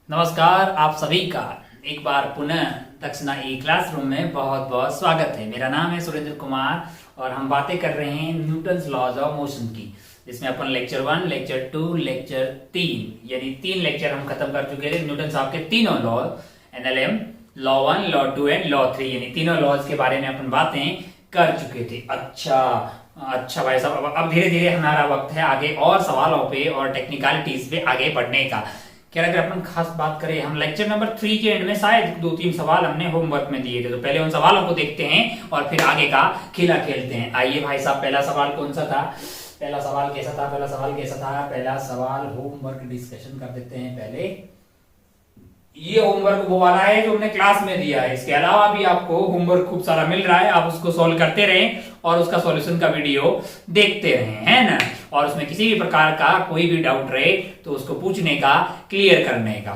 नमस्कार, आप सभी का एक बार पुनः दक्षिणा ई क्लासरूम में बहुत बहुत स्वागत है। मेरा नाम है सुरेंद्र कुमार और हम बातें कर रहे हैं न्यूटन्स लॉज ऑफ मोशन की, जिसमें अपन लेक्चर 1, लेक्चर 2, लेक्चर 3 यानी 3 लेक्चर हम खत्म कर चुके थे। न्यूटन साहब के तीनों law, NLM, law 1, law 2 and law 3 यानी तीनों लॉज के बारे में अपन बातें कर चुके थे। अच्छा भाई साहब, अब धीरे धीरे हमारा वक्त है आगे और सवालों पे और टेक्निकलिटीज पे आगे बढ़ने का। क्या अगर अपन खास बात करें, हम लेक्चर नंबर 3 के एंड में शायद 2-3 सवाल हमने होमवर्क में दिए थे, तो पहले उन सवालों को देखते हैं और फिर आगे का खेला खेलते हैं। आइए भाई साहब, पहला सवाल कौन सा था? पहला सवाल कैसा था? पहला सवाल होमवर्क डिस्कशन कर देते हैं पहले। ये होमवर्क वो वाला है जो हमने क्लास में दिया है। इसके अलावा भी आपको होमवर्क खूब सारा मिल रहा है, आप उसको सॉल्व करते रहें और उसका सॉल्यूशन का वीडियो देखते रहें, है ना। और उसमें किसी भी प्रकार का कोई भी डाउट रहे तो उसको पूछने का, क्लियर करने का,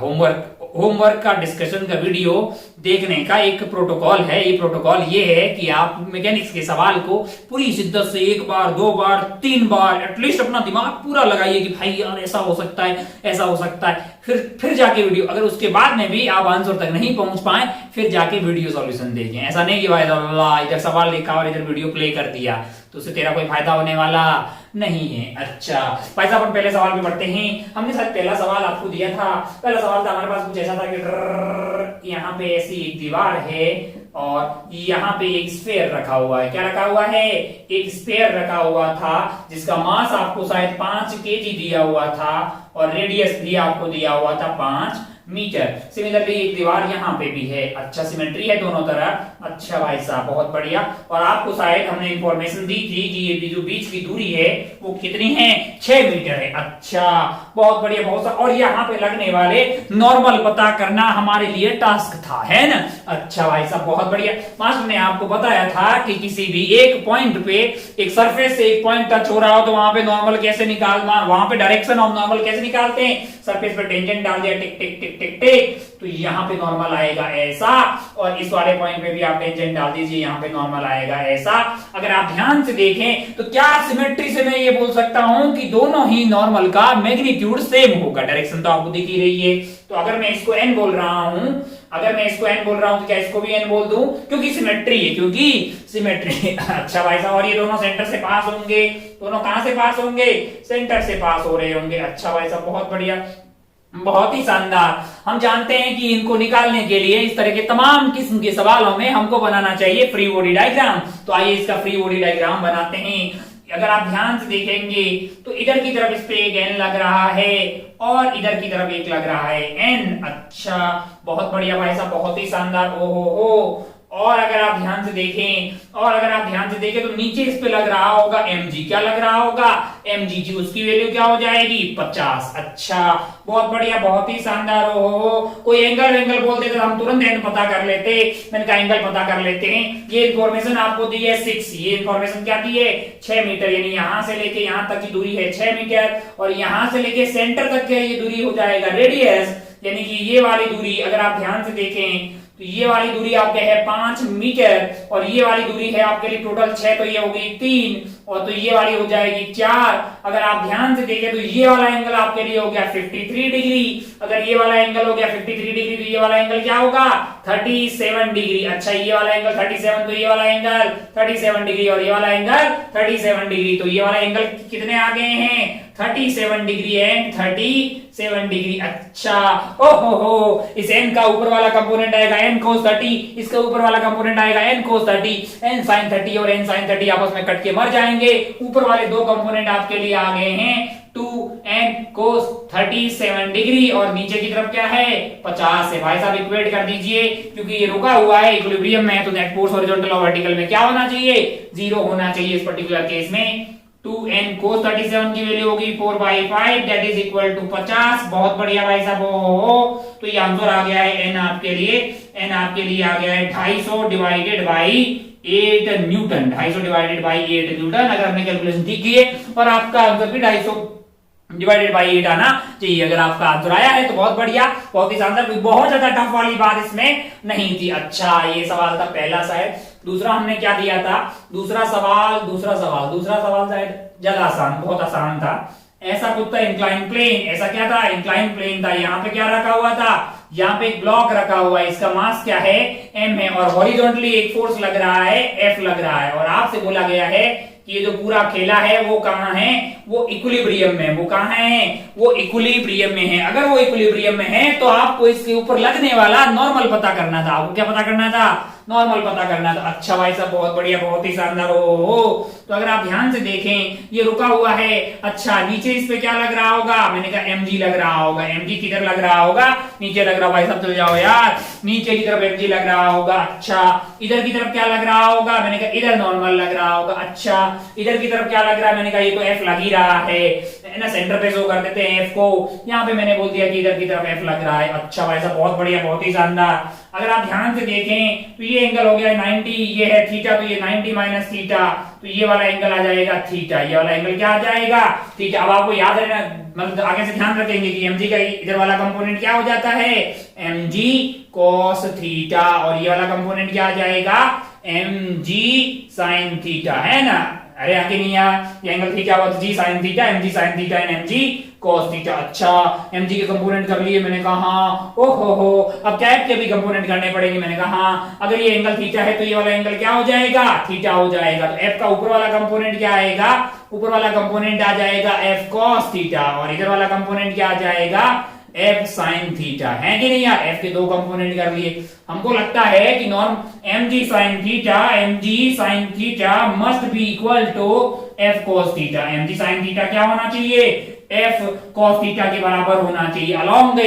होमवर्क का डिस्कशन का वीडियो देखने का एक प्रोटोकॉल है। ये प्रोटोकॉल ये है कि आप मैकेनिक्स के सवाल को पूरी शिद्दत से 1 बार, 2 बार, 3 बार एटलीस्ट अपना दिमाग पूरा लगाइए कि भाई यार ऐसा हो सकता है, ऐसा हो सकता है। फिर जाके वीडियो, अगर उसके बाद में भी आप आंसर तक नहीं पहुंच पाए, फिर जाके वीडियो सॉल्यूशन देखें। ऐसा नहीं कि भाई इधर सवाल लिखा और इधर वीडियो प्ले कर दिया, तो उससे तेरा कोई फायदा होने वाला नहीं है। अच्छा भाई साहब, अपन पहले सवाल पे बढ़ते हैं। हमने शायद पहला सवाल आपको दिया था। पहला सवाल था हमारे पास कुछ ऐसा था कि यहाँ पे ऐसी एक दीवार है और यहाँ पे एक स्फीयर रखा हुआ है। क्या रखा हुआ है? एक स्फीयर रखा हुआ था जिसका मास आपको शायद 5 केजी दिया हुआ था और रेडियस भी आपको दिया हुआ था 5 मीटर। सिमिलरली एक दीवार यहाँ पे भी है। अच्छा, सिमेट्री है दोनों तरफ। अच्छा भाई साहब, बहुत बढ़िया। और आपको शायद हमने इंफॉर्मेशन दी थी कि ये जो बीच की दूरी है वो कितनी है? 6 मीटर है। अच्छा, बहुत बढ़िया, बहुत और यहाँ पे लगने वाले नॉर्मल पता करना हमारे लिए टास्क था, है ना। अच्छा भाई साहब, बहुत बढ़िया। मास्टर ने आपको बताया था कि किसी भी एक पॉइंट पे, एक सरफेस से एक पॉइंट टच हो रहा हो तो वहां पे नॉर्मल कैसे निकालना, वहां पे डायरेक्शन ऑफ नॉर्मल कैसे निकालते हैं? सरफेस पे टेंजेंट डाल दिया, टिक टिक टिक टिक टिक, तो यहाँ पे नॉर्मल आएगा ऐसा, और इस वाले पॉइंट पे भी आप टेंजेंट डाल दीजिए, यहाँ पे नॉर्मल आएगा ऐसा। अगर आप ध्यान से देखें तो क्या सिमेट्री से मैं ये बोल सकता हूं कि दोनों ही नॉर्मल का मैग्नीट्यूड सेम होगा। डायरेक्शन तो आपको दिख ही रही है। तो अगर मैं इसको n बोल रहा हूं, तो क्या इसको भी n बोल दूं? क्योंकि सिमेट्री है, अच्छा भाई साहब, और ये दोनों सेंटर से पास होंगे। दोनों कहां से पास होंगे? सेंटर से पास हो रहे होंगे। अच्छा भाई साहब, बहुत बढ़िया, बहुत ही शानदार। हम जानते हैं कि इनको निकालने के लिए इस तरह के तमाम किस्म के सवालों में हमको बनाना चाहिए फ्री बॉडी डायग्राम। तो आइए इसका फ्री बॉडी डायग्राम बनाते हैं। अगर आप ध्यान से देखेंगे तो इधर की तरफ इस पे एक एन लग रहा है और इधर की तरफ एक लग रहा है एन। अच्छा, बहुत बढ़िया भाई साहब, बहुत ही शानदार। ओहो। और अगर आप ध्यान से देखें तो नीचे इस पे लग रहा होगा mg। क्या लग रहा होगा? mg। उसकी वैल्यू क्या हो जाएगी? 50। अच्छा, बहुत बढ़िया, बहुत ही शानदार। हो कोई एंगल बोल देते तो हम तुरंत एंड पता कर लेते। मैंने कहा एंगल पता कर लेते हैं। ये इंफॉर्मेशन आपको दी है 6। ये इंफॉर्मेशन क्या दी है? 6 मीटर, यानी यहां से लेके यहां तक की दूरी है 6 मीटर और यहां से लेके सेंटर तक की ये दूरी हो जाएगा रेडियस, यानी कि ये वाली दूरी अगर आप ध्यान से देखें तो ये वाली दूरी आपके है 5 मीटर और ये वाली दूरी है आपके लिए टोटल 6, तो ये हो गई 3 और तो ये वाली हो जाएगी 4। अगर आप ध्यान से देखें तो ये वाला एंगल आपके लिए हो गया 53 डिग्री। अगर ये वाला एंगल हो गया 53 डिग्री तो ये वाला एंगल क्या होगा? 37 डिग्री। अच्छा, ये वाला एंगल 37 तो ये वाला एंगल 37 डिग्री और ये वाला एंगल 37 डिग्री, तो ये वाला एंगल कितने आ गए हैं? 37 डिग्री एंड 37 डिग्री। अच्छा, ओहो, इस एन का ऊपर वाला कंपोनेंट आएगा n cos 30, इसका ऊपर वाला कंपोनेंट आएगा n cos 30, n sin 30 और n sin 30 आपस में कट के मर जाएंगे। ऊपर वाले दो कंपोनेंट आपके लिए आ गए हैं 2n cos 37 डिग्री और नीचे की तरफ क्या है? 50 है। भाई साहब इक्वेट कर दीजिए, क्योंकि ये रुका हुआ है, इक्विलिब्रियम में है, तो नेट फोर्स हॉरिजॉन्टल और वर्टिकल में क्या होना चाहिए? 0 होना चाहिए इस पर्टिकुलर केस में। 2n cos 37 की वैल्यू होगी 4/5, दैट इज इक्वल टू 50। बहुत बढ़िया भाई साहब। तो ये आंसर आ गया है n आपके लिए आ गया है 250 divided by 8 Newton. 250 divided by 8 Newton. अगर हमने कैलकुलेशन ठीक की है और आपका आंसर भी 250 डिवाइडेड बाई 8 आना चाहिए। अगर आपका आंसर आया है तो बहुत बढ़िया, बहुत ही शानदार, कोई बहुत ज्यादा टफ वाली बात इसमें नहीं थी। अच्छा, ये सवाल था पहला शायद। दूसरा हमने क्या दिया था? दूसरा सवाल शायद ज्यादा आसान, बहुत आसान था। ऐसा कुछ था इंक्लाइन प्लेन, ऐसा क्या था इंक्लाइन प्लेन था। यहाँ पे क्या रखा हुआ था, यहाँ पे एक ब्लॉक रखा हुआ है, इसका मास क्या है m है, और हॉरिजॉन्टली एक फोर्स लग रहा है F लग रहा है, और आपसे बोला गया है कि ये जो पूरा खेला है वो कहाँ है, वो इक्विलिब्रियम में। वो कहाँ है, वो इक्विलिब्रियम में है। अगर वो इक्विलिब्रियम में है तो आपको इसके ऊपर लगने वाला नॉर्मल पता करना था। आपको क्या पता करना था, नॉर्मल पता करना था। अच्छा भाई साहब बहुत बढ़िया, बहुत ही शानदार। हो तो अगर आप ध्यान से देखें ये रुका हुआ है, अच्छा नीचे इस पे क्या लग रहा होगा, मैंने कहा mg लग रहा होगा। mg किधर लग रहा होगा, नीचे लग रहा। भाई साहब चल जाओ यार, नीचे की तरफ mg लग रहा होगा। अच्छा इधर की तरफ क्या लग रहा होगा, मैंने कहा इधर नॉर्मल लग रहा होगा। अच्छा इधर की तरफ क्या लग रहा है, मैंने कहा ये तो f लग ही रहा है ना, सेंटर पे शो कर देते हैं f को। यहाँ पे मैंने बोल दिया कि इधर की तरफ f लग रहा है। अच्छा भाई साहब बहुत बढ़िया, बहुत ही शानदार। अगर आप ध्यान से देखें तो ये एंगल हो गया 90, ये है थीटा, तो ये 90 माइनस थीटा, तो ये वाला एंगल आ जाएगा थीटा। ये वाला एंगल क्या आ जाएगा, थीटा। अब आपको याद रहना, मतलब आगे से ध्यान रखेंगे कि mg का इधर वाला कंपोनेंट क्या हो जाता है, mg cos थीटा, और ये वाला कंपोनेंट क्या आ जाएगा, mg sin थीटा, है ना। अरे आगे नहीं यार, ये एंगल थीटा हुआ तो g sin theta, mg sin theta and mg cos theta. अच्छा mg के कंपोनेंट कर लिए, मैंने कहा हाँ। ओहो अब क्या के भी कंपोनेंट करने पड़ेंगे, मैंने कहा हाँ। अगर ये एंगल थीटा है तो ये वाला एंगल क्या हो जाएगा, थीटा हो जाएगा। तो f का ऊपर वाला कंपोनेंट क्या आएगा, ऊपर वाला कंपोनेंट आ जाएगा f cos थीटा, और इधर वाला कंपोनेंट क्या आ जाएगा, f sin थीटा। है कि नहीं यार, f के दो कंपोनेंट कर लिए। हमको लगता है कि norm mg sin theta must be equal to f cos theta. mg sin theta क्या होना चाहिए, f cos थीटा के बराबर होना चाहिए। अलोंग द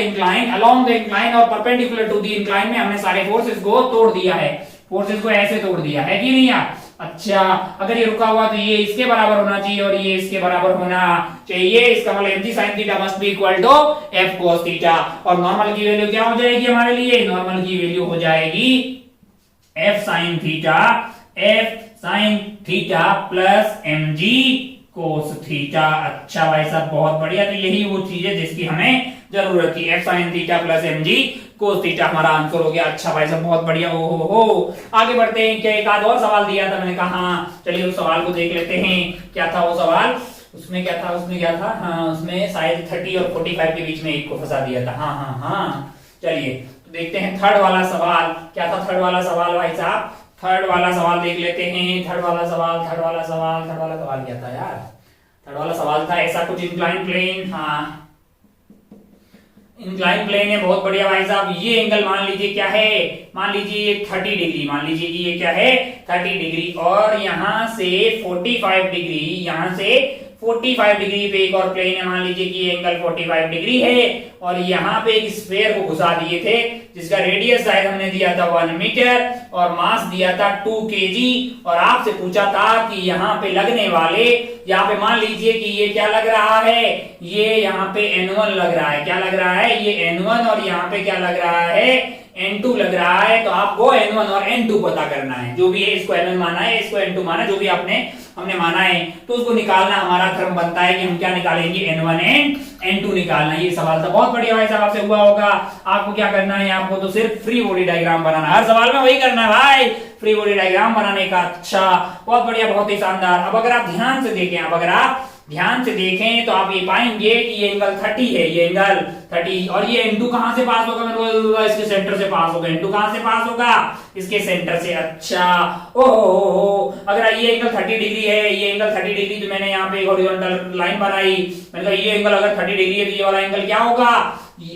इंक्लाइन और परपेंडिकुलर टू द इंक्लाइन में हमने सारे फोर्सेस को तोड़ दिया है, फोर्सेस को ऐसे तोड़ दिया है कि नहीं यार। अच्छा अगर ये रुका हुआ तो ये इसके बराबर होना चाहिए और ये इसके बराबर होना चाहिए। इसका मतलब mg sin theta must be equal to f cos theta. और नॉर्मल की वैल्यू क्या हो जाएगी हमारे लिए, नॉर्मल की वैल्यू हो जाएगी f sin theta plus mg cos theta. अच्छा भाई साहब बहुत बढ़िया। तो यही वो चीज है जिसकी हमें जरूरत थी, f sin theta plus mg cos theta हमारा आंसर हो गया। अच्छा भाई साहब बहुत बढ़िया। हो आगे बढ़ते हैं। क्या एक आध और सवाल दिया था, मैंने कहा हाँ चलिए उस सवाल को देख लेते हैं। क्या था वो सवाल, उसमें क्या था, हाँ उसमें शायद 30 और 45 के बीच में एक को फंसा दिया था। हाँ चलिए तो देखते हैं थर्ड वाला सवाल क्या था। थर्ड वाला सवाल भाई साहब, थर्ड वाला सवाल देख लेते हैं। थर्ड वाला सवाल क्या था यार, थर्ड वाला सवाल था ऐसा कुछ, इंक्लाइन प्लेन। हाँ इंक्लाइन प्लेन है, बहुत बढ़िया भाई साहब। ये एंगल मान लीजिए क्या है, मान लीजिए 30 डिग्री, मान लीजिए कि ये क्या है 30 डिग्री, और यहां से 45 डिग्री, यहां से 45 डिग्री पे एक और प्लेन है, मान लीजिए कि ये एंगल 45 डिग्री है, और यहाँ पे एक स्फीयर को घुसा दिए थे जिसका रेडियस शायद हमने दिया था 1 मीटर और मास दिया था 2 केजी, और आपसे पूछा था कि यहाँ पे लगने वाले, यहाँ पे मान लीजिए कि ये क्या लग रहा है, ये यहाँ पे N1 लग रहा है। क्या लग रहा है, ये N1, और यहाँ पे क्या लग रहा है N2 लग रहा है। तो आपको N1 और N2 पता करना है, जो भी है, इसको N1 माना है, इसको N2 माना, जो भी हमने माना है, तो उसको निकालना हमारा धर्म बनता है कि हम क्या निकालेंगे, N1 एंड N2 निकालना। ये सवाल था, बहुत बढ़िया भाई साहब आपसे हुआ होगा। आपको क्या करना है, आपको तो सिर्फ फ्री बॉडी डायग्राम बनाना, हर सवाल में वही करना है भाई, फ्री बॉडी डायग्राम बनाने का। अच्छा बहुत बढ़िया, बहुत ही शानदार। अब अगर आप ध्यान से देखें, तो आप ये पाएंगे कि ये एंगल 30 है, ये एंगल 30, और ये N2 कहां से पास होगा, मैंने इसके सेंटर से पास होगा। N2 कहां से पास होगा, इसके सेंटर से। अच्छा ओहो अगर ये एंगल 30 डिग्री है, ये एंगल 30 डिग्री, तो मैंने यहाँ पे हॉरिजॉन्टल लाइन बनाई, मैंने कहा ये एंगल अगर 30 डिग्री है तो ये वाला एंगल क्या होगा,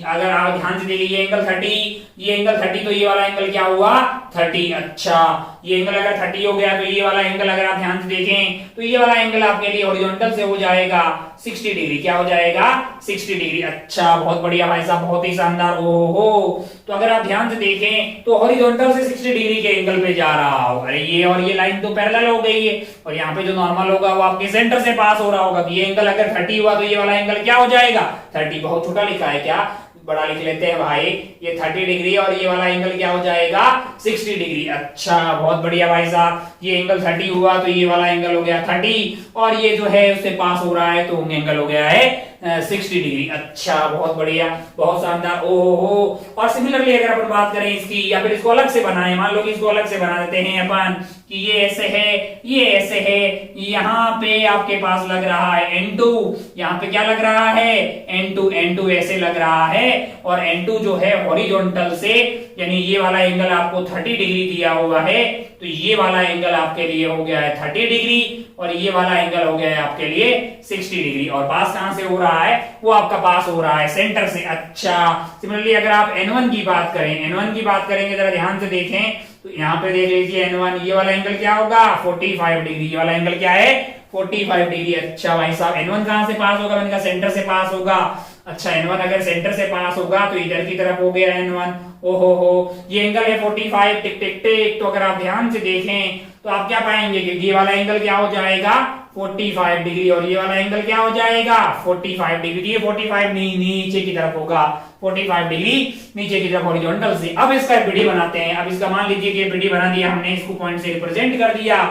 अगर आप ध्यान से देखिए ये एंगल 30, तो ये वाला एंगल क्या हुआ 30। अच्छा ये एंगल अगर 30 हो गया तो ये वाला एंगल अगर आप ध्यान से देखें तो ये वाला एंगल आपके लिए हॉरिजॉन्टल से हो जाएगा 60 डिग्री। क्या हो जाएगा 60 डिग्री। अच्छा बहुत बढ़िया भाई साहब, बहुत ही शानदार। ओहो तो अगर आप ध्यान से देखें तो हॉरिजॉन्टल से 60 डिग्री के एंगल पे जा रहा हो। अरे ये और ये लाइन तो पैरेलल हो गई है, और यहाँ पे जो नॉर्मल होगा वो आपके सेंटर से पास हो रहा होगा। तो ये एंगल अगर 30 हुआ तो ये वाला एंगल क्या हो जाएगा 30। बहुत छोटा लिखा है, क्या बड़ा लिख लेते हैं भाई, ये 30 डिग्री और ये वाला एंगल क्या हो जाएगा 60 डिग्री। अच्छा बहुत बढ़िया भाई साहब, ये एंगल 30 हुआ तो ये वाला एंगल हो गया 30, और ये जो है उससे पास हो रहा है तो एंगल हो गया है 60 डिग्री। अच्छा, बहुत बढ़िया, बहुत शानदार। ओहो। और सिमिलरली अगर अपन बात करें इसकी, या फिर इसको अलग से बनाएं, मान लो कि इसको अलग से बना देते हैं अपन कि ये ऐसे है, ये ऐसे है, यहाँ पे आपके पास लग रहा है N2, यहाँ पे क्या लग रहा है N2, N2 ऐसे लग रहा है, और N2 जो है हॉरिजॉन्टल से, यानी ये वाला एंगल आपको 30 डिग्री दिया हुआ है, तो ये वाला एंगल आपके लिए हो गया है 30 डिग्री, और ये वाला एंगल हो गया है आपके लिए 60 डिग्री। और पास कहां से हो रहा है, वो आपका पास हो रहा है सेंटर से। अच्छा, सिमिलरली अगर आप N1 की बात करें, N1 की बात करेंगे, जरा ध्यान से देखें तो यहाँ पे देख लीजिए N1, ये वाला एंगल क्या होगा 45 डिग्री, ये वाला एंगल क्या है 45 डिग्री। अच्छा भाई साहब, N1 कहां से पास होगा, मैंने कहा सेंटर से पास होगा। अच्छा, N1 अगर सेंटर से पास होगा तो इधर की तरफ हो गया N1। ओहो हो, ये एंगल है 45, टिक टिक टिक। तो अगर आप ध्यान से देखें तो आप क्या पाएंगे कि ये वाला एंगल क्या हो जाएगा 45 डिग्री, और ये वाला एंगल क्या हो जाएगा 45 डिग्री। ये 45 नीचे की तरफ होगा, 45 डिग्री नीचे की तरफ हॉरिजॉन्टल से। अब इसका बीडी बनाते हैं। अब इसका मान लीजिए कि बीडी बना दिया हमने, इसको पॉइंट से रिप्रेजेंट कर दिया,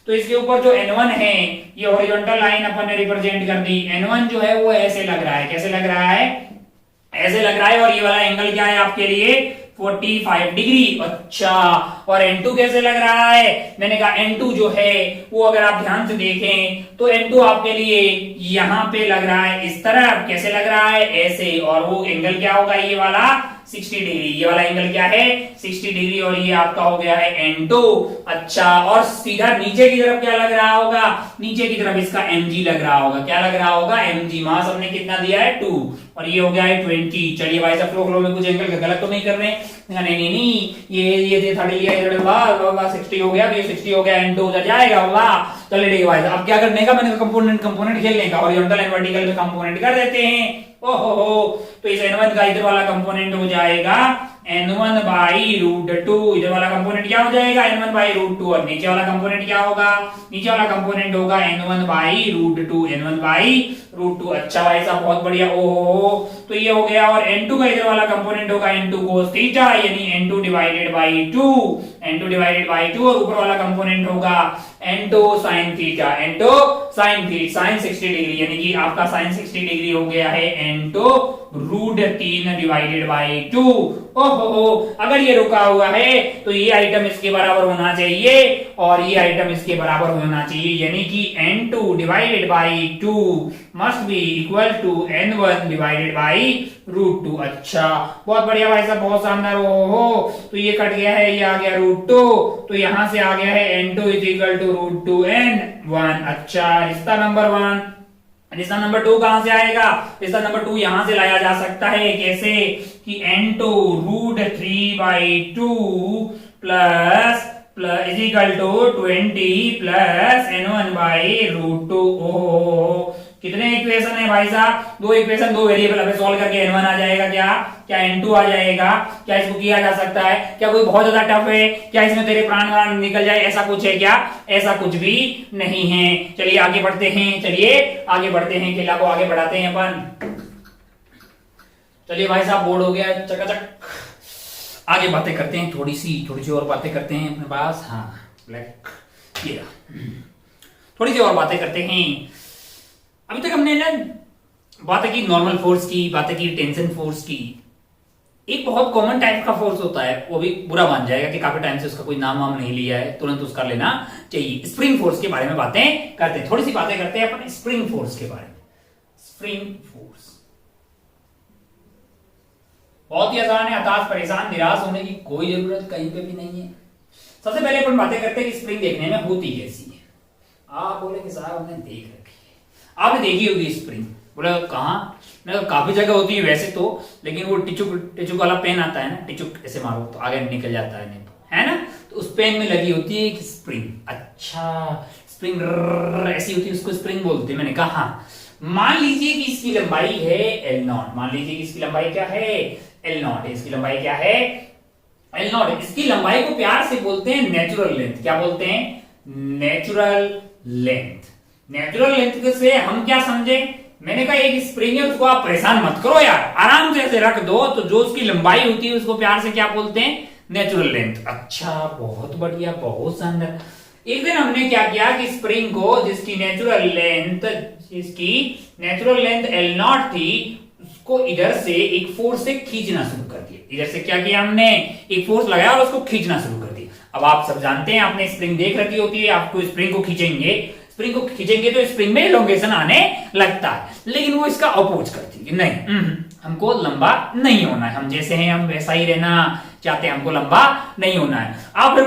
तो इसके ऊपर जो N1 है, ये हॉरिजॉन्टल लाइन अपन ने रिप्रेजेंट कर दी। N1 जो है वो ऐसे लग रहा है, कैसे लग रहा है, ऐसे लग रहा है, और ये वाला एंगल क्या है आपके लिए 45 डिग्री। अच्छा, और N2 कैसे लग रहा है, मैंने कहा N2 जो है वो अगर आप ध्यान से देखें तो N2 आपके लिए यहां पे लग रहा है इस तरफ, कैसे लग रहा है ऐसे, और वो एंगल क्या होगा ये वाला 60 डिग्री। ये वाला एंगल क्या है 60 डिग्री, और ये आपका हो गया है N2। अच्छा, और सीधा नीचे की तरफ क्या लग रहा होगा, नीचे की तरफ इसका mg लग रहा होगा। क्या लग रहा होगा mg, मास हमने कितना दिया है 2, और ये हो गया है 20। चलिए भाई साहब, फ्लो में कुछ एंगल गलत तो नहीं कर रहे हैं, नहीं, ये 30 लिया, 60 हो गया, तो ये 60 हो गया, N2 उधर जाएगा। वाह, चलिए ठीक है भाई साहब, अब क्या करने का, मैंने कंपोनेंट खेलने का, हॉरिजॉन्टल एंड वर्टिकल में कंपोनेंट कर देते हैं। ओहो हो, तो इस N1 का इधर वाला कंपोनेंट हो जाएगा N1 बाई रूट 2, इधर वाला कंपोनेंट क्या हो जाएगा N1 बाई रूट 2, और नीचे वाला कंपोनेंट क्या होगा, नीचे वाला कंपोनेंट होगा N1 by root 2, N1 by root 2। अच्छा भाई साहब, बहुत बढ़िया। ओहो, तो ये हो गया, और N2 का इधर वाला कंपोनेंट होगा N2 कोस थीटा, यानी N2 divided by 2, N2 divided by 2, और ऊपर वाला कंपोनेंट होगा N2 sin theta, N2 sin theta, sin 60 degree, यानी कि आपका sin 60 डिग्री हो गया है N2 रूट 3 डिवाइडेड बाई 2। ओहो, अगर ये रुका हुआ है तो ये आइटम इसके बराबर होना चाहिए, और ये आइटम इसके बराबर होना चाहिए, यानी कि N2 divided by 2 must be equal to N1 divided by root 2। अच्छा, बहुत बढ़िया भाई साहब, बहुत शानदार। ओहो, तो ये कट गया है, ये आ गया रूट 2, तो यहां से आ गया है N2 is equal to root 2 N1। अच्छा, रिश्ता नंबर 1। रिश्ता नंबर 2 कहां से आएगा, रिश्ता नंबर 2 यहां से लाया जा सकता है, कैसे कि N2 root 3 by 2 plus is equal to 20 plus N1 by root 2। ओहो, कितने इक्वेशन है भाई साहब, 2 इक्वेशन, 2 वेरिएबल। अबे सॉल्व करके N1 आ जाएगा, क्या N2 आ जाएगा, क्या इसको किया जा सकता है, क्या कोई बहुत ज्यादा टफ है, क्या इसमें तेरे प्राण निकल जाए, ऐसा कुछ है क्या, ऐसा कुछ भी नहीं है। चलिए आगे बढ़ते हैं, चलिए आगे बढ़ते हैं, खेला को आगे बढ़ाते हैं अपन। चलिए भाई साहब, बोर्ड हो गया चकाचक, आगे बातें करते हैं, थोड़ी सी और बातें करते हैं अपने पास। हाँ, ब्लैक, ये थोड़ी सी और बातें करते हैं। अभी तक हमने ना बातें की नॉर्मल फोर्स की, बातें की टेंशन फोर्स की। एक बहुत कॉमन टाइप का फोर्स होता है, वो भी बुरा मान जाएगा कि काफी टाइम से उसका कोई नाम वाम नहीं लिया है, तुरंत उसका लेना चाहिए। स्प्रिंग फोर्स के बारे में बातें करते हैं, थोड़ी सी बातें करते हैं अपन स्प्रिंग फोर्स के बारे में। स्प्रिंग फोर्स बहुत ही आसान है, हताश परेशान निराश होने की कोई जरूरत कहीं पे भी नहीं है। सबसे पहले अपन बातें करते हैं कि स्प्रिंग देखने में होती कैसी है। आप बोले कि साहब हमने देख रखी है, आपने देखी होगी स्प्रिंग। बोले कहाँ, मतलब काफी जगह होती है वैसे तो, लेकिन वो टिचुक वाला पेन आता है ना, टिचुक ऐसे मारो तो आगे निकल जाता है ना, तो उस पेन में लगी होती है एक स्प्रिंग। अच्छा, स्प्रिंग ऐसी होती है, उसको स्प्रिंग बोलते हैं। मैंने कहा हाँ, मान लीजिए कि इसकी लंबाई है L0, मान लीजिए कि इसकी लंबाई क्या है L0, इसकी लंबाई क्या है L0। इसकी लंबाई को प्यार से बोलते हैं नेचुरल लेंथ। क्या बोलते हैं, नेचुरल लेंथ। नेचुरल लेंथ से हम क्या समझे, मैंने कहा एक स्प्रिंग है, उसको आप परेशान मत करो यार, आराम से ऐसे रख दो, तो जो उसकी लंबाई होती है उसको प्यार से क्या बोलते हैं, नेचुरल लेंथ। अच्छा, बहुत बढ़िया, बहुत शानदार। एक दिन हमने क्या किया कि स्प्रिंग को जिसकी नेचुरल लेंथ L0 थी उसको इधर से एक फोर्स से खींचना शुरू कर दिया। इधर से क्या किया हमने, एक फोर्स लगाया और उसको खींचना शुरू कर दिया। अब आप सब जानते हैं, आपने स्प्रिंग देख रखी होती है, आपको स्प्रिंग को खींचेंगे तो स्प्रिंग में इलोंगेशन आने लगता है, लेकिन वो इसका अपोज करती है, नहीं हमको लंबा नहीं होना है, हम जैसे हैं हम वैसा ही रहना चाहते हैं, हमको लंबा नहीं होना है। आप फिर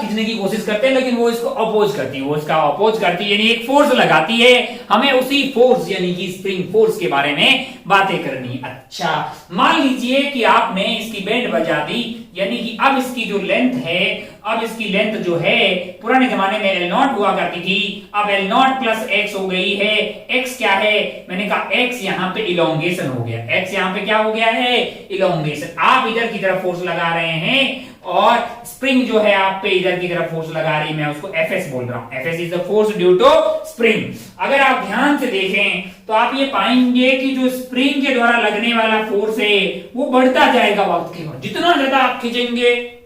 खींचने की कोशिश करते हैं, लेकिन वो इसको अपोज करती है, वो इसका अपोज करती है, यानी एक फोर्स लगाती है। हमें उसी फोर्स यानी कि स्प्रिंग फोर्स के बारे में बातें करनी। अच्छा, मान लीजिए कि आपने इसकी बैंड बजा दी, यानी कि अब इसकी जो लेंथ है, अब इसकी लेंथ जो है पुराने जमाने में L0 हुआ करती थी, अब L0 प्लस x हो गई है। x क्या है, मैंने कहा x यहाँ पे इलोंगेशन हो गया, x यहाँ पे क्या हो गया है, इलोंगेशन। आप इधर की तरफ फोर्स लगा रहे हैं और स्प्रिंग जो है आप पे इधर की तरफ फोर्स लगा रही है, मैं उसको Fs बोल रहा हूं। Fs is the force due to spring. अगर आप ध्यान से देखें तो आप ये पाएंगे कि जो स्प्रिंग के द्वारा लगने वाला फोर्स है वो बढ़ता जाएगा वक्त के बाद। जितना ज्यादा आप खींचेंगे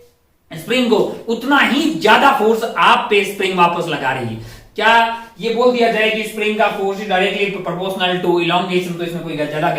स्प्रिंग को, उतना ही ज्यादा फोर्स आप पे स्प्रिंग वापस लगा रही है। क्या ये बोल दिया जाए कि स्प्रिंग का force is directly proportional to elongation, तो इसमें कोई ज्यादा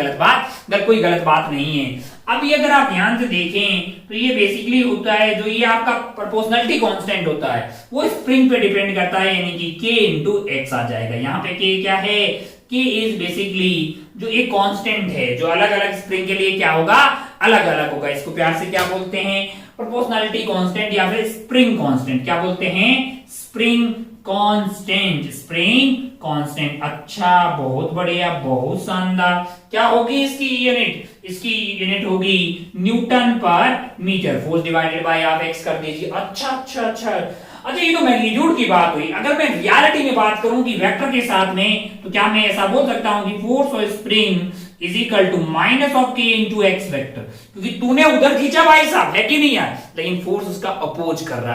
कोई गलत बात नहीं है। अभी अगर आप ध्यान से देखें तो ये बेसिकली होता है, जो ये आपका प्रोपोर्शनलिटी कांस्टेंट होता है वो स्प्रिंग पे डिपेंड करता है, यानी कि k इंटू एक्स आ जाएगा। यहाँ पे k क्या है, k इज बेसिकली जो एक कांस्टेंट है, जो अलग अलग स्प्रिंग के लिए क्या होगा, अलग अलग होगा। इसको प्यार से क्या बोलते हैं, प्रोपोर्शनलिटी कांस्टेंट या फिर स्प्रिंग कांस्टेंट। क्या बोलते हैं, स्प्रिंग कांस्टेंट। अच्छा, बहुत बढ़िया, बहुत शानदार। क्या होगी इसकी यूनिट होगी न्यूटन पर मीटर, फोर्स डिवाइडेड बाय आप x कर दीजिए। अच्छा, ये तो मैग्नीट्यूड की बात हुई। अगर मैं रियलिटी में बात करूं कि वेक्टर के साथ में, तो क्या मैं ऐसा बोल सकता हूं कि force of spring is equal to minus of k into X vector, क्योंकि तूने उधर खींचा भाई साहब, है कि नहीं यार, लेकिन फोर्स उसका अपोज कर रहा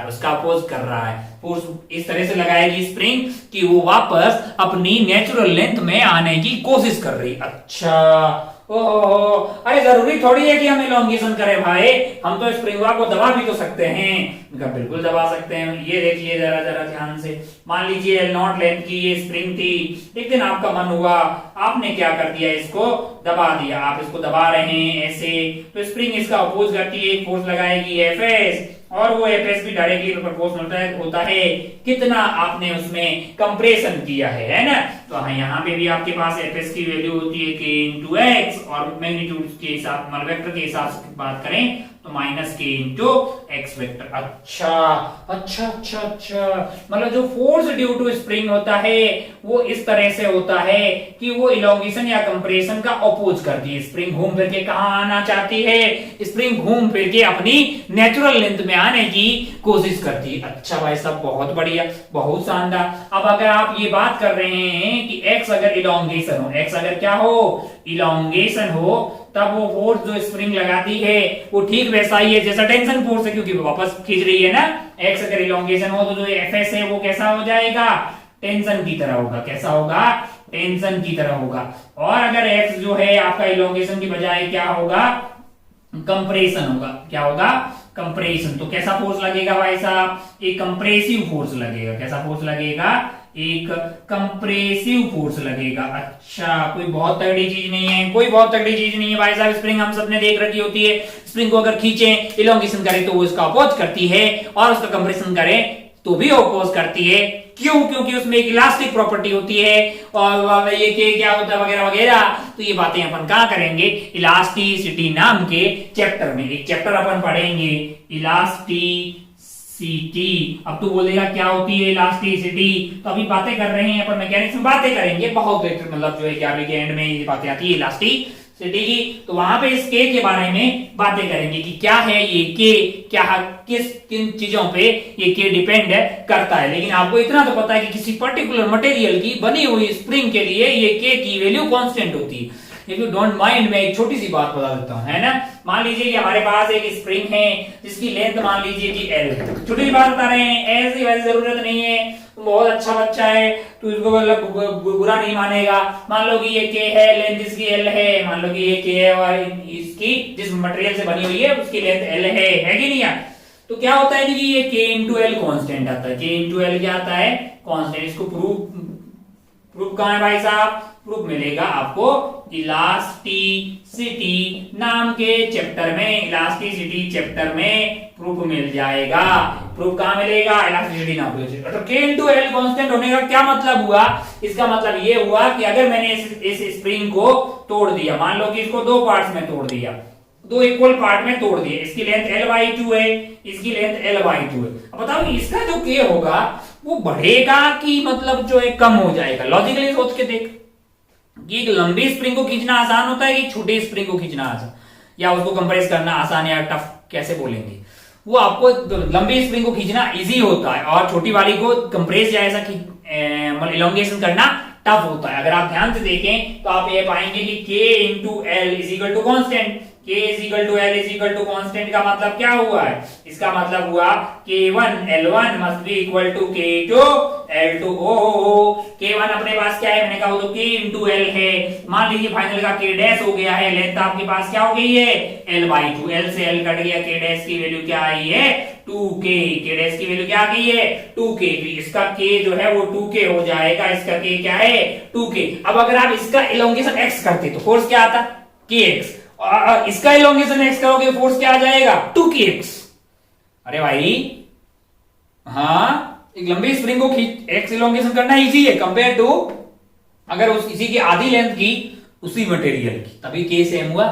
है, फोर्स इस तरह से लगाएगी स्प्रिंग कि वो वापस अपनी नेचुरल लेंथ में आने की कोशिश कर रही। अच्छा, ओहो, अरे जरूरी थोड़ी है कि हम इलोंगेशन करें भाई, हम तो स्प्रिंग को दबा भी तो सकते हैं। बिल्कुल दबा सकते हैं। ये देखिए जरा ध्यान से, मान लीजिए L0 लेंथ की ये स्प्रिंग थी, एक दिन आपका मन हुआ, आपने क्या कर दिया, इसको दबा दिया। आप इसको दबा रहे हैं ऐसे, तो स्प्रिंग इसका अपोज करती है, एक फोर्स लगाएगी Fs, और वो Fs भी डायरेक्टली प्रोपोर्शनल होता है कितना आपने उसमें कंप्रेशन किया है ना। तो हाँ, यहाँ पे भी आपके पास Fs की वैल्यू होती है k इंटू एक्स, और मैग्नीट्यूड के हिसाब मतलब वेक्टर के हिसाब से बात करें तो minus k into X vector. अच्छा, मतलब जो फोर्स ड्यू टू स्प्रिंग होता है वो इस तरह से होता है कि वो इलोंगेशन या कंप्रेशन का अपोज करती है। स्प्रिंग घूम फिर के कहां आना चाहती है, स्प्रिंग घूम फिर के अपनी नेचुरल लेंथ में आने की कोशिश करती है। अच्छा भाई साहब, बहुत बढ़िया, बहुत शानदार। अब अगर आप ये बात कर रहे हैं कि x अगर इलोंगेशन हो, x अगर क्या हो, इलोंगेशन हो, तब वो फोर्स जो स्प्रिंग लगाती है वो ठीक वैसा ही है जैसा टेंशन फोर्स है, क्योंकि वो वापस खींच रही है ना। x अगर इलोंगेशन हो तो जो Fs है वो कैसा हो जाएगा, टेंशन की तरह होगा। कैसा होगा, टेंशन की तरह होगा। और अगर x जो है आपका इलोंगेशन की बजाय क्या होगा, कंप्रेशन होगा। क्या होगा, कंप्रेशन। तो कैसा फोर्स लगेगा भाई साहब, एक कंप्रेसिव फोर्स लगेगा। कैसा फोर्स लगेगा, एक कंप्रेसिव फोर्स लगेगा। अच्छा, कोई बहुत तगड़ी चीज नहीं है, भाई साहब। स्प्रिंग हम सबने देख रखी होती है, स्प्रिंग को अगर खींचे, इलोंगेशन करे तो वो इसका अपोज करती है, और उसका कंप्रेशन करे तो भी अपोज करती है। क्यों, क्योंकि उसमें एक इलास्टिक प्रॉपर्टी होती है, और ये क्या होता है वगैरह वगैरह। तो ये बातें अपन कहां करेंगे, इलास्टिसिटी नाम के चैप्टर में। एक चैप्टर अपन पढ़ेंगे, इलास्टिसिटी। अब तू बोलेगा क्या होती है इलास्टिसिटी, तो अभी बातें कर रहे हैं, अपन मैकेनिक्स में बातें करेंगे बहुत बेहतर, मतलब जो है 11वीं के एंड में ये बातें आती है इलास्टिसिटी की। तो वहां पे इस के बारे में बातें करेंगे कि क्या है ये के, क्या किन चीजों पे ये के डिपेंड करता है। लेकिन आपको इतना तो पता है कि किसी पर्टिकुलर मटेरियल की बनी हुई स्प्रिंग के लिए ये के की वैल्यू कांस्टेंट होती है। इफ यू डोंट माइंड, मैं एक छोटी सी बात बता देता हूं, है ना। मान लीजिए कि हमारे पास एक स्प्रिंग है जिसकी लेंथ मान लीजिए कि L। छोटी सी बात बता रहे हैं, ऐसी वैसी जरूरत नहीं है, तुम बहुत अच्छा बच्चा है, तो इसको मतलब बुरा नहीं मानेगा। मान लो कि ये K है, लेंथ इसकी L है, मान लो कि ये K है और इसकी जिस मटेरियल से बनी हुई है उसकी लेंथ L है कि नहीं यार। तो तो क्या होता है कि ये K इंटू एल कॉन्स्टेंट आता है, K इंटू एल क्या आता है, कॉन्स्टेंट। इसको प्रूफ कहां है भाई साहब, प्रूफ मिलेगा आपको इलास्टिसिटी नाम के चैप्टर में, इलास्टिसिटी चैप्टर में प्रूफ मिल जाएगा। प्रूफ कहां मिलेगा, इलास्टिसिटी नाम के चैप्टर। तो K इंटू एल कॉन्स्टेंट होने का क्या मतलब हुआ, इसका मतलब ये हुआ कि अगर मैंने इस स्प्रिंग को तोड़ दिया, मान लो कि इसको दो पार्ट्स में तोड़ दिया, दो इक्वल पार्ट में तोड़ दिए, इसकी लेंथ L/2 है, इसकी लेंथ L/2 है। अब बताओ इसका जो K होगा वो बढ़ेगा कि मतलब जो है कम हो जाएगा। लॉजिकली सोच के देख कि एक लंबी स्प्रिंग को खींचना आसान होता है कि छोटी स्प्रिंग को खींचना आसान, या उसको कंप्रेस करना आसान या टफ कैसे बोलेंगे, वो आपको लंबी स्प्रिंग को खींचना इजी होता है और छोटी वाली को कंप्रेस या ऐसा मतलब इलोंगेशन करना टफ होता है। अगर आप ध्यान से देखें तो आप ये पाएंगे कि K into L is equal to constant, K is equal to L is equal to constant का मतलब क्या हुआ है, इसका मतलब हुआ K1 L1 must be equal to K2 L2। K1 अपने पास क्या है, मैंने कहा तो K इंटू एल है, मान लीजिए फाइनल का K डैश हो गया है, लेंथ आपके पास क्या हो गई है L/2, L से L कट गया, K डैश की वैल्यू क्या आई है 2K, K डैश की वैल्यू क्या आ गई है 2K, तो इसका K जो है वो 2K हो जाएगा, इसका K क्या है 2K। अब अगर आप इसका इलोंगेशन x करते तो फोर्स क्या आता kx, और इसका इलोंगेशन x करोगे फोर्स क्या आ जाएगा 2kx। अरे भाई हाँ, एक लंबी स्प्रिंग को x इलोंगेशन करना इजी है कंपेयर टू अगर इसी की आधी लेंथ की उसी मटेरियल की, तभी K सेम हुआ,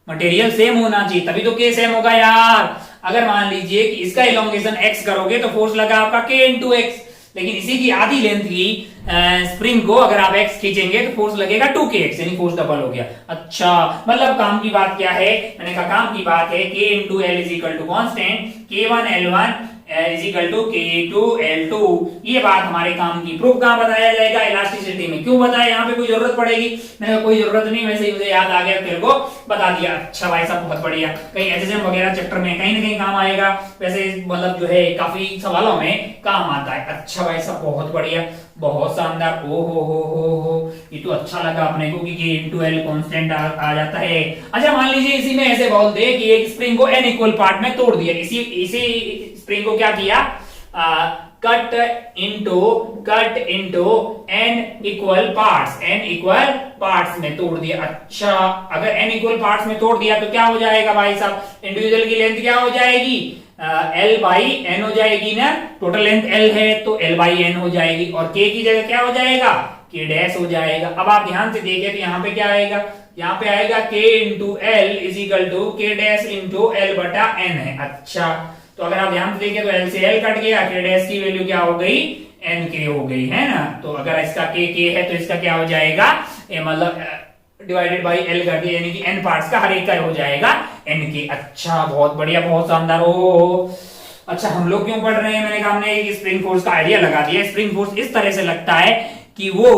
मटेरियल सेम होना चाहिए तभी तो K सेम होगा यार। अगर मान लीजिए कि इसका इलोंगेशन x करोगे तो फोर्स लगा आपका K इंटू एक्स, लेकिन इसी की आधी लेंथ की स्प्रिंग को अगर आप x खींचेंगे तो फोर्स लगेगा 2kx, यानी फोर्स डबल हो गया। अच्छा मतलब काम की बात क्या है, मैंने कहा काम की बात है K into L is equal to constant, K1 L1 is equal to K2 L2। ये बात हमारे काम की। प्रूफ कहां बताया जाएगा, इलास्टिसिटी में। क्यों बताया, यहाँ पे कोई जरूरत पड़ेगी, मैंने कहा कोई जरूरत नहीं, वैसे ही मुझे याद आ गया तेरे को बता दिया। अच्छा भाई साहब बहुत बढ़िया, कहीं एचएसएम वगैरह चैप्टर में कहीं ना कहीं काम आएगा, वैसे मतलब जो है काफी सवालों में काम आता है। अच्छा भाई साहब बहुत बढ़िया, बहुत शानदार। ओ हो, ये तो अच्छा लगा अपने को कि K इंटू एल कॉन्स्टेंट आ जाता है। अच्छा मान लीजिए इसी में ऐसे बोल दे कि एक स्प्रिंग को n इक्वल पार्ट में तोड़ दिया, इसी स्प्रिंग को क्या किया cut into n equal parts में तोड़ दिया। अच्छा अगर n इक्वल पार्ट्स में तोड़ दिया तो क्या हो जाएगा भाई साहब, इंडिविजुअल की लेंथ क्या हो जाएगी L/n हो जाएगी ना, टोटल लेंथ L है तो L/n हो जाएगी, और K की जगह क्या हो जाएगा K डैश हो जाएगा। अब आप ध्यान से देखें तो यहाँ पे क्या आएगा, यहाँ पे आएगा K into L is equal to K dash into L/n है। अच्छा तो अगर आप ध्यान से देखें तो L से L कट गया, K डैश की वैल्यू क्या हो गई NK हो गई है ना, तो अगर इसका K है तो इसका क्या हो जाएगा मतलब डिवाइडेड बाई L कर दिया, यानी कि n पार्ट्स का हर एक का हो जाएगा NK। अच्छा बहुत बढ़िया, बहुत शानदार। ओ अच्छा हम लोग क्यों पढ़ रहे हैं, मैंने कहा हमने एक स्प्रिंग फोर्स का आइडिया लगा दिया। स्प्रिंग फोर्स इस तरह से लगता है कि वो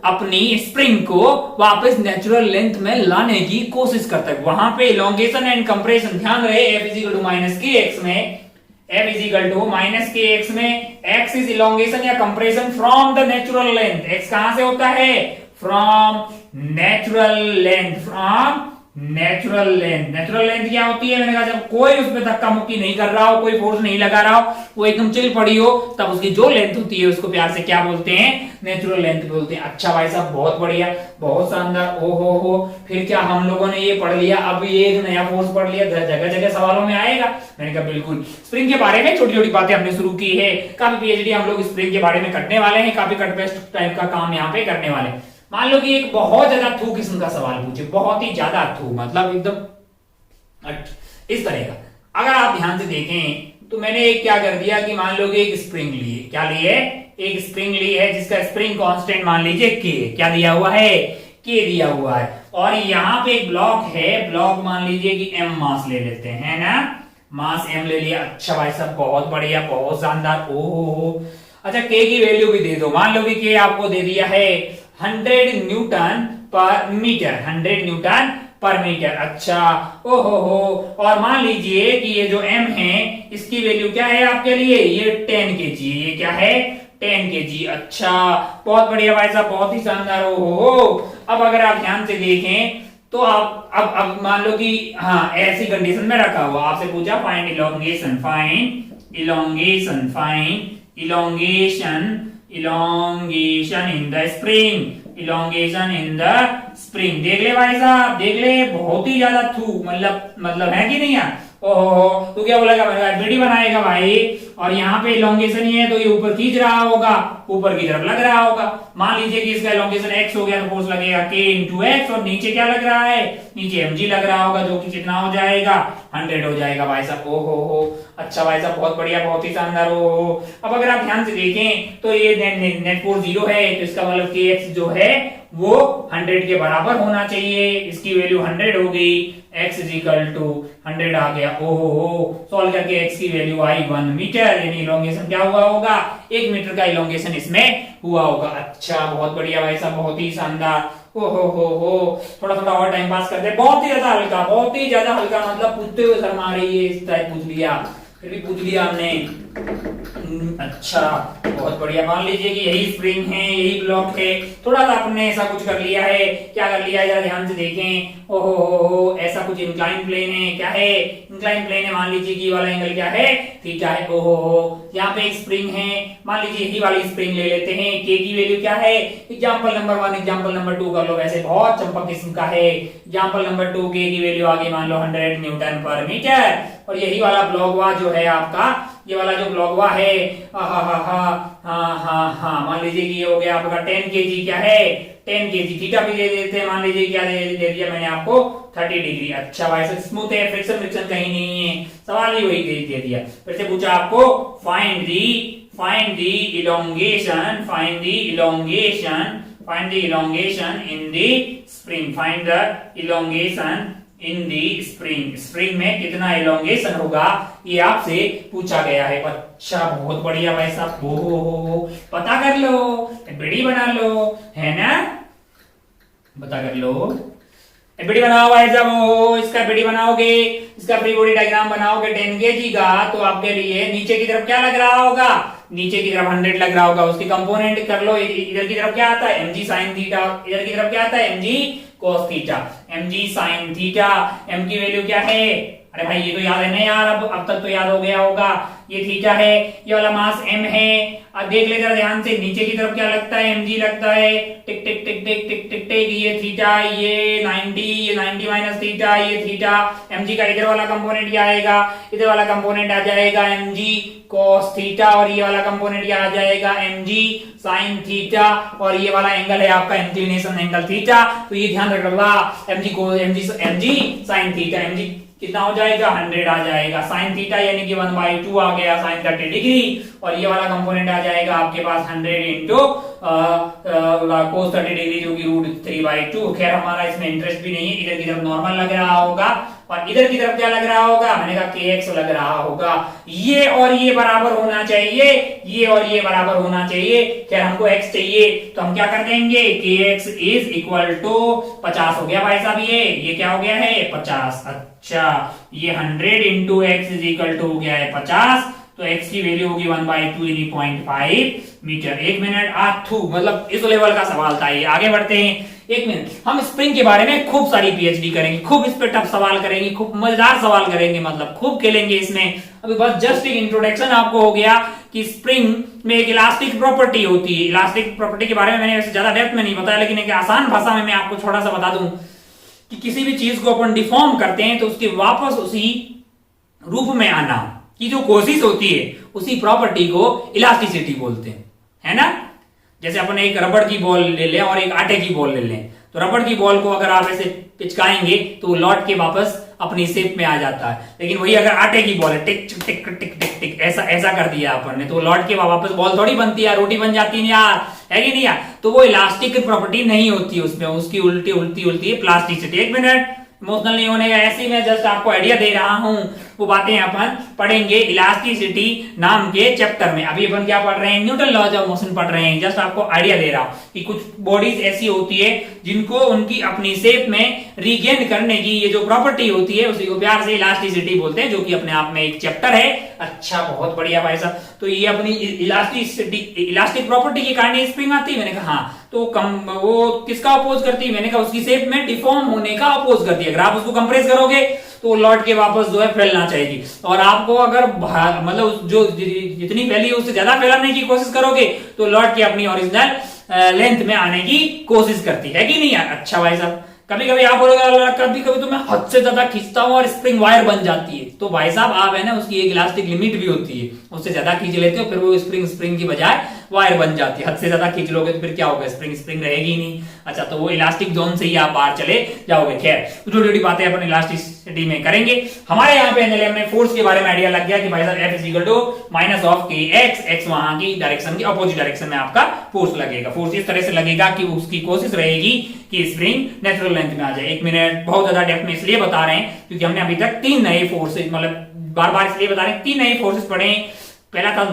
अपनी स्प्रिंग को वापस नेचुरल लेंथ में लाने की कोशिश करता है। वहां पे इलोंगेशन एंड कंप्रेशन ध्यान रहे, F is equal to minus kx में, F is equal to minus kx में x इज इलोंगेशन या compression from the natural length. x कहां से होता है, from natural length. Natural length क्या होती है, मैंने कहा जब कोई उसमें धक्का मुक्की नहीं कर रहा हो, कोई फोर्स नहीं लगा रहा हो, वो एकदम चिल पड़ी हो, तब उसकी जो लेंथ होती है उसको प्यार से क्या बोलते हैं, नेचुरल लेंथ बोलते हैं। अच्छा भाई साहब बहुत बढ़िया, बहुत शानदार। ओ हो फिर क्या हम लोगों ने ये पढ़ लिया, अब ये एक नया फोर्स पढ़ लिया, जगह जगह सवालों में आएगा। मैंने कहा बिल्कुल, स्प्रिंग के बारे में छोटी छोटी बातें हमने शुरू की है, काफी पीएचडी हम लोग स्प्रिंग के बारे में करने वाले हैं, काफी कट पेस्ट टाइप का काम यहाँ पे करने वाले हैं। मान लो कि एक बहुत ज्यादा थू किस्म का सवाल पूछे, बहुत ही ज्यादा थू, मतलब एकदम इस तरह का। अगर आप ध्यान से देखें तो मैंने एक क्या कर दिया कि मान लो कि एक स्प्रिंग लिए, क्या लिए, एक स्प्रिंग ली है जिसका स्प्रिंग कांस्टेंट मान लीजिए K, क्या दिया हुआ है K दिया हुआ है, और यहाँ पे एक ब्लॉक है, ब्लॉक मान लीजिए कि M मास ले लेते हैं ना, मास M ले लिया। अच्छा भाई साहब बहुत बढ़िया, बहुत शानदार। ओ अच्छा K की वैल्यू भी दे दो, मान लो कि K आपको दे दिया है 100 न्यूटन पर मीटर, 100 न्यूटन पर मीटर। अच्छा ओ हो, और मान लीजिए कि ये जो M है इसकी वैल्यू क्या है आपके लिए, ये 10 kg, ये क्या है 10 kg। अच्छा बहुत बढ़िया भाई साहब, बहुत ही शानदार। ओ हो अब अगर आप ध्यान से देखें तो आप अब मान लो कि हाँ ऐसी कंडीशन में रखा हुआ, आपसे पूछा find elongation, elongation in the spring, elongation in the spring. देख ले भाई साहब, देख ले, बहुत ही ज्यादा थू मतलब है कि नहीं यार। ओहो, तो क्या बोलेगा एफबीडी बनाएगा भाई, और यहाँ पे इलोंगेशन ही है तो ये ऊपर खींच रहा होगा, ऊपर की तरफ लग रहा होगा। मान लीजिए कि इसका इलोंगेशन x हो गया तो फोर्स लगेगा k इंटू एक्स, और नीचे क्या लग रहा है, नीचे mg लग रहा होगा, जो कि कितना हो जाएगा 100 हो जाएगा भाई साहब। ओहो हो, अच्छा भाई साहब, बहुत बढ़िया, बहुत ही शानदार। हो अब अगर आप ध्यान से देखें तो ये नेट फोर्स 0 है, तो इसका मतलब kx जो है वो 100 के बराबर होना चाहिए। इसकी वैल्यू 100 हो गई, x इज इक्वल टू 100 आ गया। ओहो हो, सॉल्व करके x की वैल्यू आई 1 मीटर, यानी इलोंगेशन क्या हुआ होगा, 1 मीटर का इलोंगेशन इसमें हुआ होगा। अच्छा, बहुत बढ़िया भाई साहब, बहुत ही शानदार। हो थोड़ा थोड़ा और टाइम पास करते हैं। बहुत ही ज्यादा हल्का, बहुत ही ज्यादा हल्का, मतलब पूछते हुए शर्म आ रही है, इस टाइप पूछ लिया, फिर भी पूछ लिया हमने। अच्छा, बहुत बढ़िया। मान लीजिए कि यही स्प्रिंग है, यही ब्लॉक है, थोड़ा सा आपने ऐसा कुछ कर लिया है। क्या कर लिया है जरा ध्यान से देखें। ओहो हो, ऐसा कुछ इंक्लाइन प्लेन है। क्या है, इंक्लाइन प्लेन है। मान लीजिए कि वाला एंगल क्या है, थीटा है। ओहो हो, यहाँ पे एक स्प्रिंग है, मान लीजिए यही वाली स्प्रिंग ले लेते हैं। के की वैल्यू क्या है, एग्जाम्पल नंबर 1 एग्जाम्पल नंबर 2 कर लो, वैसे बहुत चंपक किस्म का है। एग्जाम्पल नंबर 2 के की वैल्यू आ गई मान लो 100 न्यूटन पर मीटर, और यही वाला ब्लॉकवा जो है आपका, ये वाला जो ब्लॉकवा है, मान लीजिए कि ये हो गया आपका 10 केजी। क्या है, 10 केजी। थीटा भी दे देते हैं, मान लीजिए क्या दे दिया मैंने आपको 30 डिग्री। अच्छा भाई साहब, स्मूथ है, फ्रिक्शन कहीं नहीं है, सवाल ही वही दे दिया। फिर से पूछा आपको find the elongation in the spring, find the elongation in the spring में कितना इलोंगेशन होगा, ये आपसे पूछा गया है। अच्छा, बहुत बढ़िया भाई साहब, हो पता कर लो, एफबीडी बना लो, है ना, पता कर लो, एफबीडी बनाओ भाई साहब। हो इसका एफबीडी बनाओगे, इसका फ्री बॉडी डायग्राम बनाओगे 10 केजी का, तो आपके लिए नीचे की तरफ क्या लग रहा होगा, नीचे की तरफ 100 लग रहा होगा। उसके कंपोनेंट कर लो, इधर की तरफ क्या आता है mg sin थीटा, इधर की तरफ क्या आता है mg cos theta, mg sin theta. m की वैल्यू क्या है, अरे भाई ये तो याद है ना यार, अब तक तो याद हो गया होगा। ये थीटा है, ये वाला मास m है। अब देख ले जरा ध्यान से, नीचे की तरफ क्या लगता है, mg लगता है, टिक टिक टिक टिक टिक टिक टिक, ये थीटा, ये 90 माइनस थीटा, ये थीटा। mg का इधर वाला कंपोनेंट क्या आएगा, इधर वाला कंपोनेंट आ जाएगा mg cos थीटा, और ये वाला कंपोनेंट क्या आ जाएगा mg sin थीटा, और ये वाला एंगल है आपका इंक्लिनेशन एंगल थीटा। तो ये ध्यान रखना, mg sin थीटा, mg कितना हो जाएगा 100 आ जाएगा, साइन थीटा यानी कि 1/2 आ गया, साइन 30 डिग्री, और ये वाला कंपोनेंट आ जाएगा आपके पास 100 इंटू कोस 30 डिग्री जो कि √3/2। खैर हमारा इसमें इंटरेस्ट भी नहीं है, इधर की तरफ नॉर्मल लग रहा होगा, और इधर की तरफ क्या लग रहा होगा, मैंने कहा kx लग रहा होगा। ये और ये बराबर होना चाहिए, ये और ये बराबर होना चाहिए। खैर हमको x चाहिए, तो हम क्या कर देंगे, kx इज इक्वल टू 50 हो गया भाई साहब, ये क्या हो गया है 50। अच्छा, ये 100 into X is equal to हो गया है 50, तो x की वैल्यू होगी 1/2 यानी 0.5 मीटर। 1 मिनट आथू, मतलब इस लेवल का सवाल था ये। आगे बढ़ते हैं, 1 मिनट। हम स्प्रिंग के बारे में खूब सारी पीएचडी करेंगे, खूब इस पे टफ सवाल करेंगे, खूब मजेदार सवाल करेंगे, मतलब खूब खेलेंगे इसमें। अभी बस जस्ट एक इंट्रोडक्शन आपको हो गया कि स्प्रिंग में एक इलास्टिक प्रॉपर्टी होती है। इलास्टिक प्रॉपर्टी के बारे में मैंने वैसे ज्यादा डेप्थ में नहीं बताया, लेकिन एक आसान भाषा में मैं आपको थोड़ा सा बता दूं कि किसी भी चीज को अपन डिफॉर्म करते हैं तो उसके वापस उसी रूप में आना की जो कोशिश होती है, उसी प्रॉपर्टी को इलास्टिसिटी बोलते हैं, है ना। जैसे अपन एक रबड़ की बॉल ले लें और एक आटे की बॉल ले लें, तो रबड़ की बॉल को अगर आप ऐसे पिचकाएंगे तो वो लौट के वापस अपनी शेप में आ जाता है, लेकिन वही अगर आटे की बॉल है, टिक टिक टिक टिक टिक ऐसा कर दिया अपन ने, तो लौट के वापस बॉल थोड़ी बनती है, रोटी बन जाती है यार, है कि नहीं यार। तो वो इलास्टिक प्रॉपर्टी नहीं होती उसमें, उसकी उल्टी होती है प्लास्टिसिटी। 1 मिनट, इमोशनल नहीं होने का, ऐसे ही मैं जस्ट आपको आइडिया दे रहा हूं, वो बातें अपन पढ़ेंगे इलास्टिसिटी नाम के चैप्टर में। अभी अपन क्या पढ़ रहे हैं, न्यूटन लॉज ऑफ मोशन पढ़ रहे हैं। जस्ट आपको आइडिया दे रहा हूं कि कुछ बॉडीज ऐसी होती है जिनको उनकी अपनी शेप में रीगेन करने की ये जो प्रॉपर्टी होती है, उसी को प्यार से इलास्टिसिटी बोलते हैं, जो कि अपने आप में एक चैप्टर है। अच्छा, बहुत बढ़िया भाई साहब। तो ये अपनी इलास्टिक प्रॉपर्टी के कारण स्प्रिंग आती है, मैंने कहा हाँ। तो तो वो किसका अपोज करती है? मैंने कहा उसकी शेप में डिफॉर्म होने का अपोज करती है। अगर आप उसको कंप्रेस करोगे तो लौट के वापस जो है फैलना चाहिए, और आपको अगर मतलब जो जितनी फैली है उससे ज्यादा फैलाने की कोशिश करोगे तो लौट के अपनी ओरिजिनल लेंथ में आने की कोशिश करती है कि नहीं यार? अच्छा भाई साहब, कभी कभी आप बोलोगे कभी कभी तो मैं हद से ज्यादा खींचता हूं और स्प्रिंग वायर बन जाती है, तो भाई साहब आप है ना उसकी एक इलास्टिक लिमिट भी होती है, उससे ज्यादा खींच लेते हो फिर वो स्प्रिंग की बजाय वायर बन जाती है। हद से ज्यादा खींच लोगे तो फिर क्या होगा? स्प्रिंग रहेगी नहीं। अच्छा, तो वो इलास्टिक जोन से ही आप बाहर चले जाओगे। खैर, छोटी छोटी बातें अपन इलास्टिसिटी में करेंगे। हमारे यहाँ पे एनएलएम में फोर्स के बारे में आइडिया लग गया कि भाई साहब F is equal to minus of K X वहां की डायरेक्शन की अपोजिट डायरेक्शन में आपका फोर्स लगेगा। फोर्स इस तरह से लगेगा कि उसकी कोशिश रहेगी कि स्प्रिंग नेचुरल लेंथ में आ जाए। 1 मिनट, बहुत ज्यादा डेप्थ में इसलिए बता रहे हैं क्योंकि हमने अभी तक 3 नए फोर्सेज, मतलब बार बार इसलिए बता रहे हैं 3 नए फोर्सेज पढ़े हैं। पहला था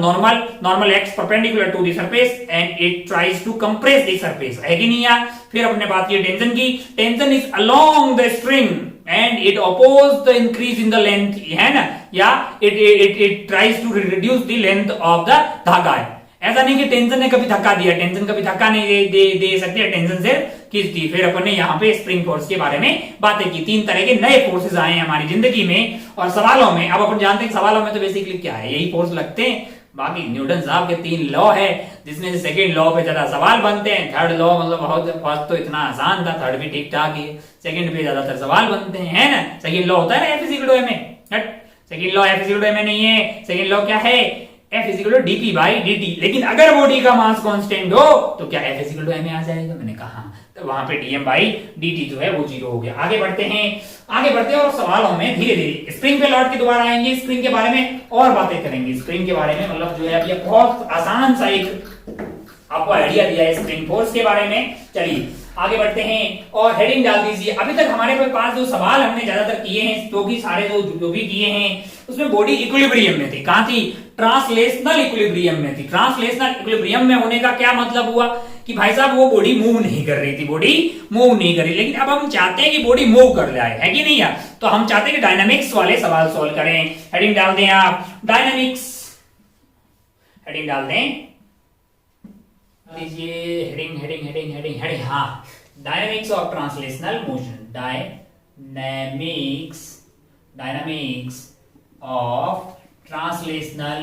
normal X perpendicular to the surface and it tries to compress the surface, है कि नहीं यार? फिर अपने बात की टेंशन की। Tension is along the string and it oppose the increase in the length, है ना? या it tries to reduce the length of the धागा। ऐसा नहीं कि टेंशन ने कभी धक्का दिया, टेंशन कभी धक्का नहीं दे सकती, टेंशन से खींचती। फिर अपन ने यहाँ पे स्प्रिंग फोर्स के बारे में बातें की। 3 तरह के नए फोर्सेस आए हैं हमारी जिंदगी में और सवालों में। अब अपन जानते हैं सवालों में तो बेसिकली क्या है, यही फोर्स लगते हैं। बाकी न्यूटन साहब के 3 लॉ है जिसमें से सेकंड लॉ पे ज्यादा सवाल बनते हैं। थर्ड लॉ मतलब बहुत, फर्स्ट तो इतना आसान था, थर्ड भी ठीक ठाक है, सेकंड पे ज्यादातर सवाल बनते हैं, है ना? सेकंड लॉ होता है ना F is equal to ma, second law F is equal to ma नहीं है। सेकंड लॉ क्या है? F is equal to dp by dt। लेकिन अगर बॉडी का मास कांस्टेंट हो तो क्या F is equal to ma आ जाएगा? मैंने कहा तो वहां पे dm बाई dt जो है वो 0 हो गया। आगे बढ़ते हैं और सवालों में धीरे धीरे स्प्रिंग पे लौट के दोबारा आएंगे। स्प्रिंग के बारे में और बातें करेंगे। स्प्रिंग के बारे में मतलब जो है अब ये बहुत आसान सा एक आपको आइडिया दिया है स्प्रिंग फोर्स के बारे में। चलिए आगे बढ़ते हैं और हेडिंग डाल दीजिए। अभी तक हमारे पास जो सवाल हमने ज्यादातर किए हैं, जो कि सारे जो भी किए हैं उसमें बॉडी इक्विलिब्रियम में थी। कहां थी? ट्रांसलेशनल इक्विलिब्रियम में थी। ट्रांसलेशनल इक्विलिब्रियम में होने का क्या मतलब हुआ कि भाई साहब वो बॉडी मूव नहीं कर रही थी, बॉडी मूव नहीं कर रही। लेकिन अब हम चाहते हैं कि बॉडी मूव कर जाए, है कि नहीं यार? तो हम चाहते हैं कि डायनामिक्स वाले सवाल सोल्व करें। हेडिंग डाल दें आप, डायनामिक्स, हेडिंग डाल दें लीजिए, हेडिंग, हाँ, dynamics of translational motion, dynamics of translational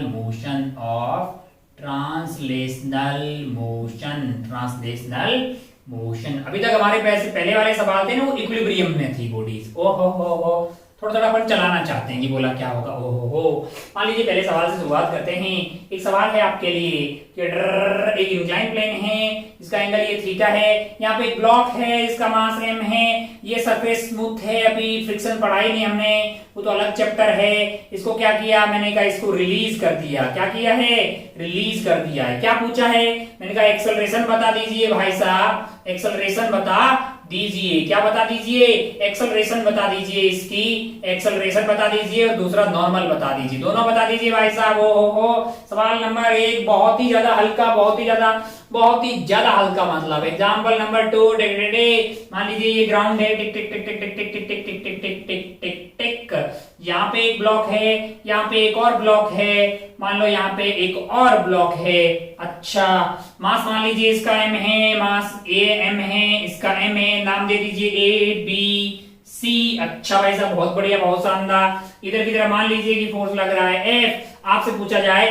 motion. अभी तक हमारे पहले वाले सवाल थे ना वो इक्विलिब्रियम में थी बॉडीज। ओहो थोड़ा अपन चलाना चाहते हैं कि बोला क्या होगा। ओहो, मान लीजिए पहले सवाल से शुरुआत करते हैं। एक सवाल है आपके लिए कि एक इंक्लाइन प्लेन है, इसका एंगल ये थीटा है, यहाँ पे एक ब्लॉक है, इसका मास m है, ये सरफेस स्मूथ है, अभी फ्रिक्शन पढ़ाई नहीं हमने, वो तो अलग चैप्टर है। इसको क्या किया? मैंने कहा इसको रिलीज कर दिया। क्या किया है? रिलीज कर दिया है। क्या पूछा है? मैंने कहा एक्सेलरेशन बता दीजिए भाई साहब, एक्सेलरेशन बता दीजिए। क्या बता दीजिए? एक्सेलरेशन बता दीजिए, इसकी एक्सेलरेशन बता दीजिए और दूसरा नॉर्मल बता दीजिए, दोनों बता दीजिए भाई साहब। हो सवाल नंबर 1 बहुत ही ज्यादा हल्का, बहुत ही ज्यादा हल्का मतलब। एग्जांपल नंबर 2, मान लीजिए ये ग्राउंड है, टिक टिक टिक टिक टिक टिक टिक टिक टिक टिक टिक टिक टिक टिक, यहाँ पे एक ब्लॉक है, यहाँ पे एक और ब्लॉक है, मान लो यहाँ पे एक और ब्लॉक है। अच्छा, मास मान लीजिए इसका m है, मास m है, इसका m है, नाम दे दीजिए A B C। अच्छा भाई साहब, बहुत बढ़िया, बहुत शानदार। इधर की तरफ मान लीजिए कि फोर्स लग रहा है F। आपसे पूछा जाए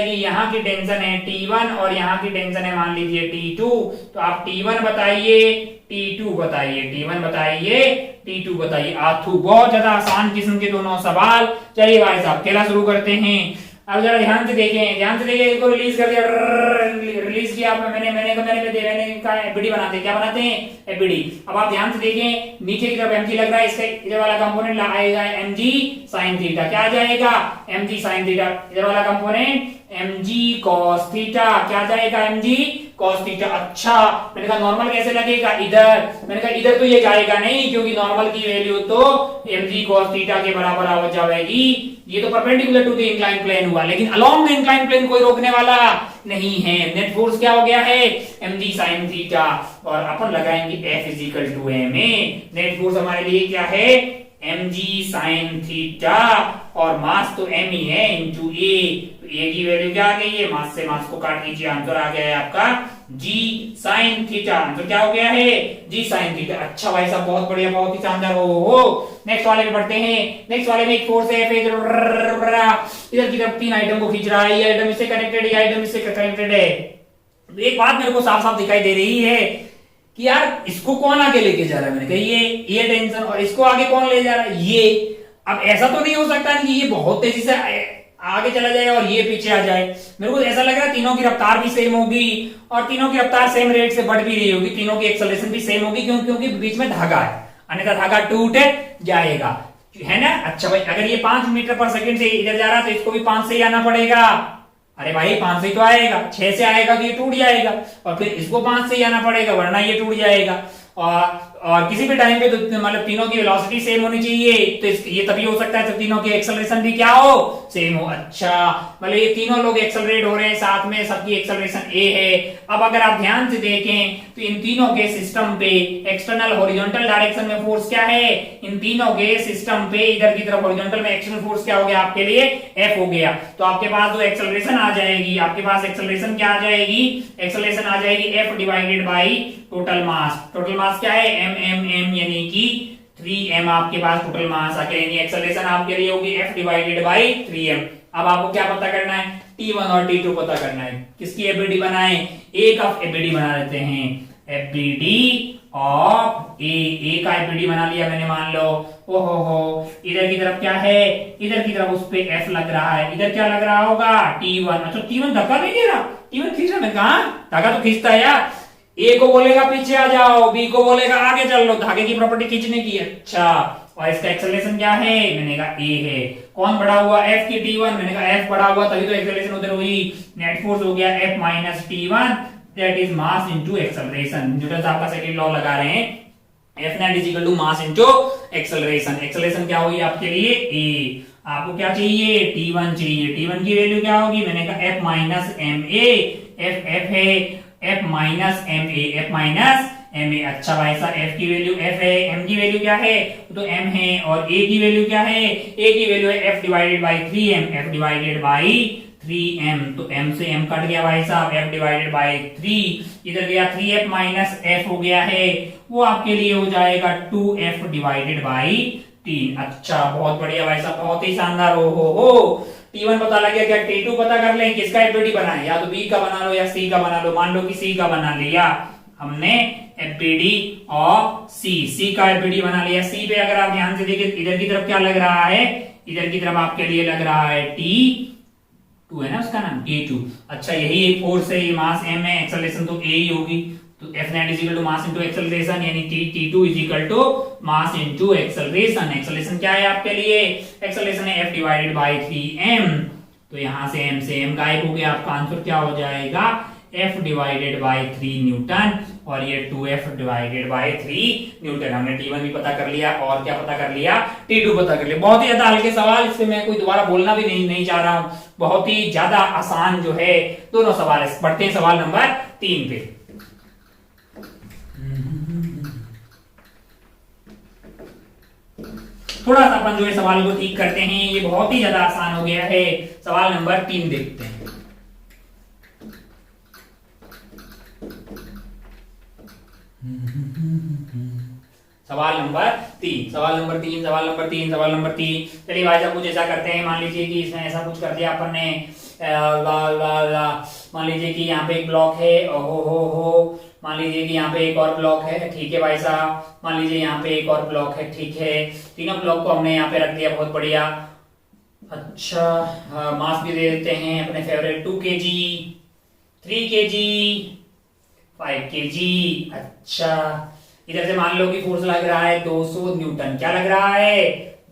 कि यहाँ की टेंशन है T1 और यहाँ की टेंशन है मान लीजिए T2, तो आप T1 बताइए, T2 बताइए, T1 बताइए, T2 बताइए। आथू, बहुत ज्यादा आसान किस्म के दोनों सवाल। चलिए भाई साहब खेला शुरू करते हैं। अब जरा ध्यान से देखें, इसको रिलीज कर दिया, रिलीज किया मैंने कहा एफबीडी बनाते हैं। क्या बनाते हैं? एफबीडी। अब आप ध्यान से देखें, नीचे की तरफ mg लग रहा है, इसका इधर वाला कंपोनेंट आएगा mg sin थीटा। क्या आ जाएगा? mg sin theta. इधर वाला कंपोनेंट mg cos थीटा। क्या आ जाएगा? mg cos theta. अच्छा, मैंने कहा नॉर्मल कैसे लगेगा? इधर। मैंने कहा इधर तो ये जाएगा नहीं क्योंकि नॉर्मल की वैल्यू तो mg cos थीटा के बराबर आ जाएगी। ये तो perpendicular to the incline plane हुआ, लेकिन अलोंग द इंक्लाइन प्लेन कोई रोकने वाला नहीं है। नेट फोर्स क्या हो गया है? mg sin theta. और अपन लगाएंगे F is equal to ma। Net force हमारे लिए क्या है? mg sin theta. और मास तो m ही है इंटू ए। तो ए की वैल्यू क्या आ गई है, मास से मास को काट लीजिए, आंसर आ गया है आपका g sin थीटा। आंसर क्या हो गया है, g sin थीटा। अच्छा भाई साहब बहुत बढ़िया, बहुत ही शानदार। हो नेक्स्ट वाले पे बढ़ते हैं। नेक्स्ट वाले में एक फोर्स है इधर की तरफ 3 आइटम को खींच रहा है, ये आइटम इससे कनेक्टेड है, ये आइटम इससे कनेक्टेड है। तो एक बात मेरे को साफ साफ दिखाई दे रही है कि यार इसको कौन आगे लेके जा रहा है। मैंने कहा ये टेंशन, और इसको आगे कौन ले जा रहा है, ये। अब ऐसा तो नहीं हो सकता कि ये बहुत तेजी से आगे चला जाए और ये पीछे आ जाए। मेरे को ऐसा लग रहा है तीनों की रफ्तार भी सेम होगी और तीनों की रफ्तार सेम रेट से बढ़ भी रही होगी, तीनों की एक्सेलरेशन भी सेम होगी, क्योंकि बीच में धागा है, अन्यथा धागा टूट जाएगा, है ना। अच्छा भाई, अगर ये 5 मीटर पर सेकंड से इधर जा रहा है तो इसको भी 5 से ही आना पड़ेगा। अरे भाई 5 से तो आएगा, 6 से आएगा तो ये टूट जाएगा, और फिर इसको 5 से ही आना पड़ेगा वरना ये टूट जाएगा। और किसी भी टाइम पे तो मतलब तीनों की वेलोसिटी सेम होनी चाहिए, तो ये तभी हो सकता है जब तीनों की एक्सेलरेशन भी क्या हो, सेम हो। अच्छा मतलब ये तीनों लोग एक्सेलरेट हो रहे हैं साथ में, सबकी एक्सेलरेशन ए है। अब अगर आप ध्यान से देखें तो इन तीनों के सिस्टम पे एक्सटर्नल हॉरिजॉन्टल डायरेक्शन में फोर्स क्या है, इन तीनों के सिस्टम पे इधर की तरफ हॉरिजॉन्टल में एक्सटर्नल फोर्स क्या हो गया आपके लिए, एफ हो गया। तो आपके पास जो एक्सेलरेशन आ जाएगी, आपके पास एक्सेलरेशन क्या आ जाएगी, एक्सेलरेशन आ जाएगी F divided by total mass. Total mass क्या है, एम एम एम, यानी कि 3m आपके पास टोटल मास आके, यानी एक्सेलरेशन आपके लिए होगी f डिवाइडेड बाई 3m। अब आपको क्या पता करना है, T1 और T2 पता करना है। किसकी एफबीडी बनाए, ए का एफबीडी बना लेते हैं, एफबीडी ऑफ ए का एफबीडी बना लिया मैंने, मान लो। ओहो इधर की तरफ क्या है, इधर की तरफ उस पे f लग रहा है, इधर क्या लग रहा होगा, T1। अच्छा T1 धक्का नहीं दे रहा, T1 खींच रहा, मैं कहा धागा तो खींचता है यार। ए को बोलेगा पीछे आ जाओ, बी को बोलेगा आगे चल लो, धागे की प्रॉपर्टी खींचने की। अच्छा और इसका एक्सेलरेशन क्या है, मैंने कहा ए है। कौन बढ़ा हुआ, एफ की T1, मैंने कहा एफ बढ़ा हुआ तभी तो एक्सेलरेशन उधर हुई। नेट फोर्स हो गया F minus T1, that is mass into acceleration. Newton साहब का सेकंड लॉ लगा रहे हैं, F net is equal to mass into acceleration. Acceleration क्या होगी आपके लिए, ए। आपको क्या चाहिए, T1 चाहिए। T1 की वैल्यू क्या होगी, मैंने कहा F minus M A, F है F minus M A, F minus M A. अच्छा भाई साहब F की वैल्यू F है, M की वैल्यू क्या है, तो M है, और A की वैल्यू क्या है, A की वैल्यू है F divided by 3M, F divided by 3M। तो M से M कट गया भाई साहब, F डिवाइडेड बाई 3 इधर गया, 3F माइनस F हो गया है, वो आपके लिए हो जाएगा 2F डिवाइडेड बाई 3। अच्छा बहुत बढ़िया भाई साहब, बहुत ही शानदार। हो T1 पता लग गया, क्या T2 पता कर लें, किसका एफबीडी बनाए, या तो B का बना लो या C का बना लो। मान लो कि C का बना लिया हमने, एफबीडी ऑफ C का एफबीडी बना लिया। C पे अगर आप ध्यान से देखिए इधर की तरफ क्या लग रहा है, इधर की तरफ आपके लिए लग रहा है T2 है ना उसका नाम, T2। अच्छा यही एक फोर्स है, ये मास m है, एक्सेलरेशन तो a ही होगी, तो F net is equal to mass into acceleration, यानी T2 is equal to mass into acceleration। Acceleration क्या है आपके लिए, एक्सेलरेशन है F डिवाइडेड बाई 3m। तो यहां से m से m गायब हो गया, आपका आंसर क्या हो जाएगा, F डिवाइडेड बाई 3 न्यूटन, और ये 2F डिवाइडेड बाई 3 न्यूटन। हमने T1 भी पता कर लिया, और क्या पता कर लिया, T2 पता कर लिया। बहुत ही ज्यादा हल्के सवाल, इससे मैं कोई दोबारा बोलना भी नहीं चाह रहा हूं, बहुत ही ज्यादा आसान जो है दोनों सवाल। बढ़ते हैं सवाल नंबर 3 पे। थोड़ा सा अपन जो है सवाल को ठीक करते हैं, ये बहुत ही ज्यादा आसान हो गया है। सवाल नंबर 3 देखते हैं। सवाल नंबर 3, सवाल नंबर 3, सवाल नंबर 3, सवाल नंबर 3। चलिए भाई साहब कुछ ऐसा करते हैं, मान लीजिए कि इसमें ऐसा कुछ कर दिया अपन ने, मान लीजिए कि यहाँ पे एक ब्लॉक है, हो मान लीजिए कि यहाँ पे एक और ब्लॉक है, ठीक है भाई साहब। मान लीजिए यहाँ पे एक और ब्लॉक है, ठीक है। तीनों ब्लॉक को हमने यहाँ पे रख दिया, बहुत बढ़िया। अच्छा मास भी दे देते हैं अपने फेवरेट, 2 kg, 3 kg, 5 kg। अच्छा इधर से मान लो कि फोर्स लग रहा है 200 न्यूटन, क्या लग रहा है,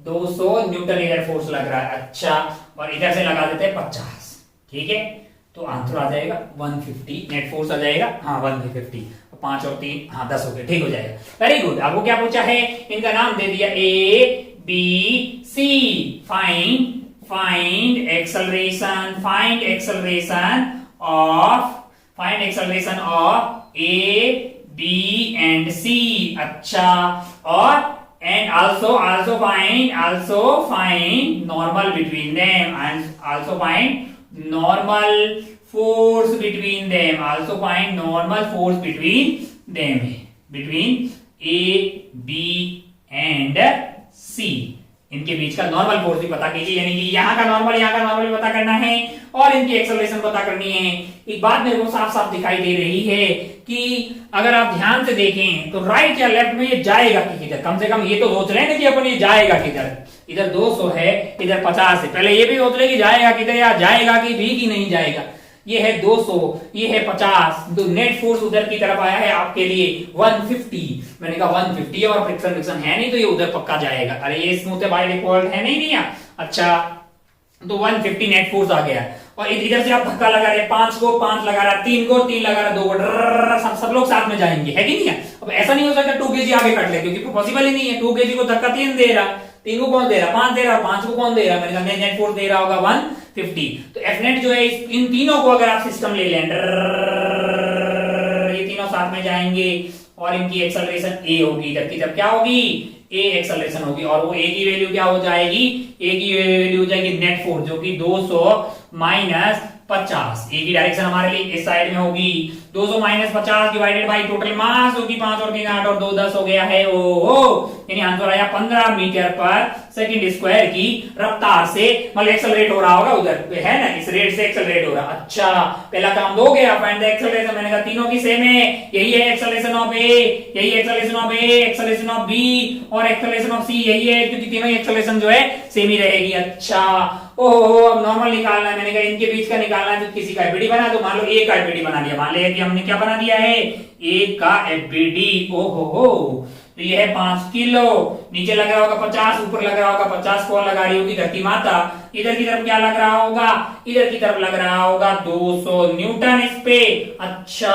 200 न्यूटन इधर फोर्स लग रहा है। अच्छा और इधर से लगा देते हैं 50, ठीक है। तो आंसर आ जाएगा 150, नेट फोर्स आ जाएगा, हाँ 150, 5 और 3 हाँ 10 हो गए, ठीक हो जाएगा। Very good. आपको क्या पूछा है, इनका नाम दे दिया A B C। Find acceleration of A B and C। अच्छा और and also find normal between them, and also find normal force between them, also find normal force between them, between A, B and C, इनके बीच का normal force भी पता कीजिए, यानी कि यहाँ का नॉर्मल भी पता करना है और इनकी एक्सेलरेशन पता करनी है। एक बात मेरे को साफ साफ दिखाई दे रही है कि अगर आप ध्यान से देखें तो राइट या लेफ्ट में ये जाएगा कि किधर, कम से कम ये तो सोच रहे हैं कि अपन ये जाएगा किधर, इधर 200 है इधर 50 है, पहले ये भी सोच रहे कि जाएगा किधर, या जाएगा कि भी कि नहीं जाएगा। ये है 200, ये है 50, तो नेट फोर्स उधर की तरफ आया है आपके लिए 150, मैंने कहा 150 और फ्रिक्शन है नहीं तो ये उधर पक्का जाएगा। अरे ये स्मूथ है बाय डिफॉल्ट, है नहीं दिया, अच्छा तो 150 नेट फोर्स आ गया। और इधर से आप धक्का लगा रहे, 5 को 5 लगा रहा, 3 को 3 लगा रहा, 2 को सब लोग साथ में जाएंगे, है कि नहीं है। अब ऐसा नहीं हो सकता 2 kg आगे कट ले, क्योंकि पॉसिबल ही नहीं है। 2 kg को धक्का 3 दे रहा, 3 को कौन दे रहा, 5 दे रहा, 5 को कौन दे रहा, मैंने कहा नेट फोर्स दे रहा होगा 150। तो एफ नेट जो है इन तीनों को अगर आप सिस्टम ले लें, ये तीनों साथ में जाएंगे और इनकी एक्सेलरेशन ए होगी, इधर की तरफ क्या होगी, ए एक्सेलरेशन होगी, और वो ए की वैल्यू क्या हो जाएगी, ए की वैल्यू हो जाएगी नेट फोर्स जो कि 200 माइनस 50, ए की डायरेक्शन हमारे लिए इस साइड में होगी, 200 minus 50 divided by total mass जो कि 5 और 3 8 और 2 10 हो गया है, ओहो, यानी आंसर आया 15 मीटर पर सेकंड स्क्वायर की रफ्तार से, मतलब एक्सेलरेट हो रहा होगा उधर, है ना, इस रेट से एक्सेलरेट हो रहा। अच्छा पहला काम दो गया, फाइंड द एक्सेलरेशन, मैंने कहा तीनों की सेम है, यही है एक्सेलरेशन ऑफ ए, यही acceleration of A, acceleration of B और एक्सेलरेशन ऑफ सी यही है, क्योंकि तीनों एक्सेलरेशन जो है सेम ही रहेगी। अच्छा ओहो, अब नॉर्मल निकालना है, मैंने कहा इनके बीच का निकालना है, तो किसी का एफबीडी बना दो, मान लो ए का एफबीडी बना दिया, मान लिया कि हमने क्या बना दिया है, ए का एफबीडी, ओहो, तो ये है 5 किलो, नीचे लग रहा होगा 50, ऊपर लग रहा होगा 50, कौन लगा रही होगी, धरती माता, इधर की तरफ क्या लग रहा होगा, इधर की तरफ लग रहा होगा 200 न्यूटन इस पे। अच्छा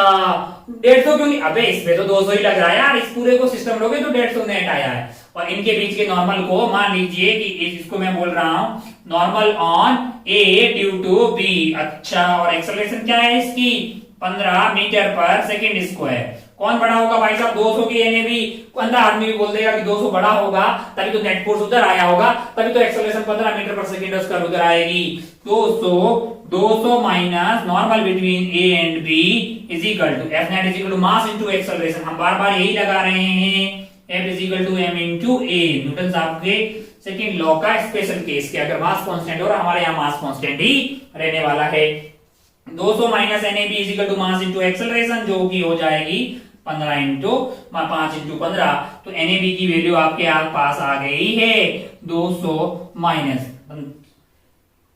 150 क्यों नहीं, अबे इस पे तो 200 ही लग रहा है यार, इस पूरे को सिस्टम लोगे तो 150 नेट आया है। और इनके बीच के नॉर्मल को मान लीजिए कि इसको मैं बोल रहा हूं normal on A due to B. अच्छा और एक्सेलरेशन क्या है इसकी, 15 मीटर पर सेकंड स्क्वायर। कौन बड़ा होगा भाई साहब, 200 की एने भी अंधा आदमी भी बोल देगा कि 200 बड़ा होगा, तभी तो नेट फोर्स उधर आया होगा, तभी तो acceleration 15 metre per second square उधर आएगी। 200 minus normal between A and B is equal to F net is equal to mass into acceleration. हम बार बार यही लगा रहे हैं, F is equal to M into A, Newton साहब के सेकंड लॉ का स्पेशल केस के, अगर मास कांस्टेंट हो और हमारे यहाँ मास कांस्टेंट ही रहने वाला है। 200 minus N A B is equal to mass into acceleration जो कि हो जाएगी 15 इंटू 5 इंटू 15, तो एन ए बी की वैल्यू आपके पास आ गई है 200 माइनस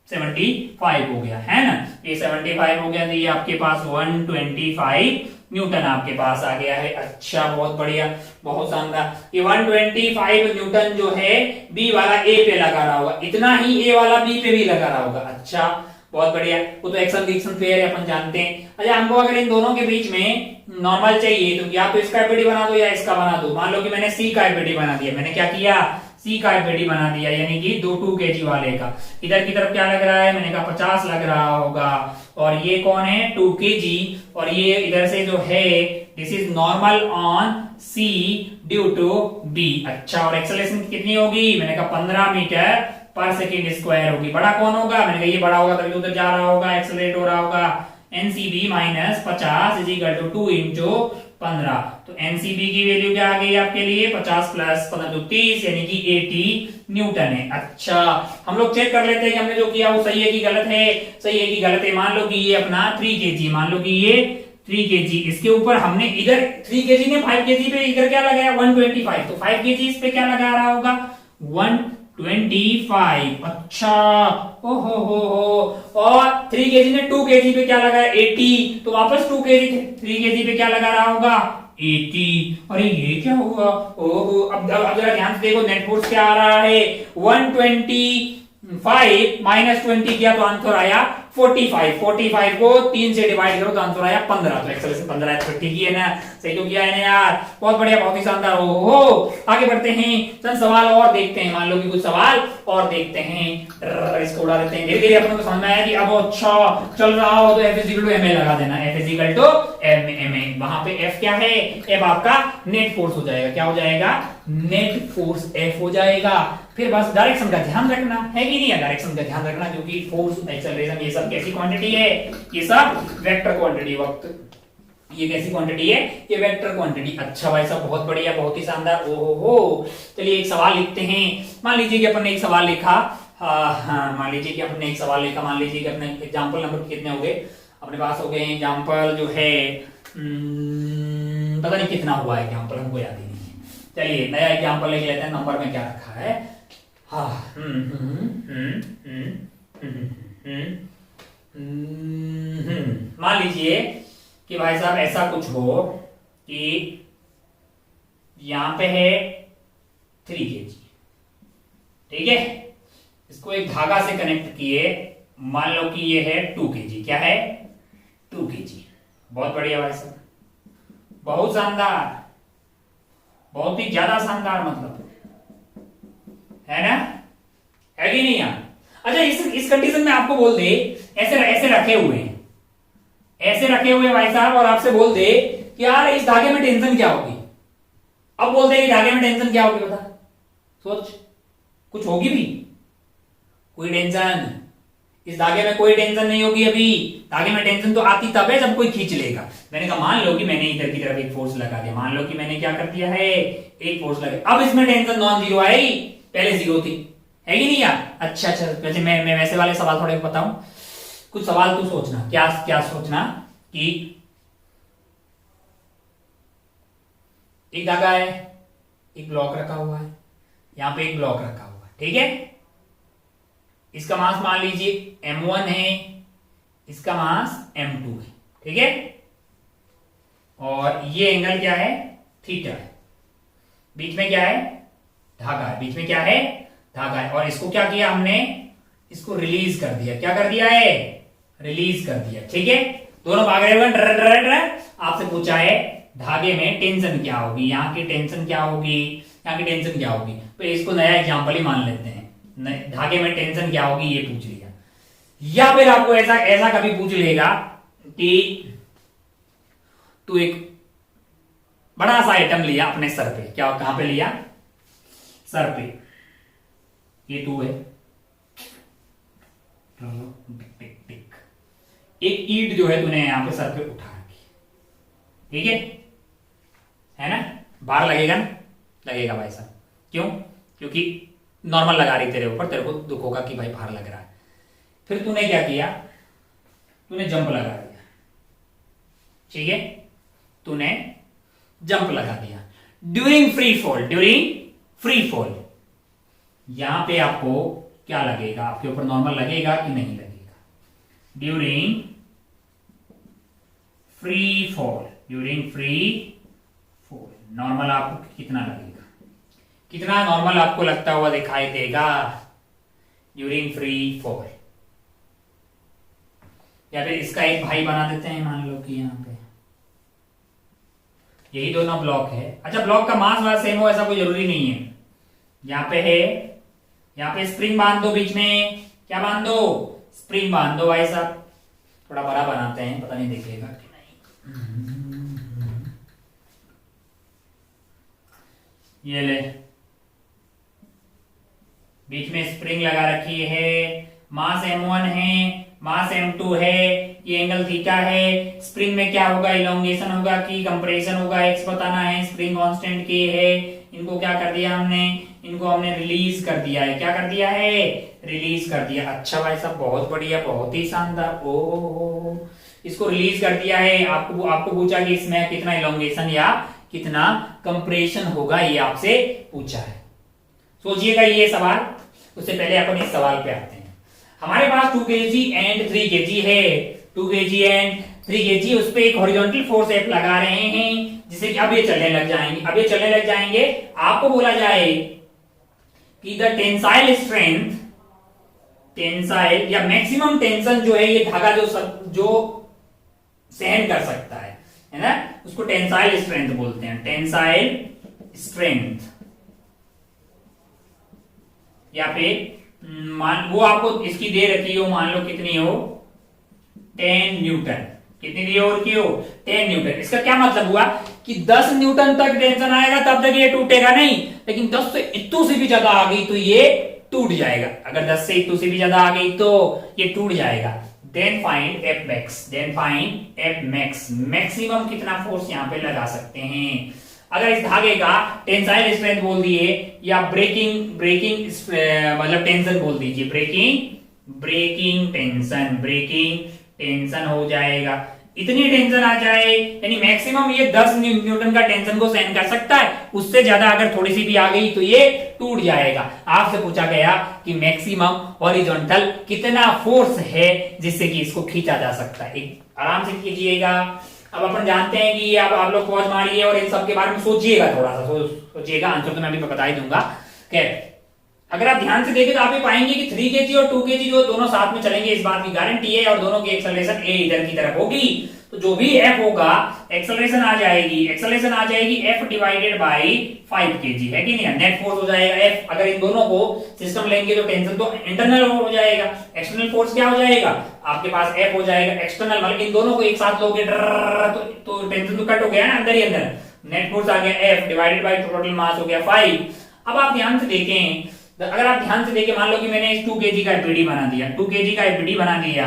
75 हो गया है ना, ये 75 हो गया, तो ये आपके पास 125 न्यूटन आपके पास आ गया है। अच्छा बहुत बढ़िया, बहुत शानदार। ये 125 न्यूटन जो है बी वाला ए पे लगा रहा होगा, इतना ही ए वाला बी पे भी लगा रहा होगा। अच्छा बहुत बढ़िया, वो तो एक्शन रिएक्शन फेयर है अपन जानते हैं। अच्छा हमको अगर इन दोनों के बीच में नॉर्मल चाहिए तो या तो इसका एफबीडी बना दो या इसका बना दो। मान लो कि मैंने सी का एफबीडी बना दिया, मैंने क्या किया, सी का एफबीडी बना दिया, यानी कि 2 kg वाले का। इधर की तरफ क्या लग रहा है, मैंने कहा 50 लग रहा होगा, और ये कौन है 2 kg, और ये इधर से जो है this is normal on C due to B. अच्छा और एक्सेलरेशन कितनी होगी, मैंने कहा 15 मीटर पर सेकेंड स्क्वायर होगी। बड़ा कौन होगा, मैंने कहा ये बड़ा होगा तभी उधर जा रहा होगा, एक्सेलरेट हो रहा होगा। NCB minus 50 is equal to 2 into 15, तो एनसीबी की वैल्यू क्या आ गई आपके लिए, 50 प्लस 15 तो 30, यानी कि 80 न्यूटन है। अच्छा हम लोग चेक कर लेते हैं कि हमने जो किया वो सही है कि गलत है, सही है कि गलत है। मान लो कि ये अपना 3 kg, मान लो कि ये 3 kg, इसके ऊपर हमने इधर 3 kg ने 5 kg पे इधर क्या लगाया 125, तो 5 kg इस पे क्या लगा रहा होगा 125। अच्छा ओहो हो, और 3 kg ने 2 kg पे क्या लगाया 80, तो वापस 2 kg 3 kg पे क्या लगा रहा होगा 80। अरे ये क्या हुआ, ओहो अब जरा ध्यान से देखो नेट फोर्स क्या आ रहा है 125 माइनस 20 किया तो आंसर आया 45। 45 को 3 से डिवाइड करो तो आंसर आया 15, तो एक्सेलरेशन 15 है, तो ठीक ही है ना, सही तो किया है ना यार, बहुत बढ़िया, बहुत ही शानदार। ओहो आगे बढ़ते हैं, चंद सवाल और देखते हैं, मान लो कि कुछ सवाल और देखते हैं, इसको उड़ा देते हैं। धीरे धीरे अपने को समझ में आया कि अब अच्छा चल रहा हो तो F is equal to M A लगा देना, F is equal to M A वहां पे F क्या है? F आपका नेट फोर्स हो जाएगा। क्या हो जाएगा? नेट फोर्स F हो जाएगा। फिर बस डायरेक्शन का ध्यान रखना है कि नहीं है? डायरेक्शन का ध्यान रखना, क्योंकि फोर्स, एक्सेलरेशन ये सब कैसी क्वांटिटी है? ये सब वेक्टर क्वांटिटी। वक्त ये कैसी क्वांटिटी है? ये वेक्टर क्वांटिटी। अच्छा भाई साहब, बहुत बढ़िया, बहुत ही शानदार। ओहो हो, चलिए एक सवाल लिखते हैं। मान लीजिए कि अपन ने एक सवाल लिखा, मान लीजिए कि अपने एक सवाल लिखा, मान लीजिए कि अपने एग्जांपल नंबर कितने हो गए अपने पास? हो गए एग्जांपल जो है पता नहीं कितना हुआ है एग्जांपल, हमको याद ही नहीं है। चलिए नया एग्जांपल लिख लेते हैं। नंबर में क्या रखा है? मान लीजिए कि भाई साहब ऐसा कुछ हो कि यहां पे है 3 kg, ठीक है? इसको एक धागा से कनेक्ट किए, मान लो कि ये है 2 kg। क्या है? 2 kg। बहुत बढ़िया भाई साहब, बहुत शानदार, बहुत ही ज्यादा शानदार, मतलब है ना? है कि नहीं यार? अच्छा, इस कंडीशन में आपको बोल दे ऐसे ऐसे रखे हुए हैं, ऐसे रखे हुए भाई साहब, और आपसे बोल दे कि यार इस धागे में टेंशन क्या होगी। अब बोल दे कि धागे में टेंशन क्या होगी, बता, सोच। कुछ होगी भी? कोई टेंशन इस धागे में कोई टेंशन नहीं होगी। अभी धागे में टेंशन तो आती तब है जब कोई खींच लेगा। मैंने कहा मान लो कि मैंने इधर की तरफ एक फोर्स लगा दिया, मान लो कि मैंने क्या कर दिया है, एक फोर्स लगा। अब इसमें टेंशन नॉन जीरो आई, पहले जीरो थी, है कि नहीं यार? अच्छा अच्छा, वैसे मैं वैसे वाले सवाल थोड़े बताऊं। कुछ सवाल तू सोचना, क्या क्या सोचना कि एक धागा है, एक ब्लॉक रखा हुआ है, यहां पे एक ब्लॉक रखा हुआ है, ठीक है? इसका मास मान लीजिए m1 है, इसका मास m2 है, ठीक है? और ये एंगल क्या है? थीटा है। बीच में क्या है? धागा है। बीच में क्या है? धागा है। और इसको क्या किया हमने? इसको रिलीज कर दिया। क्या कर दिया है? रिलीज कर दिया, ठीक है? दोनों भाग रहे हुए। आपसे पूछा है धागे में टेंशन क्या होगी, यहाँ की टेंशन क्या होगी, यहाँ की टेंशन क्या होगी। तो इसको नया एग्जांपल ही मान लेते हैं। धागे में टेंशन क्या होगी ये पूछ लिया, या फिर आपको ऐसा ऐसा कभी पूछ लेगा कि तू एक बड़ा सा आइटम लिया अपने सर पे। क्या, कहां पे लिया? सर पे। ये तू है, टिक टिक टिक। एक ईंट जो है तूने यहां पे सर पे उठा रखी, ठीक है ना? भार लगेगा ना? लगेगा भाई साहब। क्यों? क्योंकि नॉर्मल लगा रही तेरे ऊपर, तेरे को दुख होगा कि भाई भार लग रहा है। फिर तूने क्या किया? तूने जंप लगा दिया, ठीक है? तूने जंप लगा दिया during free fall. During free fall यहां पे आपको क्या लगेगा? आपके ऊपर नॉर्मल लगेगा कि नहीं लगेगा? During free fall, during free fall normal आपको कितना लगेगा? कितना नॉर्मल आपको लगता हुआ दिखाई देगा ड्यूरिंग फ्री फॉल? या फिर इसका एक भाई बना देते हैं, मान लो कि यहाँ पे यही दोनों ब्लॉक है। अच्छा, ब्लॉक का मास वाला सेम हो ऐसा कोई जरूरी नहीं है। यहाँ पे है, यहाँ पे स्प्रिंग बांध दो बीच में। क्या बांध दो? स्प्रिंग बांध दो भाई साहब। थोड़ा बड़ा बनाते हैं, पता नहीं दिखेगा कि नहीं। ये ले, बीच में स्प्रिंग लगा रखी है, मास m1 है, मास m2 है, ये एंगल थीटा है। स्प्रिंग में क्या होगा? इलोंगेशन होगा कि कंप्रेशन होगा, एक्स बताना है। स्प्रिंग कांस्टेंट के है। इनको क्या कर दिया हमने? इनको हमने रिलीज कर दिया है। क्या कर दिया है? रिलीज कर दिया। अच्छा भाई साहब, बहुत बढ़िया, बहुत ही शानदार। ओ, इसको रिलीज कर दिया है। आपको पूछा कि इसमें कितना इलोंगेशन या कितना कंप्रेशन होगा, ये आपसे पूछा है। सोचिएगा ये सवाल। उससे पहले अपन इस सवाल पे आते हैं। हमारे पास 2 kg एंड 3 kg है। 2 kg एंड 3 kg, उस पे एक हॉरिजॉन्टल फोर्स F लगा रहे हैं, जिससे कि अब ये चलने लग जाएंगे। अब ये चलने लग जाएंगे। आपको बोला जाए कि द टेंसाइल स्ट्रेंथ, टेंसाइल या मैक्सिमम टेंशन जो है ये धागा जो सहन कर सकता है ना, उसको टेंसाइल स्ट्रेंथ बोलते हैं। टेंसाइल स्ट्रेंथ या फिर वो आपको इसकी दे रखी हो, मान लो कितनी हो? 10 न्यूटन। कितनी दी और की हो 10 न्यूटन। इसका क्या मतलब हुआ कि 10 न्यूटन तक टेंशन आएगा तब तक ये टूटेगा नहीं, लेकिन 10 से इतू से भी ज्यादा आ गई तो ये टूट जाएगा। अगर 10 से इतू से भी ज्यादा आ गई तो ये टूट जाएगा। Then find F max, then find F max, maximum कितना फोर्स यहाँ पे लगा सकते हैं। अगर इस धागे का टेंसाइल स्ट्रेंथ बोल दिए या ब्रेकिंग मतलब टेंशन बोल दीजिए, ब्रेकिंग टेंशन हो जाएगा। इतनी टेंशन आ जाए यानी मैक्सिमम ये 10 न्यूटन का टेंशन को सहन कर सकता है, उससे ज्यादा अगर थोड़ी सी भी आ गई तो ये टूट जाएगा। आपसे पूछा गया कि मैक्सिमम हॉरिजॉन्टल कितना फोर्स है जिससे कि इसको खींचा जा सकता है। एक आराम से कीजिएगा। अब अपन जानते हैं कि अब आप लोग पॉज मारिए और इन सब के बारे में सोचिएगा, थोड़ा सा सोचिएगा। आंसर तो मैं अभी बता ही दूंगा। अगर आप ध्यान से देखें तो आप ये पाएंगे कि 3 kg और 2 kg जो दोनों साथ में चलेंगे इस बात की गारंटी है, और दोनों की एक्सेलरेशन ए इधर की तरफ होगी, तो जो भी एफ होगा एक्सेलरेशन आ जाएगी एफ डिवाइडेड बाई 5 kg, है कि नहीं। नेट फोर्स हो जाएगा एफ। अगर इन दोनों को सिस्टम लेंगे तो टेंशन तो इंटरनल हो जाएगा, एक्सटर्नल फोर्स क्या हो जाएगा आपके पास एफ हो जाएगा एक्सटर्नल। मतलब इन दोनों को एक साथ लोगे तो टेंशन तो कट हो गया ना अंदर ही अंदर। नेट फोर्स आ गया F divided by total mass हो गया 5। अब आप ध्यान से देखें, अगर आप ध्यान से देखें, मान लो कि मैंने इस 2 kg का एफबीडी बना दिया, 2 kg का एफबीडी बना दिया,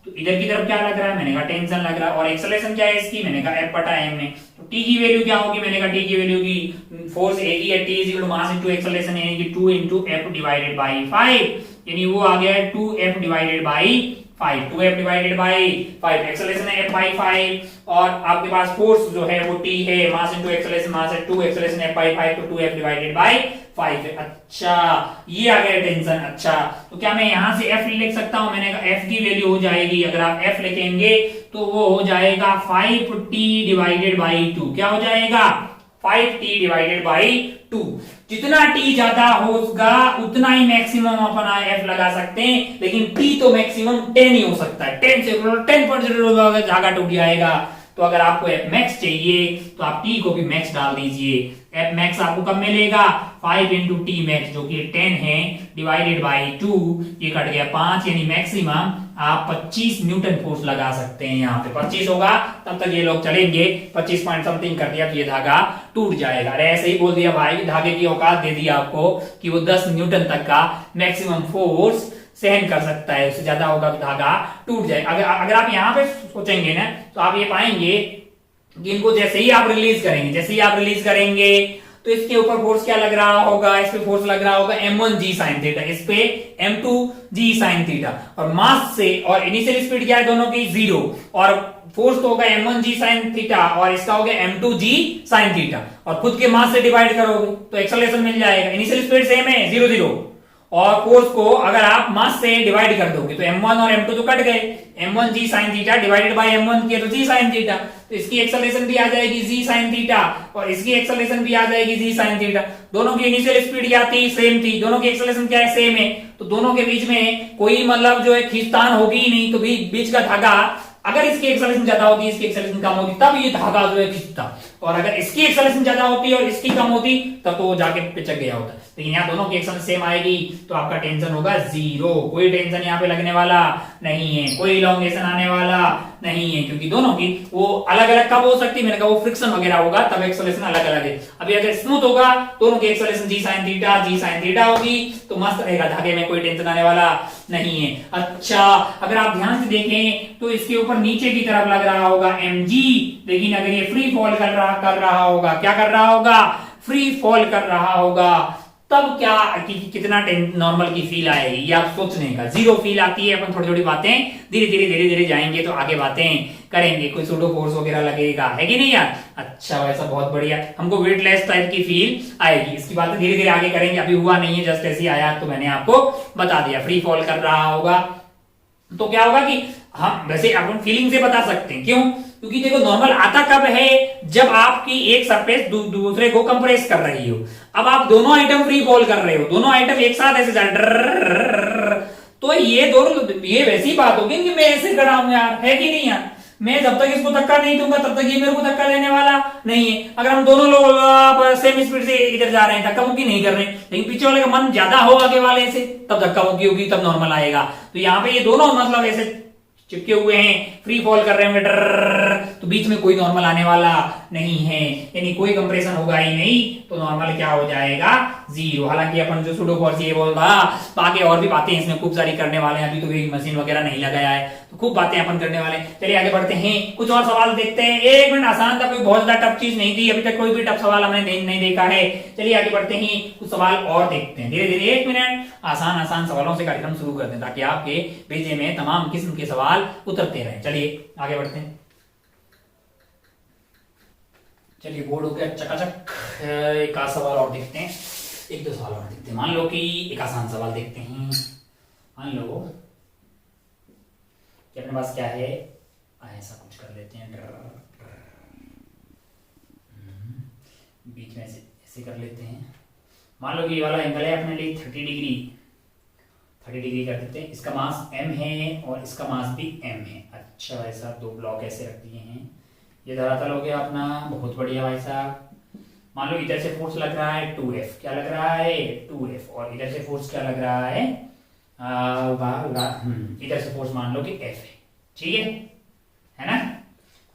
तो इधर की तरफ क्या लग रहा है, मैंने कहा टेंशन लग रहा है। और एक्सेलरेशन क्या है इसकी, मैंने कहा एफ बटा एम में। तो टी की वैल्यू क्या होगी, मैंने कहा टी की वैल्यू की फोर्स एक ही है, T is equal to mass into acceleration यानी कि 2 into f डिवाइडेड बाई 5, यानी वो आ गया है 2f divided by 5, 2f divided by 5, acceleration है f बाई 5, और आपके पास फोर्स जो है वो t है, मास इनटू एक्सेलरेशन, मास है 2, एक्सेलरेशन f बाई 5, तो 2f डिवाइडेड बाई 5 है। अच्छा, ये आ गया टेंशन। अच्छा, तो क्या मैं यहां से f लिख सकता हूं, मैंने कहा f की वैल्यू हो जाएगी, अगर आप f लिखेंगे तो वो हो जाएगा 5t डिवाइडेड बाई 2। क्या हो जाएगा 5t डिवाइडेड बाई 2। जितना t ज्यादा होगा उतना ही मैक्सिमम अपन f लगा सकते हैं, लेकिन t तो मैक्सिमम 10 ही हो सकता है। 10 से 10% धागा टूट जाएगा। तो अगर आपको f मैक्स चाहिए तो आप t को भी मैक्स डाल दीजिए। f मैक्स आपको कब मिलेगा, 5 into t मैक्स जो कि 10 है डिवाइडेड बाई 2, ये कट गया 5, यानी मैक्सिमम आप 25 न्यूटन फोर्स लगा सकते हैं। यहाँ पे 25 होगा तब तक ये लोग चलेंगे, 25 पॉइंट समथिंग कर दिया तो ये धागा टूट जाएगा। अरे ऐसे ही बोल दिया भाई, धागे की औकात दे दी आपको कि वो 10 न्यूटन तक का मैक्सिमम फोर्स सहन कर सकता है, उससे ज्यादा होगा तो धागा टूट जाएगा। अगर आप यहाँ पे सोचेंगे ना तो आप ये पाएंगे कि इनको जैसे ही आप रिलीज करेंगे तो इसके ऊपर फोर्स क्या लग रहा होगा, इस पे फोर्स लग रहा होगा m1g sin थीटा, इस पे m2g sin थीटा, और मास से और इनिशियल स्पीड क्या है दोनों की 0, और फोर्स तो होगा m1g sin थीटा और इसका हो गया m2g sin थीटा, और खुद के मास से डिवाइड करोगे तो एक्सेलरेशन मिल जाएगा। इनिशियल स्पीड सेम है 0 0, और फोर्स को अगर आप मास से डिवाइड कर दोगे तो m1 और m2 तो कट गए, m1g sin theta divided by m1 किया तो g sin थीटा, तो इसकी एक्सेलरेशन भी आ जाएगी g sin थीटा और इसकी एक्सेलरेशन भी आ जाएगी g sin थीटा। दोनों की इनिशियल स्पीड क्या थी, सेम थी, दोनों की एक्सेलरेशन क्या है, सेम है, तो दोनों के बीच में कोई मतलब जो है खींचतान होगी ही नहीं। तो बीच का धागा अगर इसकी एक्सेलरेशन ज्यादा होती, इसकी एक्सेलरेशन कम होती, तब ये धागा जो है खींचता, और अगर इसकी एक्सेलरेशन ज्यादा होती और इसकी कम होती तब तो वो जाके पिचक गया होता। लेकिन यहाँ दोनों की एक्सेलरेशन सेम आएगी तो आपका टेंशन होगा 0, कोई टेंशन यहाँ पे लगने वाला नहीं है, कोई इलॉन्गेशन आने वाला नहीं है, क्योंकि दोनों की वो अलग अलग कब हो सकती है, मैंने कहा वो फ्रिक्शन वगैरह होगा तब एक्सेलरेशन अलग अलग है। अभी अगर स्मूथ होगा दोनों की एक्सेलरेशन जी साइन थीटा होगी तो मस्त रहेगा, धागे में कोई टेंशन आने वाला नहीं है। अच्छा, अगर आप ध्यान से देखें तो इसके ऊपर नीचे की तरफ लग रहा होगा mg, लेकिन अगर ये फ्री फॉल कर रहा होगा, क्या कर रहा होगा, फ्री फॉल कर रहा होगा, तब क्या कितना नॉर्मल की फील आएगी, ये आप सोचने का। 0 फील आती है, अपन थोड़ी थोड़ी बातें धीरे धीरे जाएंगे तो आगे बातें करेंगे, कोई सूडो फोर्स वगैरह लगेगा, है कि नहीं यार। अच्छा, वैसा बहुत बढ़िया, हमको वेटलेस टाइप की फील आएगी। इसकी बातें धीरे धीरे आगे करेंगे, अभी हुआ नहीं है, जस्ट ऐसे ही आया तो मैंने आपको बता दिया। फ्री फॉल कर रहा होगा तो क्या होगा कि हम वैसे अपन फीलिंग से बता सकते हैं, क्यों, क्योंकि देखो नॉर्मल आता कब है, जब आपकी एक सरफेस दूसरे को कंप्रेस कर रही हो। अब आप दोनों आइटम फ्री फॉल कर रहे हो, दोनों आइटम एक साथ ऐसे जा तो ये दोनों, ये वैसी बात होगी कि मैं ऐसे खड़ा हूं यार, है कि नहीं यार, मैं जब तक इसको धक्का नहीं दूंगा तब तक ये मेरे को धक्का लेने वाला नहीं है। अगर हम दोनों लोग सेम स्पीड से इधर जा रहे हैं, धक्का मुक्की नहीं कर रहे हैं, लेकिन पीछे वाले का मन ज्यादा हो आगे वाले से, तब धक्का मुक्की होगी, तब नॉर्मल आएगा। तो यहाँ पे ये दोनों मतलब ऐसे चिपके हुए हैं, फ्री फॉल कर रहे होंगे डर, तो बीच में कोई नॉर्मल आने वाला नहीं है, यानी कोई कंप्रेशन होगा ही नहीं, तो नॉर्मल क्या हो जाएगा, जीरो। हालांकि अपन जो सुडोकोर्स ये बोल रहा, बाकी और भी बातें इसमें खूब सारी करने वाले हैं, अभी तो वेइंग मशीन वगैरह नहीं लगाया है, तो खूब बातें अपन करने वाले हैं। चलिए आगे बढ़ते हैं, कुछ और सवाल देखते हैं। एक मिनट, आसान था, कोई बहुत ज्यादा टफ चीज नहीं थी, अभी तक कोई भी टफ सवाल हमने नहीं देखा है। चलिए आगे बढ़ते हैं, कुछ सवाल और देखते हैं धीरे धीरे। एक मिनट, आसान आसान सवालों से कार्यक्रम शुरू करते हैं ताकि आपके भेजे में तमाम किस्म के सवाल उतरते रहे। चलिए आगे बढ़ते हैं। चलिए बोर्ड हो गया चकाचक, एक आध सवाल और देखते हैं, एक दो सवाल और देखते हैं। मान लो कि एक आसान सवाल देखते हैं। मान लो कि अपने पास क्या है, ऐसा कुछ कर लेते हैं, बीच में ऐसे कर लेते हैं। मान लो कि ये वाला एंगल है अपने लिए 30 डिग्री, 30 डिग्री कर देते हैं। इसका मास m है और इसका मास भी m है। अच्छा, ऐसा दो ब्लॉक ऐसे रख दिए हैं, ये धरातल हो गया अपना, बहुत बढ़िया भाई साहब। मान लो इधर से फोर्स लग रहा है 2F, क्या लग रहा है 2F, और इधर से फोर्स क्या लग रहा है, इधर से फोर्स मान लो कि F है, ठीक है ना,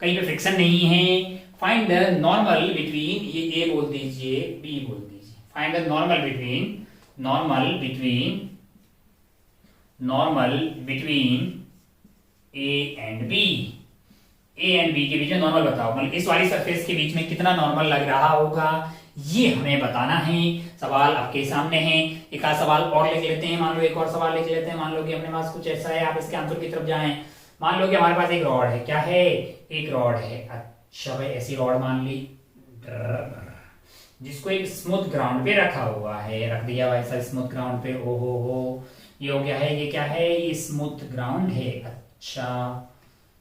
कहीं पे फ्रिक्शन नहीं है। फाइंड द नॉर्मल बिटवीन, ये A बोल दीजिए, B बोल दीजिए। Find the normal between A and B। A and B के बीच में नॉर्मल बताओ, मतलब इस वाली सरफेस के बीच में कितना नॉर्मल लग रहा होगा, ये हमें बताना है। सवाल आपके सामने है। एक आध सवाल और लिख लेते हैं। मान लो एक और सवाल लिख लेते हैं। मान लो कि अपने पास कुछ ऐसा है, आप इसके आंसर की तरफ जाएं। मान लो कि हमारे पास एक रॉड है, क्या है, एक रॉड है। अच्छा भाई, ऐसी रॉड मान ली, जिसको एक स्मूथ ग्राउंड पे रखा हुआ है, रख दिया भाई साहब स्मूथ ग्राउंड पे। ओहो हो, ये हो गया है, ये क्या है, ये स्मूथ ग्राउंड है। अच्छा,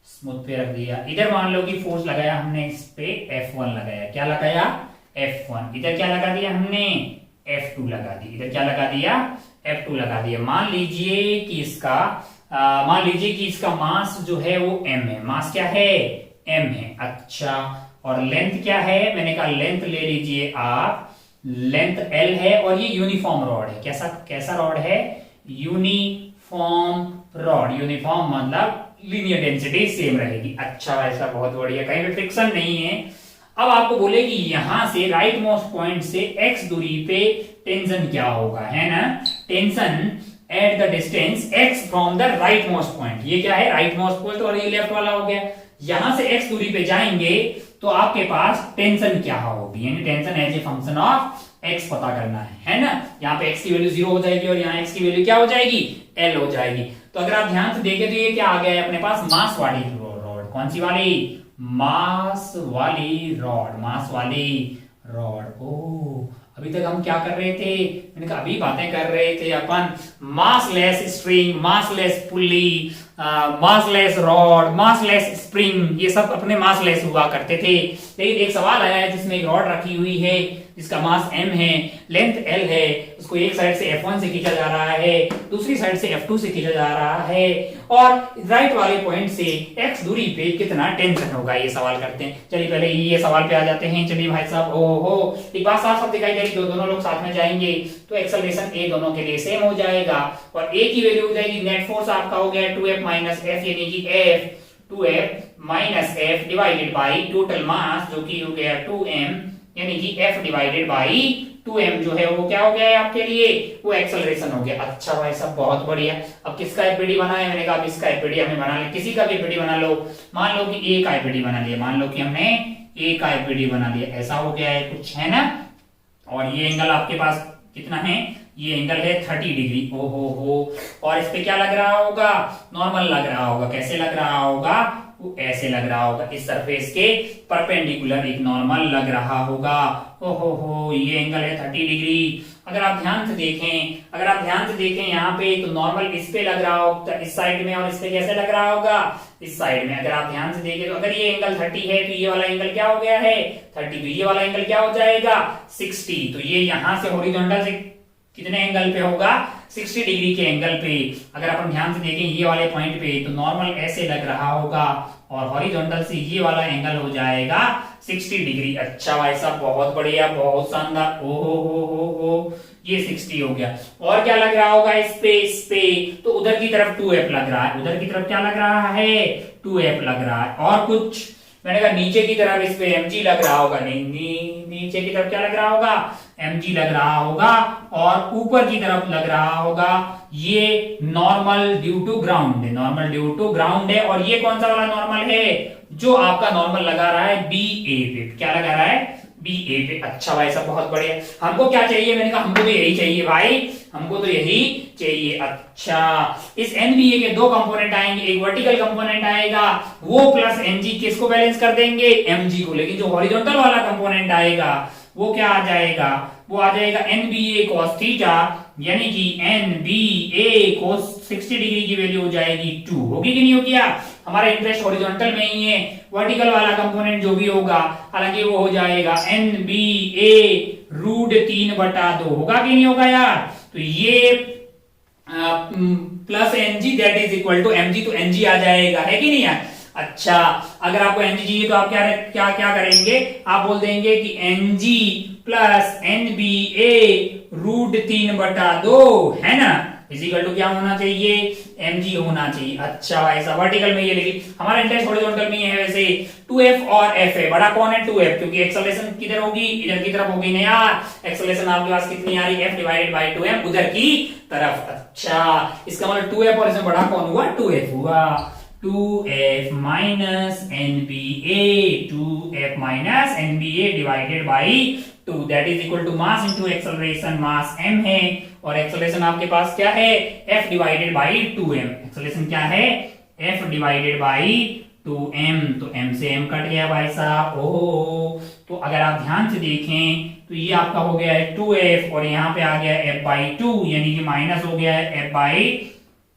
स्मूथ पे रख दिया। इधर मान लो कि फोर्स लगाया हमने इस पे F1 लगाया, क्या लगाया F1। इधर क्या लगा दिया हमने F2 लगा दी। इधर क्या लगा दिया F2 लगा दिया। मान लीजिए कि इसका मास जो है वो m है। मास क्या है, m है। अच्छा, और लेंथ क्या है, मैंने कहा लेंथ ले लीजिए आप, लेंथ L है, और ये यूनिफॉर्म रॉड है। कैसा रॉड है, यूनिफॉर्म रॉड। यूनिफॉर्म मतलब लीनियर डेंसिटी सेम रहेगी। अच्छा, ऐसा बहुत बढ़िया, कहीं पे फ्रिक्शन नहीं है। अब आपको बोले कि यहां से राइट मोस्ट पॉइंट से x दूरी पे टेंशन क्या होगा, है ना, tension at the distance x from the right most point. ये क्या है, राइट मोस्ट पॉइंट, और ये लेफ्ट वाला हो गया। यहां से x दूरी पे जाएंगे तो आपके पास टेंशन क्या होगी, यानी tension as a function of x पता करना है ना। यहाँ पे x की वैल्यू 0 हो जाएगी और यहाँ x की वैल्यू क्या हो जाएगी, L हो जाएगी। तो अगर आप ध्यान से देखें तो ये क्या आ गया है अपने पास, मास वाली रॉड। कौन सी वाली, मास वाली रॉड। ओ, अभी तक हम क्या कर रहे थे, मैंने कहा अभी बातें कर रहे थे अपन massless string, massless pulley, massless rod, massless spring, ये सब अपने मासलेस हुआ करते थे। लेकिन एक सवाल आया है जिसमें एक रॉड रखी हुई है जिसका मास m है, लेंथ L है, उसको एक साइड से F1 से खींचा जा रहा है, दूसरी साइड से F2 से खींचा जा रहा है, और राइट वाले पॉइंट से x दूरी पे कितना टेंशन होगा, ये सवाल करते हैं। चलिए पहले ये सवाल पे आ जाते हैं। चलिए भाई साहब, ओहो, एक बात साफ साफ दिखाई दे रही, दोनों लोग साथ में जाएंगे तो एक्सेलरेशन A दोनों के लिए सेम हो जाएगा, और A की वैल्यू हो जाएगी, नेट फोर्स आपका हो गया 2F माइनस F, यानी कि F 2F minus F divided by total mass जो कि हो गया 2m, यानी कि F डिवाइडेड बाई 2m जो है वो क्या हो गया है आपके लिए, वो एक्सेलरेशन हो गया। अच्छा भाई साहब, बहुत बढ़िया। अब किसका एपीडी बना है, मैंने कहा इसका एपीडी हमें बना ले, किसी का भी एपीडी बना लो। मान लो कि A का एपीडी बना लिया, मान लो कि हमने A का एपीडी बना लिया, ऐसा हो गया है कुछ, है ना। और ये एंगल आपके पास कितना है, ये एंगल है 30 डिग्री। ओहो हो, और इस पे क्या लग रहा होगा, नॉर्मल लग रहा होगा। कैसे लग रहा होगा, वो ऐसे लग रहा होगा, इस सरफेस के परपेंडिकुलर एक नॉर्मल लग रहा होगा। ओहो हो, ये एंगल है 30 डिग्री। अगर आप ध्यान से देखें यहाँ पे तो नॉर्मल इस पे लग रहा होगा, इस साइड में, और इस पे कैसे लग रहा होगा, इस साइड में। अगर आप ध्यान से देखें तो अगर ये एंगल 30 है तो ये वाला एंगल क्या हो गया है 30, तो ये वाला एंगल क्या हो जाएगा 60। तो ये यहां से हॉरिजॉन्टल से कितने एंगल पे होगा, 60 डिग्री के एंगल पे अगर अपन ध्यान से देखें ये वाले पॉइंट पे तो नॉर्मल ऐसे लग रहा होगा और हॉरिजॉन्टल से ये वाला एंगल हो जाएगा 60 डिग्री। अच्छा भाई साहब बहुत बढ़िया, बहुत शानदार। ओ हो ये 60 हो गया। और क्या लग रहा होगा इस पे तो उधर की तरफ 2f लग रहा है। उधर की तरफ क्या लग रहा है? 2f लग रहा है। और कुछ मैंने कहा नीचे की तरफ इस पे mg लग रहा होगा। नहीं, नीचे की तरफ क्या लग रहा होगा? mg लग रहा होगा। और ऊपर की तरफ लग रहा होगा ये नॉर्मल ड्यू टू ग्राउंड है। नॉर्मल ड्यू टू ग्राउंड है। और ये कौन सा वाला नॉर्मल है? जो आपका नॉर्मल लगा रहा है BA पे। क्या लगा रहा है? BA पे। अच्छा भाई साहब बहुत बढ़िया। हमको क्या चाहिए? मैंने कहा हमको तो यही चाहिए भाई, हमको तो यही चाहिए। अच्छा, इस NBA के दो कंपोनेंट आएंगे, एक वर्टिकल कंपोनेंट आएगा, वो प्लस mg किसको बैलेंस कर देंगे? mg को। लेकिन जो हॉरिजॉन्टल वाला कंपोनेंट आएगा वो क्या आ जाएगा? वो आ जाएगा NBA cos थीटा, यानी कि NBA cos 60 डिग्री की वैल्यू हो जाएगी 2। होगी कि नहीं होगी? हमारा इंटरेस्ट हॉरिजॉन्टल में ही है। वर्टिकल वाला कंपोनेंट जो भी होगा हालांकि वो हो जाएगा NBA √3/2। होगा कि नहीं होगा यार? तो ये plus mg that is equal to mg, तो mg आ जाएगा, है कि नहीं यार? अच्छा, अगर आपको mg चाहिए तो आप क्या क्या क्या करेंगे? आप बोल देंगे कि mg प्लस NBA √3/2 है ना, इजिकल टू क्या होना चाहिए? mg होना चाहिए। अच्छा भाई साहब वर्टिकल में ये लिखी, हमारा इंटरेस्ट हॉरिजॉन्टल में है वैसे 2f और f है। बड़ा कौन है? 2f, क्योंकि एक्सेलरेशन किधर होगी? इधर की तरफ होगी ना यार। एक्सेलरेशन आपके पास कितनी आ रही है? f डिवाइडेड बाय 2m उधर की तरफ। अच्छा, इसका मतलब 2f और इसमें बड़ा कौन हुआ? 2f हुआ। 2f minus NBA, 2f minus NBA divided by 2 that is equal to mass into acceleration. Mass m है और एक्सेलरेशन आपके पास क्या है? f divided by 2m। Acceleration क्या है? f divided by 2m। तो m से m कट गया भाई साहब। ओहो, तो अगर आप ध्यान से देखें तो ये आपका हो गया है 2f और यहाँ पे आ गया f बाई 2, यानी कि माइनस हो गया है f बाई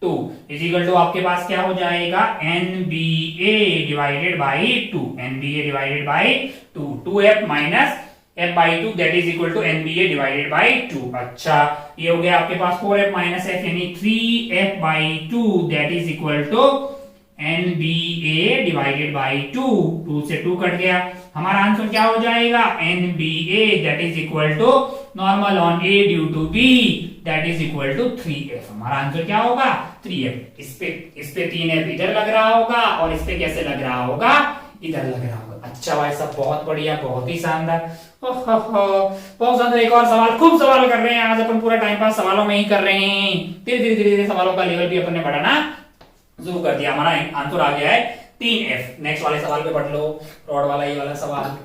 2 इजिकल टू आपके पास क्या हो जाएगा? NBA divided by 2। NBA divided by 2, 2f minus f by 2 that is equal to NBA divided by 2। अच्छा, ये हो गया आपके पास 4f माइनस f यानी 3f by 2 that is equal to NBA divided by 2। 2 से 2 कट गया। हमारा आंसर क्या हो जाएगा? NBA that is equal to normal on A due to B that is equal to 3f। हमारा आंसर क्या होगा? 3f। इस पे 3f इधर लग रहा होगा और इस पे कैसे लग रहा होगा? इधर लग रहा होगा। अच्छा भाई साहब बहुत बढ़िया, बहुत ही शानदार। बहुत शानदार। एक और सवाल, खूब सवाल कर रहे हैं आज अपन, पूरा टाइम पास सवालों में ही कर रहे हैं। धीरे धीरे सवालों का लेवल भी अपन ने बढ़ाना शुरू कर दिया। हमारा आंसर आ गया है 3f। नेक्स्ट वाले सवाल पे पढ़ लो, रॉड वाला ये वाला सवाल।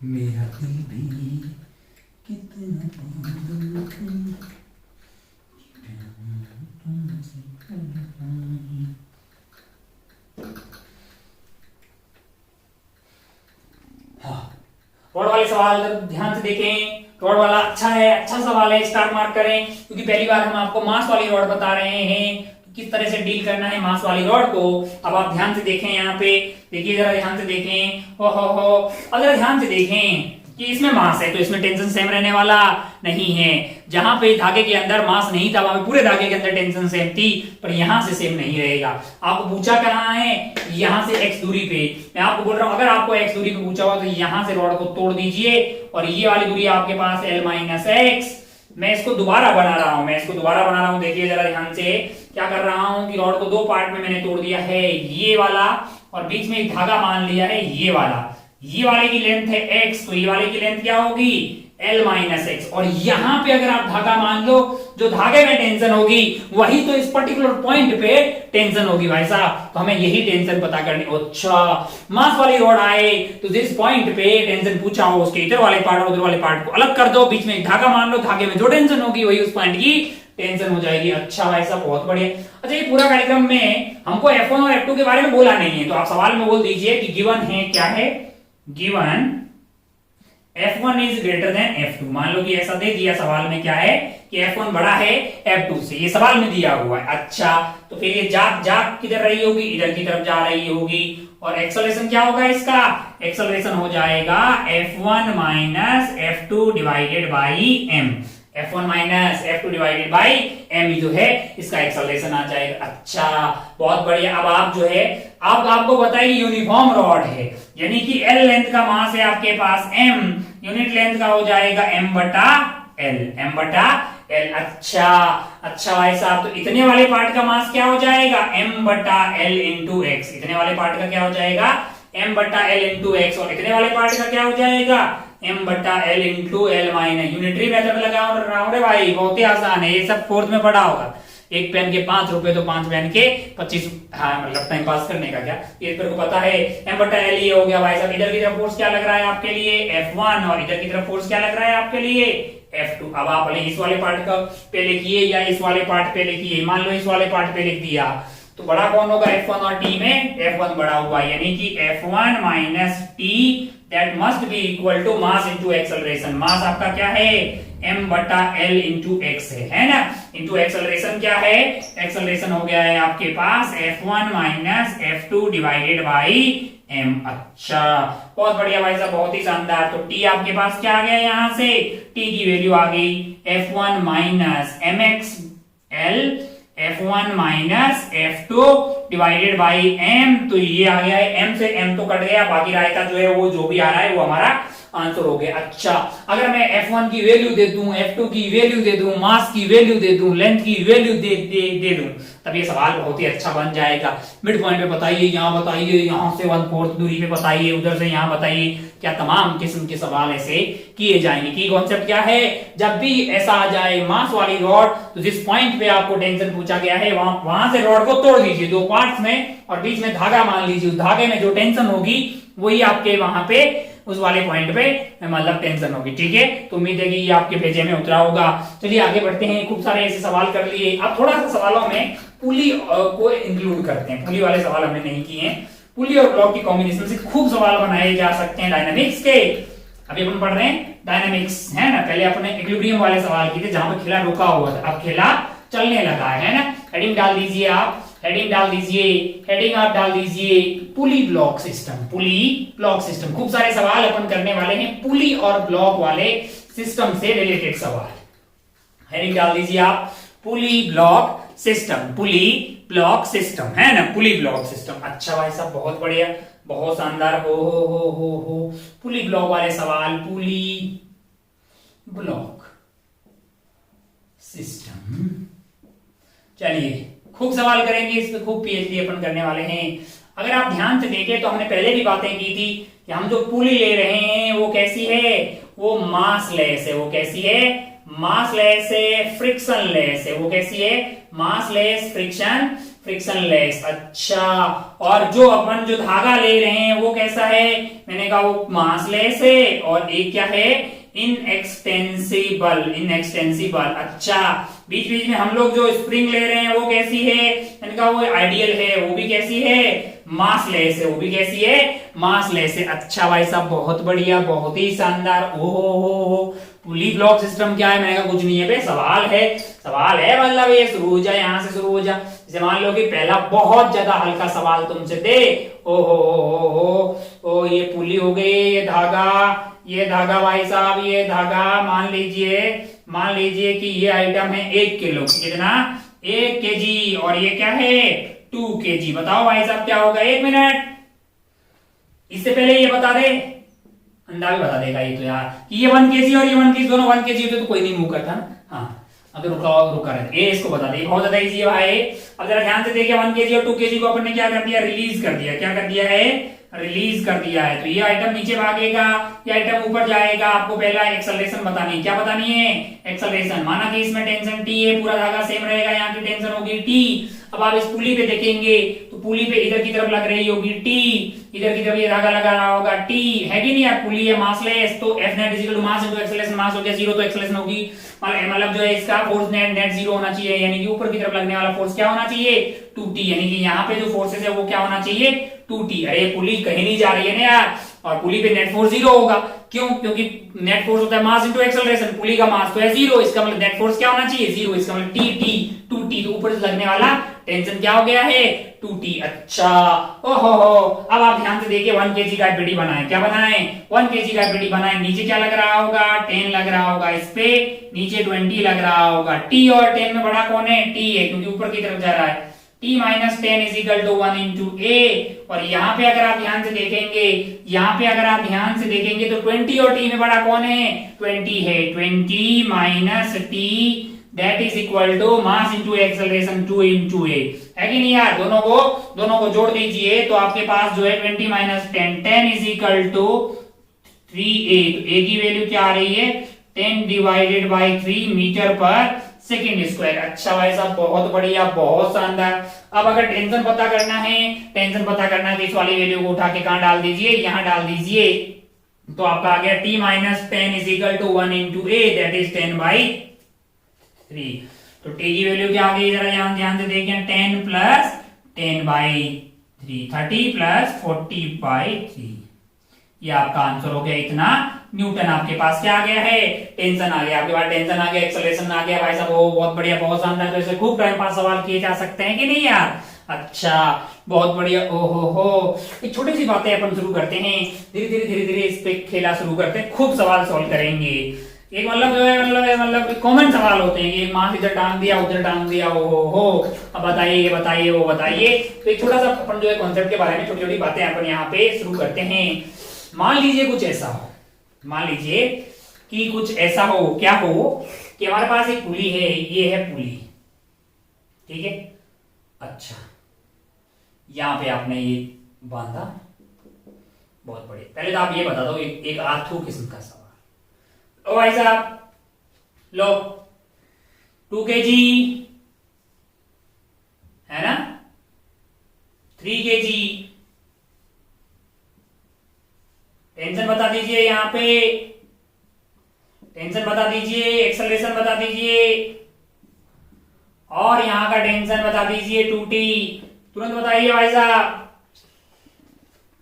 मेरा दिल भी कितना रॉड वाले सवाल ध्यान से देखें। रॉड वाला अच्छा है, अच्छा सवाल है, स्टार मार्क करें, क्योंकि पहली बार हम आपको मास वाली रॉड बता रहे हैं किस तरह से डील करना है मास वाली रॉड को। अब आप ध्यान से देखें, यहाँ पे देखिए, जरा ध्यान से देखें। हो अगर ध्यान से देखें कि इसमें मास है तो इसमें टेंशन सेम रहने वाला नहीं है। जहां पे धागे के अंदर मास नहीं था वहां पे पूरे धागे के अंदर टेंशन सेम थी, पर यहां से सेम नहीं रहेगा। आपको पूछा कहाँ है? यहां से x दूरी पे। मैं आपको बोल रहा हूं अगर आपको x दूरी पे पूछा हुआ तो यहां से रॉड को तोड़ दीजिए और ये वाली दूरी आपके पास l माइनस x। मैं इसको दोबारा बना रहा हूं, देखिए जरा ध्यान से। क्या कर रहा हूं कि रॉड को दो पार्ट में मैंने तोड़ दिया है, ये वाला और बीच में एक धागा मान लिया है ये वाला। ये वाले की लेंथ है x, तो ये वाले की लेंथ क्या होगी? L minus x. और यहां पे अगर आप धागा मान लो, जो धागे में टेंशन होगी वही तो इस पर्टिकुलर पॉइंट पे टेंशन होगी भाई साहब। तो हमें यही टेंशन पता करनी। अच्छा, मास वाली रॉड आए तो जिस पॉइंट पे टेंशन पूछा हो उसके इधर वाले पार्ट और उधर वाले पार्ट को अलग कर दो, बीच में एक धागा मान लो, धागे में जो टेंशन होगी वही उस पॉइंट की टेंशन हो जाएगी। अच्छा भाई साहब बहुत बढ़िया। अच्छा, ये पूरा कार्यक्रम में हमको F1 और F2 के बारे में बोला नहीं है, तो आप सवाल में बोल दीजिए कि गिवन है, क्या है? Given F1 is greater than F2। मान लो कि ऐसा दे दिया सवाल में, क्या है कि F1 बड़ा है F2 से, ये सवाल में दिया हुआ है। अच्छा, तो फिर ये जाग किधर रही होगी? इधर की तरफ जा रही होगी। और एक्सेलरेशन क्या होगा इसका? एक्सेलरेशन हो जाएगा F1 minus F2 divided by m। F1 minus F2 divided by m जो है इसका एक्सेलरेशन आ जाएगा। अच्छा, बहुत बढ़िया। अब आप जो है अब आपको बताइए यूनिफॉर्म रॉड है, यानी कि L लेंथ का मास है आपके पास m, यूनिट लेंथ का हो जाएगा m बटा l। अच्छा भाई साहब, तो इतने वाले पार्ट का मास क्या हो जाएगा? m बटा l इंटू एक्स। इतने वाले पार्ट का क्या हो जाएगा? m बटा l इंटू एक्स। और इतने वाले पार्ट का क्या हो जाएगा? m बटा l into L minus. Unitary method लगा रहा हूं रे भाई, बहुत ही आसान है, ये सब फोर्थ में पढ़ा होगा। एक पेन के 5 रुपए तो 5 पेन के 25। हाँ, मतलब टाइम पास करने का क्या ये तेरे को पता है। m बटा l ये हो गया भाई साहब। इधर की तरफ फोर्स क्या लग रहा है आपके लिए? F1, और इधर की तरफ फोर्स क्या लग रहा है आपके लिए? F2। अब आप इस वाले पार्ट का पे लिखिए या इस वाले पार्ट पे लिखिए। मान लो इस वाले पार्ट पे लिख दिया तो बड़ा कौन होगा? F1 और T में F1 बड़ा हुआ, यानी कि F1 minus T that must be equal to mass into acceleration. Mass आपका क्या है? m बटा l इंटू एक्स है ना? इंटू एक्सेलरेशन क्या है? एक्सेलरेशन हो गया है आपके पास F1 minus F2 divided by m। अच्छा, बहुत बढ़िया भाई साहब, बहुत ही शानदार। तो t आपके पास क्या आ गया? यहां से t की वैल्यू आ गई F1 minus mx l F1 minus F2 divided by m। तो ये आ गया है, m से m तो कट गया, बाकी रायता जो है वो जो भी आ रहा है वो हमारा आंसर हो गया। अच्छा, अगर मैं F1 की वैल्यू दे दूं, F2 की वैल्यू दे दूं, मास की वैल्यू दे दूं, लेंथ की वैल्यू दे दूं, तब ये सवाल बहुत ही अच्छा बन जाएगा। मिड पॉइंट पे बताइए, यहाँ बताइए, यहाँ से 1/4 दूरी पे बताइए, उधर से यहाँ बताइए, क्या तमाम किस्म के सवाल ऐसे किए जाएंगे। की कॉन्सेप्ट क्या है? जब भी ऐसा आ जाए मास वाली रॉड, तो जिस पॉइंट पे आपको टेंशन पूछा गया है वहां से रॉड को तोड़ दीजिए 2 पार्ट्स में, और बीच में धागा मान लीजिए। उस धागे में जो टेंशन होगी वही आपके वहां पे उस वाले पॉइंट पे मतलब टेंशन होगी। ठीक है, तो उम्मीद है कि ये आपके पेजे में उतरा होगा। चलिए आगे बढ़ते हैं। खूब सारे ऐसे सवाल कर लिए। अब थोड़ा सा सवालों में पुली को इंक्लूड करते हैं। पुली वाले सवाल हमने नहीं किए हैं। पुली और ब्लॉक की कॉम्बिनेशन से खूब सवाल बनाए जा सकते हैं डायनामिक्स के। अभी अपन पढ़ रहे हैं डायनामिक्स, है ना? पहले अपने इक्विलिब्रियम वाले सवाल किए थे जहां पर खिला रुका हुआ था, अब खिला चलने लगा है ना? हेडिंग डाल दीजिए आप, हेडिंग डाल दीजिए, हेडिंग आप डाल दीजिए पुली ब्लॉक सिस्टम। पुली ब्लॉक सिस्टम, खूब सारे सवाल अपन करने वाले हैं पुली और ब्लॉक वाले सिस्टम से रिलेटेड सवाल। हेडिंग डाल दीजिए आप, पुली ब्लॉक सिस्टम, पुली ब्लॉक सिस्टम, है ना? पुली ब्लॉक सिस्टम। अच्छा भाई साहब, बहुत बढ़िया, बहुत शानदार। हो पुली ब्लॉक वाले सवाल, पुली ब्लॉक सिस्टम। चलिए खूब सवाल करेंगे इस पे, खूब पीएचडी अपन करने वाले हैं। अगर आप ध्यान से देखें तो हमने पहले भी बातें की थी कि हम जो पुली ले रहे हैं वो कैसी है? वो मास लेस है। वो कैसी है? मास लेस है, फ्रिक्शन लेस है। वो कैसी है? मास लेस, फ्रिक्शन लेस। अच्छा, और जो अपन जो धागा ले रहे हैं वो कैसा है? मैंने कहा वो मास लेस है, और एक क्या है? इनएक्सटेंसिबल। अच्छा, बीच बीच में हम लोग जो स्प्रिंग ले रहे हैं वो कैसी है? मैंने कहा वो आइडियल है। वो भी कैसी है? मासलेस है। वो भी कैसी है? मासलेस है। अच्छा भाई साहब, बहुत बढ़िया, बहुत ही शानदार। ओहो, पुली ब्लॉक सिस्टम क्या है? मैंने कहा कुछ नहीं है बे, सवाल है मतलब ये शुरू हो जाए, यहां से शुरू हो जाए। जैसे मान लो कि पहला बहुत ज्यादा हल्का सवाल तुमसे दे, ओ ये पुली हो गई, ये धागा भाई साहब, ये धागा मान लीजिए कि ये आइटम है 1 किलो। कितना? 1 kg। और ये क्या है? 2 kg। बताओ भाई साहब क्या होगा? 1 मिनट। इससे पहले ये बता दे, अंदाज बता देगा ये तो यार, कि ये 1 kg और ये 1 kg दोनों 1 kg होते तो कोई नहीं मुंह करता ना। हाँ, अगर रुका रहे, ये इसको बता दे, बहुत ज्यादा इजी है भाई। अब जरा ध्यान से देखिए, 1 kg और 2 kg को अपन ने क्या कर दिया? रिलीज कर दिया। क्या कर दिया है? रिलीज कर दिया है। तो ये आइटम नीचे भागेगा, ये आइटम ऊपर जाएगा। आपको पहला एक्सेलरेशन बतानी है। क्या बतानी है? एक्सेलरेशन। माना कि इसमें टेंशन T है, पूरा धागा सेम रहेगा, यहाँ की टेंशन होगी T। अब आप इस पुली पे देखेंगे तो पुली पे इधर की तरफ लग रही होगी T, इधर की तरफ ये धागा लगा रहा होगा T, है कि नहीं यार? पुली है मासलेस, तो F net equal to mass into acceleration. Mass हो गया 0 तो एक्सेलरेशन होगी, मतलब जो है इसका फोर्स नेट 0 होना चाहिए, यानी कि ऊपर की तरफ लगने वाला फोर्स क्या होना चाहिए? 2T। यानी कि यहाँ पे जो फोर्सेस है वो क्या होना चाहिए? 2T। अरे पुली कहीं नहीं जा रही है ना यार, और पुली पे नेट फोर्स 0 होगा। क्यों? क्योंकि नेट फोर्स होता है मास इनटू एक्सेलरेशन। पुली का मास तो है 0, इसका मतलब नेट फोर्स क्या होना चाहिए? 0। इसका मतलब T 2T, तो ऊपर से लगने वाला टेंशन क्या हो गया है 2t। अच्छा ओहो हो, अब आप ध्यान से देखिए 1 kg का एफबीडी बनाए, क्या बनाए 1 kg का एफबीडी बनाए। नीचे क्या लग रहा होगा 10 लग रहा होगा, इस पे नीचे 20 लग रहा होगा। t और 10 में बड़ा कौन है t है, क्योंकि ऊपर की तरफ जा रहा है। t minus 10 is equal to 1 into A. और यहाँ पे अगर आप ध्यान से देखेंगे, यहाँ पे अगर आप ध्यान से देखेंगे तो 20 और t में बड़ा कौन है 20 है। 20 minus t that is equal to mass into acceleration 2 into A, है कि नहीं यार। दोनों को जोड़ दीजिए तो आपके पास जो है 20 minus 10 is equal to 3a। तो a की वैल्यू क्या आ रही है 10 divided by 3 metre per second square. अच्छा भाई साहब बहुत बढ़िया, बहुत शानदार। अब अगर टेंशन पता करना है तो इस वाली वैल्यू को उठा के कहां डाल दीजिए, यहां डाल दीजिए। तो आपका आ गया t minus 10 is equal to 1 into a that is 10 by 3। तो t की वैल्यू क्या आ गई, जरा यहां ध्यान से देखें 10 प्लस 10 बाई 3, 30 प्लस 40 बाई 3। ये आपका आंसर हो गया इतना न्यूटन। आपके पास क्या आ गया है टेंशन आ गया, आपके पास टेंशन आ गया, एक्सेलरेशन आ गया। भाई साहब वो बहुत बढ़िया, बहुत शानदार। तो ऐसे खूब टाइम पास सवाल किए जा सकते हैं कि नहीं यार। अच्छा बहुत बढ़िया। ओहो हो, एक छोटी सी बातें अपन शुरू करते हैं, धीरे धीरे इस पे खेला शुरू करते हैं, खूब सवाल सॉल्व करेंगे। एक मतलब जो है मतलब कॉमन सवाल होते हैं कि मास इधर टांग दिया उधर टांग दिया, ओहो हो, अब बताइए ये बताइए वो बताइए। तो एक छोटा सा अपन जो है कॉन्सेप्ट के बारे में छोटी छोटी बातें अपन यहाँ पे शुरू करते हैं। मान लीजिए कुछ ऐसा हो, मान लीजिए कि कुछ ऐसा हो, क्या हो कि हमारे पास एक पुली है, ये है पुली, ठीक है। अच्छा यहां पे आपने ये बांधा, बहुत बढ़िया। पहले तो आप ये बता दो एक आर्थू किस्म का सवाल। ओ भाई साहब लो 2 kg है ना, 3 kg, टेंशन बता दीजिए, यहां पे टेंशन बता दीजिए, एक्सेलरेशन बता दीजिए, और यहां का टेंशन बता दीजिए 2t। तुरंत बताइए भाई साहब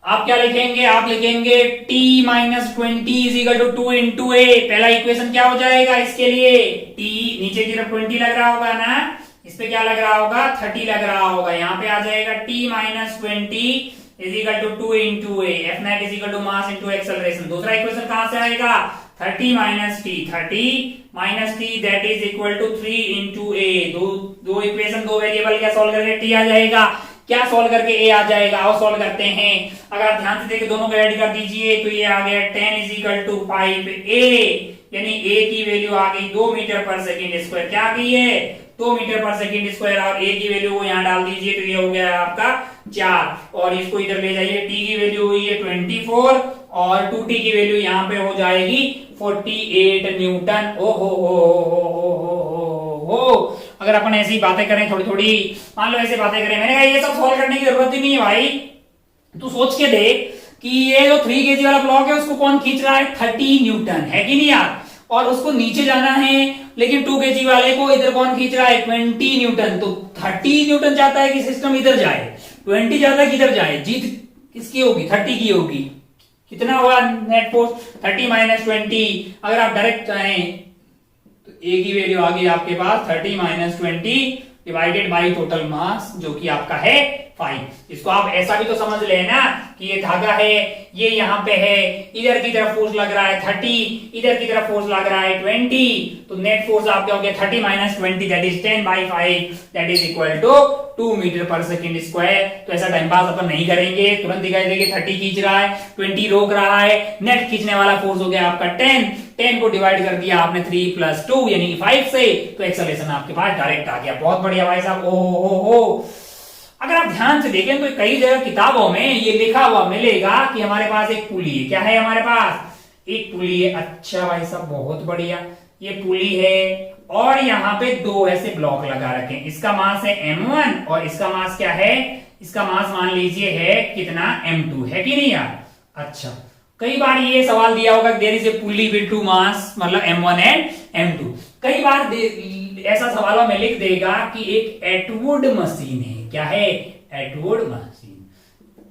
आप क्या लिखेंगे, आप लिखेंगे t minus 20 is equal to 2 into A. पहला इक्वेशन क्या हो जाएगा इसके लिए, t नीचे की तरफ 20 लग रहा होगा ना, इस पे क्या लग रहा होगा 30 लग रहा होगा, यहां पे आ जाएगा t minus 20 is equal to 2 into A. F net is equal to mass into acceleration. दूसरा इक्वेशन कहां से आएगा 30 minus T that is equal to 3 into A. दो इक्वेशन, दो वेरिएबल क्या सॉल्व करके टी आ जाएगा, क्या सॉल्व करके ए आ जाएगा। आओ सॉल्व करते हैं। अगर आप ध्यान से देखें दोनों को ऐड कर दीजिए तो ये आ गया 10 इज इक्वल टू 5 ए, यानी ए की वैल्यू आ गई 2 मीटर पर सेकेंड स्क्वायर। क्या आ गई है 2 मीटर पर सेकेंड स्क्वायर। और ए की वैल्यू को यहाँ डाल दीजिए तो ये हो गया आपका 4, और इसको इधर ले जाइए, टी की वैल्यू हुई है 24 और 2t की वैल्यू यहाँ पे हो जाएगी 48 न्यूटन। ओ हो। अगर अपन ऐसी बातें करें थोड़ी थोड़ी, मान लो ऐसे बातें करें, मैंने कहा ये सब सॉल्व करने की जरूरत ही नहीं है भाई। तू सोच के देख कि ये जो 3 kg वाला ब्लॉक है उसको कौन खींच रहा है 30 न्यूटन, है कि नहीं यार। और उसको नीचे जाना है, लेकिन 2 kg वाले को इधर कौन खींच रहा है 20 न्यूटन। तो 30 न्यूटन चाहता है कि सिस्टम इधर जाए, 20 चाहता है किधर जाए। जीत किसकी होगी 30 की होगी। कितना हुआ नेट फोर्स 30 माइनस 20। अगर आप डायरेक्ट चाहें तो ए की वैल्यू आ गई आपके पास 30 minus 20 divided by total mass जो कि आपका है 5। इसको आप ऐसा भी तो समझ लेना कि ये धागा है, ये यहाँ पे है, इधर की तरफ फोर्स लग रहा है 30, इधर की तरफ फोर्स लग रहा है 20। तो नेट फोर्स आपका हो गया 30 minus 20 that is 10/5 that is equal to 2 metre per second square. तो ऐसा टाइम पास अपन नहीं करेंगे, तुरंत दिखाई देगी 30 खींच रहा है, 20 रोक रहा है, नेट खींचने वाला फोर्स हो गया आपका 10 को डिवाइड कर दिया आपने 3 प्लस 2 यानी 5 से, तो एक्सेलरेशन आपके पास डायरेक्ट आ गया। बहुत बढ़िया भाई साहब। ओ अगर आप ध्यान से देखें तो कई जगह किताबों में ये लिखा हुआ मिलेगा कि हमारे पास एक पुली है। क्या है हमारे पास एक पुली है। अच्छा भाई साहब बहुत बढ़िया, ये पुली है और यहाँ पे 2 ऐसे ब्लॉक लगा रखे हैं। इसका मास है m1 और इसका मास क्या है, इसका मास मान लीजिए है कितना m2, है कि नहीं यार। अच्छा कई बार ये सवाल दिया होगा there is a pulley with 2 mass, मतलब m1 एंड m2। कई बार ऐसा सवालों में लिख देगा कि एक एटवुड मशीन है। क्या है एटवुड मशीन।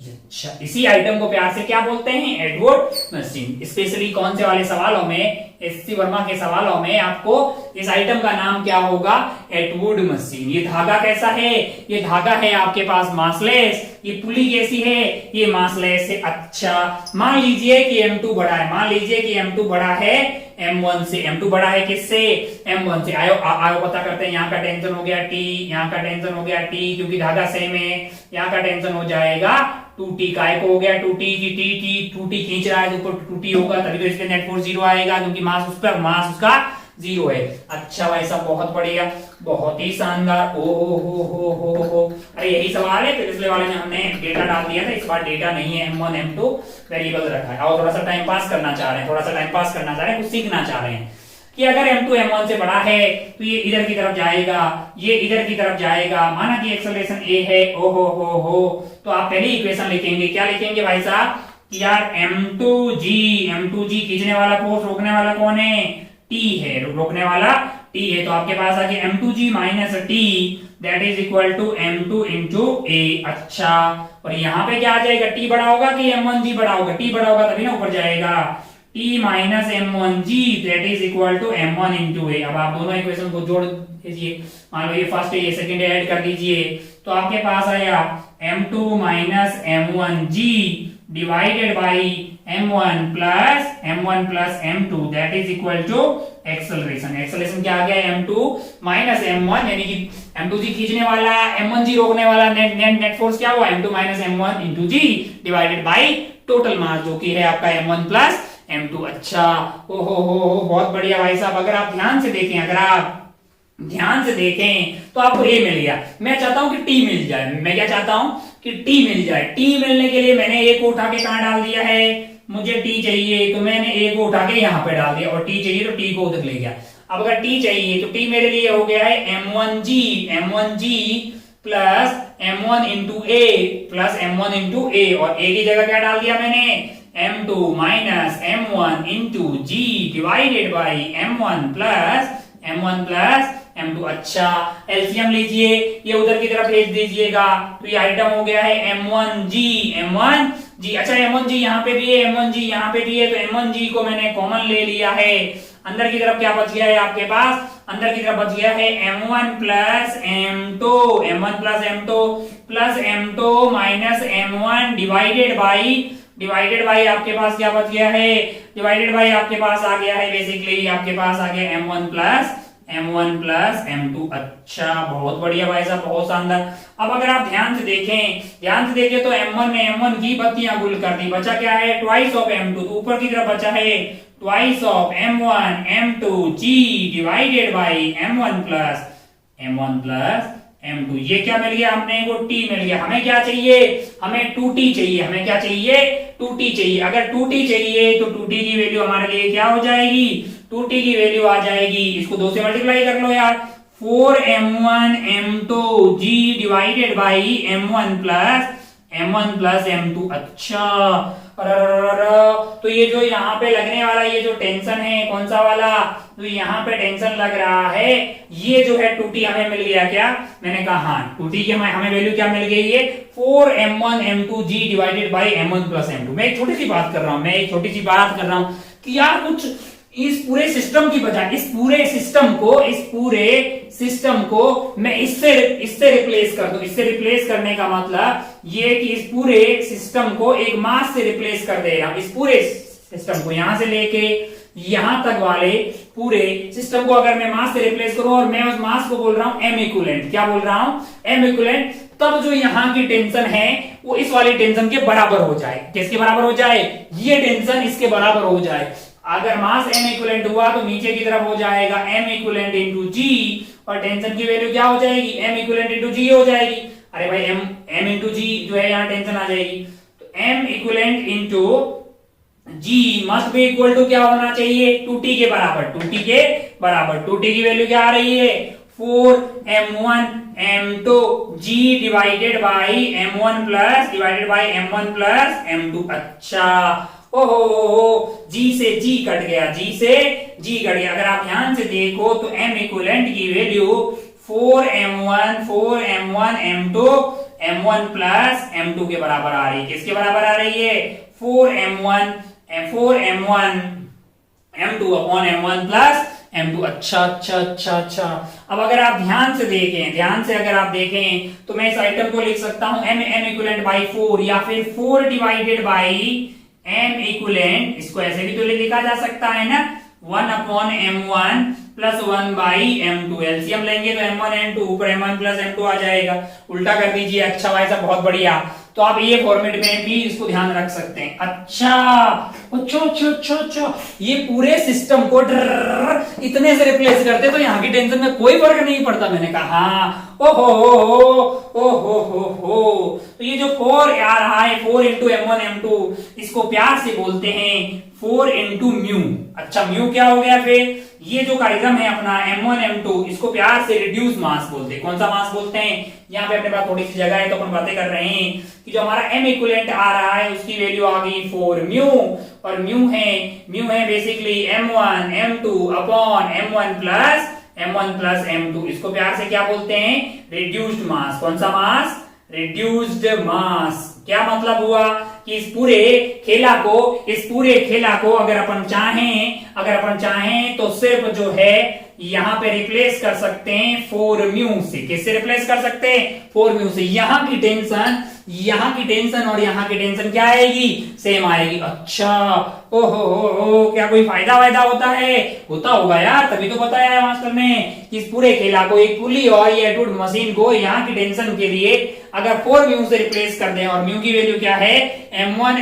अच्छा, इसी आइटम को प्यार से क्या बोलते हैं? Atwood machine. स्पेशली कौन से वाले सवालों में, एससी वर्मा के सवालों में आपको इस आइटम का नाम क्या होगा? Atwood machine. ये धागा कैसा है? ये धागा है आपके पास मासलेस। ये पुली कैसी है? ये मासलेस है। अच्छा, मान लीजिए कि M2 बड़ा है, मान लीजिए कि M2 बड़ा है M1 से। M2 बड़ा है किससे? M1 से। आयो पता करते हैं। यहाँ का टेंशन हो गया T, यहाँ का टेंशन हो गया T, क्योंकि धागा सेम है। यहाँ का टेंशन हो जाएगा 2T। काय को हो गया 2T की T खींच रहा है तो ऊपर 2T होगा, तभी तो इसके नेट फोर्स 0 आएगा, क्योंकि मास उस पर, मास उसका 0 है। अच्छा भाई साहब, बहुत बढ़िया, बहुत ही शानदार। ओ हो। अरे यही सवाल है, पिछले वाले में हमने डेटा डाल दिया था, इस बार डेटा नहीं है। M1 M2 वेरिएबल रखा है और थोड़ा सा टाइम पास करना चाह रहे हैं, कुछ सीखना चाह रहे हैं कि अगर M2 M1 से बड़ा है तो ये इधर की तरफ जाएगा, ये इधर की तरफ जाएगा। माना कि एक्सेलरेशन A है, ओ हो, तो आप पहली इक्वेशन लिखेंगे। क्या लिखेंगे भाई साहब? कि यार M2G खींचने वाला फोर्स, रोकने वाला कौन है? T है, रोकने वाला T है। तो आपके पास आ गया M2G minus T, that is equal to M2 into A। अच्छा, और यहाँ पे क्या आ जाएगा? T बड़ा होगा कि M1G बड़ा होगा? T बड़ा होगा तभी ना ऊपर जाएगा। T minus M1G that is equal to M1 into A। अब आप दोनों इक्वेशन को जोड़ दीजिए। मान लो ये फर्स्ट है, ये सेकंड ऐड कर दीजिए, तो आपके पास आया M2 minus M1G divided by M1 plus M2 that is equal to acceleration क्या आ गया? M2 माइनस M1, यानी कि M2G खींचने वाला, M1G रोकने वाला, नेट फोर्स क्या हुआ? M2 minus M1 into G divided by total mass, जो कि है आपका M1 प्लस M2। अच्छा, ओ हो, बहुत बढ़िया भाई साहब। अगर आप ध्यान से देखें तो आपको A मिल गया। मैं चाहता हूं कि T मिल जाए। मैं क्या चाहता हूं? कि T मिल जाए। T मिलने के लिए मैंने A को उठा के कहां डाल दिया है? मुझे T चाहिए तो मैंने A को उठा के यहां पे डाल दिया, और T चाहिए तो T को उधर ले गया। अब अगर T चाहिए तो T मेरे लिए हो गया है M1G plus M1 into A, और A की जगह क्या डाल दिया मैंने? M2 minus M1 into G divided by M1 plus M2। अच्छा, एलसीएम लीजिए, ये उधर की तरफ भेज दीजिएगा, तो ये आइटम हो गया है M1G। अच्छा, M1G यहाँ पे भी है, M1G यहाँ पे भी है, तो M1G को मैंने कॉमन ले लिया है। अंदर की तरफ क्या बच गया है आपके पास? अंदर की तरफ बच गया है M1 plus M2 minus M1 divided by आपके पास क्या बच गया है? डिवाइडेड बाई आपके पास आ गया है, बेसिकली आपके पास आ गया M1 प्लस M2। अच्छा, बहुत बढ़िया भाई साहब, बहुत शानदार। अब अगर आप ध्यान से देखें तो M1 ने M1 की बत्तियां गुल कर दी। बचा क्या है? ट्वाइस ऑफ M2, तो ऊपर की तरफ बचा है twice of M1 M2G divided by M1 plus M2। ये क्या मिल गया? हमने को T मिल गया। हमें क्या चाहिए? हमें 2T चाहिए। हमें क्या चाहिए? 2T चाहिए। अगर 2T चाहिए तो 2T की वैल्यू हमारे लिए क्या हो जाएगी? 2T की वैल्यू आ जाएगी, इसको 2 से मल्टीप्लाई कर लो यार, 4M1 M2G divided by M1 plus M2। अच्छा, तो ये जो यहाँ पे लगने वाला ये जो टेंशन है, कौन सा वाला? तो यहाँ पे टेंशन लग रहा है, ये जो है 2T हमें मिल गया। क्या मैंने कहा? हाँ, 2T की हमें वैल्यू क्या मिल गई है? 4M1 M2G divided by M1 plus M2। मैं एक छोटी सी बात कर रहा हूँ कि यार कुछ इस पूरे सिस्टम की बजाय इस पूरे सिस्टम को मैं इससे रिप्लेस कर दूं। इससे रिप्लेस करने का मतलब ये कि इस पूरे सिस्टम को एक मास से रिप्लेस कर दे रहा हूं। इस पूरे सिस्टम को यहां से लेके यहां तक वाले पूरे सिस्टम को अगर मैं मास से रिप्लेस करूं, और मैं उस मास को बोल रहा हूं M इक्विवेलेंट। क्या बोल रहा हूं? M equivalent. तब जो यहां की टेंशन है वो इस वाली टेंशन के बराबर हो जाए। किसके बराबर हो जाए? ये टेंशन इसके बराबर हो जाए। अगर मास M इक्विवेलेंट हुआ तो नीचे की तरफ हो जाएगा M इक्विवेलेंट इंटू G, और टेंशन की वैल्यू क्या हो जाएगी? M इक्विवेलेंट इंटू G हो जाएगी। अरे भाई M इंटू G जो है यहाँ टेंशन आ जाएगी, तो M equivalent into G must be equal to क्या होना चाहिए? 2T के बराबर। 2T की वैल्यू क्या आ रही है? 4M1 M2 G divided by M1 plus M2। अच्छा, ओहो, G से G कट गया। अगर आप ध्यान से देखो तो M इक्विवेलेंट की value 4M1 M2 m1 plus m2 के बराबर आ रही है। किसके बराबर आ रही है? 4m1 m2 upon m1 plus m2। अच्छा अच्छा अच्छा अच्छा। अब अगर आप ध्यान से अगर आप देखें तो मैं इस आइटम को लिख सकता हूं m इक्विवेलेंट बाई 4 या फिर 4 डिवाइडेड बाई m इक्विवेलेंट। इसको ऐसे भी तो लिखा जा सकता है ना, 1 upon m1 plus 1 by m2। LCM लेंगे तो m1 m2 ऊपर m1 प्लस m2 आ जाएगा, उल्टा कर दीजिए। अच्छा भाई साहब बहुत बढ़िया। तो आप ये फॉर्मेट में भी इसको ध्यान रख सकते हैं। अच्छा अच्छा अच्छा अच्छा अच्छा, ये पूरे सिस्टम को इतने से रिप्लेस करते तो यहाँ की टेंशन में कोई फर्क नहीं पड़ता। मैंने कहा हाँ, ओ हो। तो ये जो 4 आ रहा है 4 इंटू m1 m2, इसको प्यार से बोलते हैं 4 इंटू म्यू। अच्छा म्यू क्या हो गया? फिर ये जो कार्यक्रम है अपना m1 m2, इसको प्यार से रिड्यूस मास बोलते हैं। कौन सा मास बोलते हैं? यहाँ पे अपने पास थोड़ी सी जगह है तो अपन बातें कर रहे हैं कि जो हमारा m इक्विवेलेंट आ रहा है उसकी वैल्यू आ गई 4 म्यू, और म्यू है basically m1 m2 upon m1 plus m2। इसको प्यार से क्या बोलते हैं? रिड्यूस्ड मास। कौन सा मास? रिड्यूस्ड मास। क्या मतलब हुआ कि इस पूरे खेला को अगर अपन चाहें तो सिर्फ जो है यहाँ पे रिप्लेस कर सकते हैं 4 म्यू से। किससे रिप्लेस कर सकते हैं? 4 म्यू से। यहाँ की टेंशन और यहाँ की टेंशन क्या आएगी? सेम आएगी। अच्छा ओहो, क्या कोई फायदा होता है? होता होगा यार, तभी तो बताया है मास्टर ने कि इस पूरे खेला को एक पुली और ये एटूड मशीन को यहाँ की टेंशन के लिए अगर 4 म्यू से रिप्लेस कर दें, और म्यू की वैल्यू क्या है? m1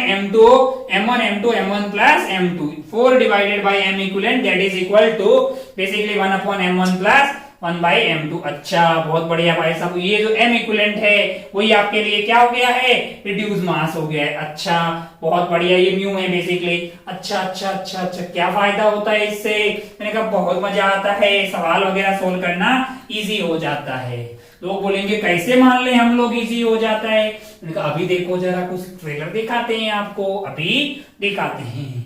m1 plus m2, 4 divided by m equivalent that is equal to basically 1 upon m1 plus 1 by m2। अच्छा बहुत बढ़िया भाई साहब। ये जो m इक्विवेलेंट है वही आपके लिए क्या हो गया है? रिड्यूस मास हो गया है। अच्छा बहुत बढ़िया, ये म्यू है बेसिकली। अच्छा अच्छा अच्छा अच्छा, क्या फायदा होता है इससे? मैंने कहा बहुत मजा आता है, सवाल वगैरह सोल्व करना इजी हो जाता है। लोग बोलेंगे कैसे मान ले हम लोग इजी हो जाता है? मैंने कहा अभी देखो जरा, कुछ ट्रेलर दिखाते हैं आपको, अभी दिखाते हैं।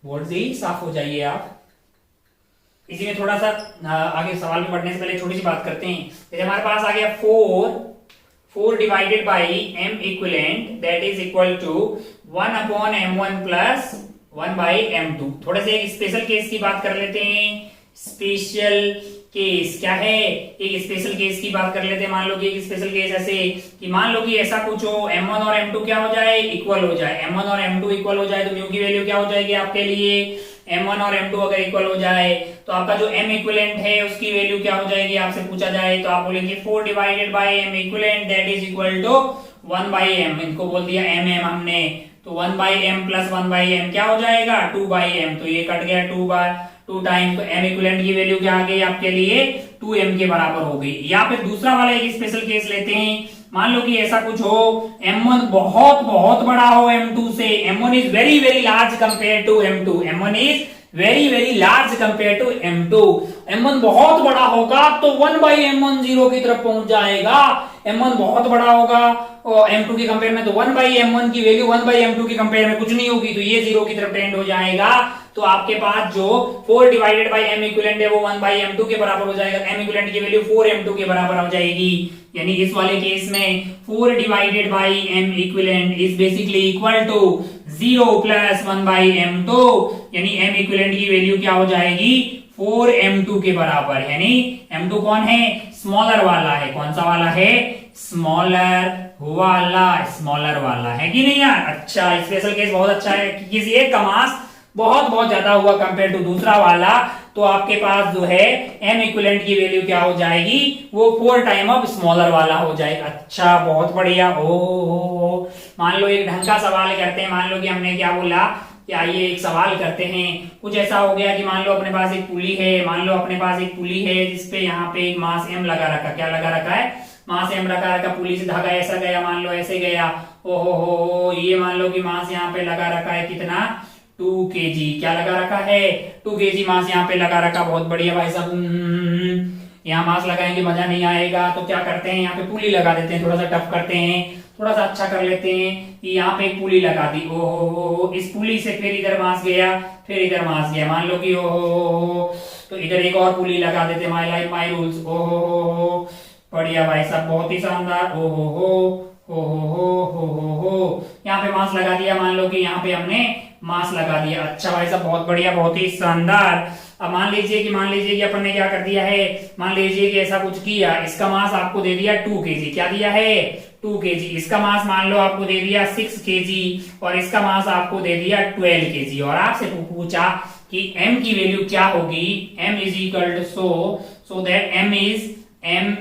बोर्ड से ही साफ हो जाइए आप। इसी में थोड़ा सा आगे सवाल में बढ़ने से पहले छोटी सी बात करते हैं। जैसे हमारे पास आ गया 4 divided by m equivalent that is equal to 1 upon m1 plus 1 by m2। थोड़े से एक स्पेशल केस की बात कर लेते हैं। स्पेशल केस क्या है? एक स्पेशल केस की बात कर लेते हैं। मान लो कि एक स्पेशल केस ऐसे कि मान लो कि ऐसा कुछ हो, m1 और m2 क्या हो जाए? इक्वल हो जाए। m1 और m2 इक्वल हो जाए तो म्यू की वैल्यू क्या हो जाएगी आपके लिए? m1 और m2 अगर इक्वल हो जाए तो आपका जो m इक्विवेलेंट है उसकी वैल्यू क्या हो जाएगी? आपसे पूछा जाए तो आप बोलेंगे 4 divided by m equivalent that is equal to 1 by m। इनको बोल दिया m हमने, तो 1 by m plus 1 by m क्या हो जाएगा? 2 बाई m। तो ये कट गया 2 टाइम, तो m इक्विवेलेंट की वैल्यू क्या आ गई आपके लिए? 2m के बराबर हो गई। या फिर दूसरा वाला एक स्पेशल केस लेते हैं। मान लो कि ऐसा कुछ हो, m1 बहुत बहुत बड़ा हो m2 से, m1 is very very large compare to m2, m1 is very very large compare to m2। m1 बहुत बड़ा होगा तो 1 बाई m1 जीरो की तरफ पहुंच जाएगा। m1 बहुत बड़ा होगा और m2 के कंपेयर में, तो 1 बाई m1 की वैल्यू 1 बाई m2 के कंपेयर में कुछ नहीं होगी, तो ये जीरो की तरफ टेंड हो जाएगा। तो आपके पास जो 4 डिवाइडेड बाई m इक्विवेलेंट है वो 1 बाई m2 के बराबर हो जाएगा। m इक्विवेलेंट की वैल्यू 4 m2 के बराबर हो जाएगी। यानी इस वाले केस में 4 divided by m equivalent is basically equal to 0 plus 1 by m2। यानी m इक्विवेलेंट की वैल्यू क्या हो जाएगी? 4 m2 के बराबर। यानी m2 कौन है? स्मॉलर वाला है। कौन सा वाला है? स्मॉलर वाला है कि नहीं यार? अच्छा स्पेशल केस बहुत अच्छा है कि किसी एक का मास बहुत ज्यादा हुआ कंपेयर टू दूसरा वाला, तो आपके पास जो है m इक्विवेलेंट की वैल्यू क्या हो जाएगी? वो 4 टाइम ऑफ स्मॉलर वाला हो जाएगा। अच्छा बहुत बढ़िया। ओ मान लो एक ढंग का सवाल करते हैं। मान लो कि हमने क्या बोला कि आइए एक सवाल करते हैं। कुछ ऐसा हो गया कि मान लो अपने पास एक पुली है, जिसपे यहाँ पे एक मास m लगा रखा। क्या लगा रखा है? मास m रखा रखा। पुली से धागा ऐसा गया, मान लो ऐसे गया। ओहो ये मान लो कि मास यहाँ पे लगा रखा है कितना? 2 kg। क्या लगा रखा है? 2 kg मास यहाँ पे लगा रखा। बहुत बढ़िया भाई साहब। यहाँ मास लगाएंगे मजा नहीं आएगा, तो क्या करते हैं यहाँ पे पुली लगा देते हैं। थोड़ा सा टफ करते हैं, थोड़ा सा अच्छा कर लेते हैं कि यहाँ पे एक पुली लगा दी। ओहो इस पुली से फिर इधर मास गया, फिर इधर मास गया। मान लो कि ओहो तो इधर एक और पुली लगा देते। My life my rules. ओहो बढ़िया भाई साहब, बहुत ही शानदार। ओ हो। यहाँ पे मास लगा दिया, मान लो कि यहाँ पे हमने मास लगा दिया। अच्छा भाई साहब, बहुत बढ़िया, बहुत ही शानदार। अब मान लीजिए कि अपन ने क्या कर दिया है, मान लीजिए कि ऐसा कुछ किया, इसका मास आपको दे दिया 2 kg। क्या दिया है? 2 kg। इसका मास मान लो आपको दे दिया 6 kg और इसका मास आपको दे दिया 12 kg। और आपसे पूछा कि m की वैल्यू क्या होगी। m is equal to so that m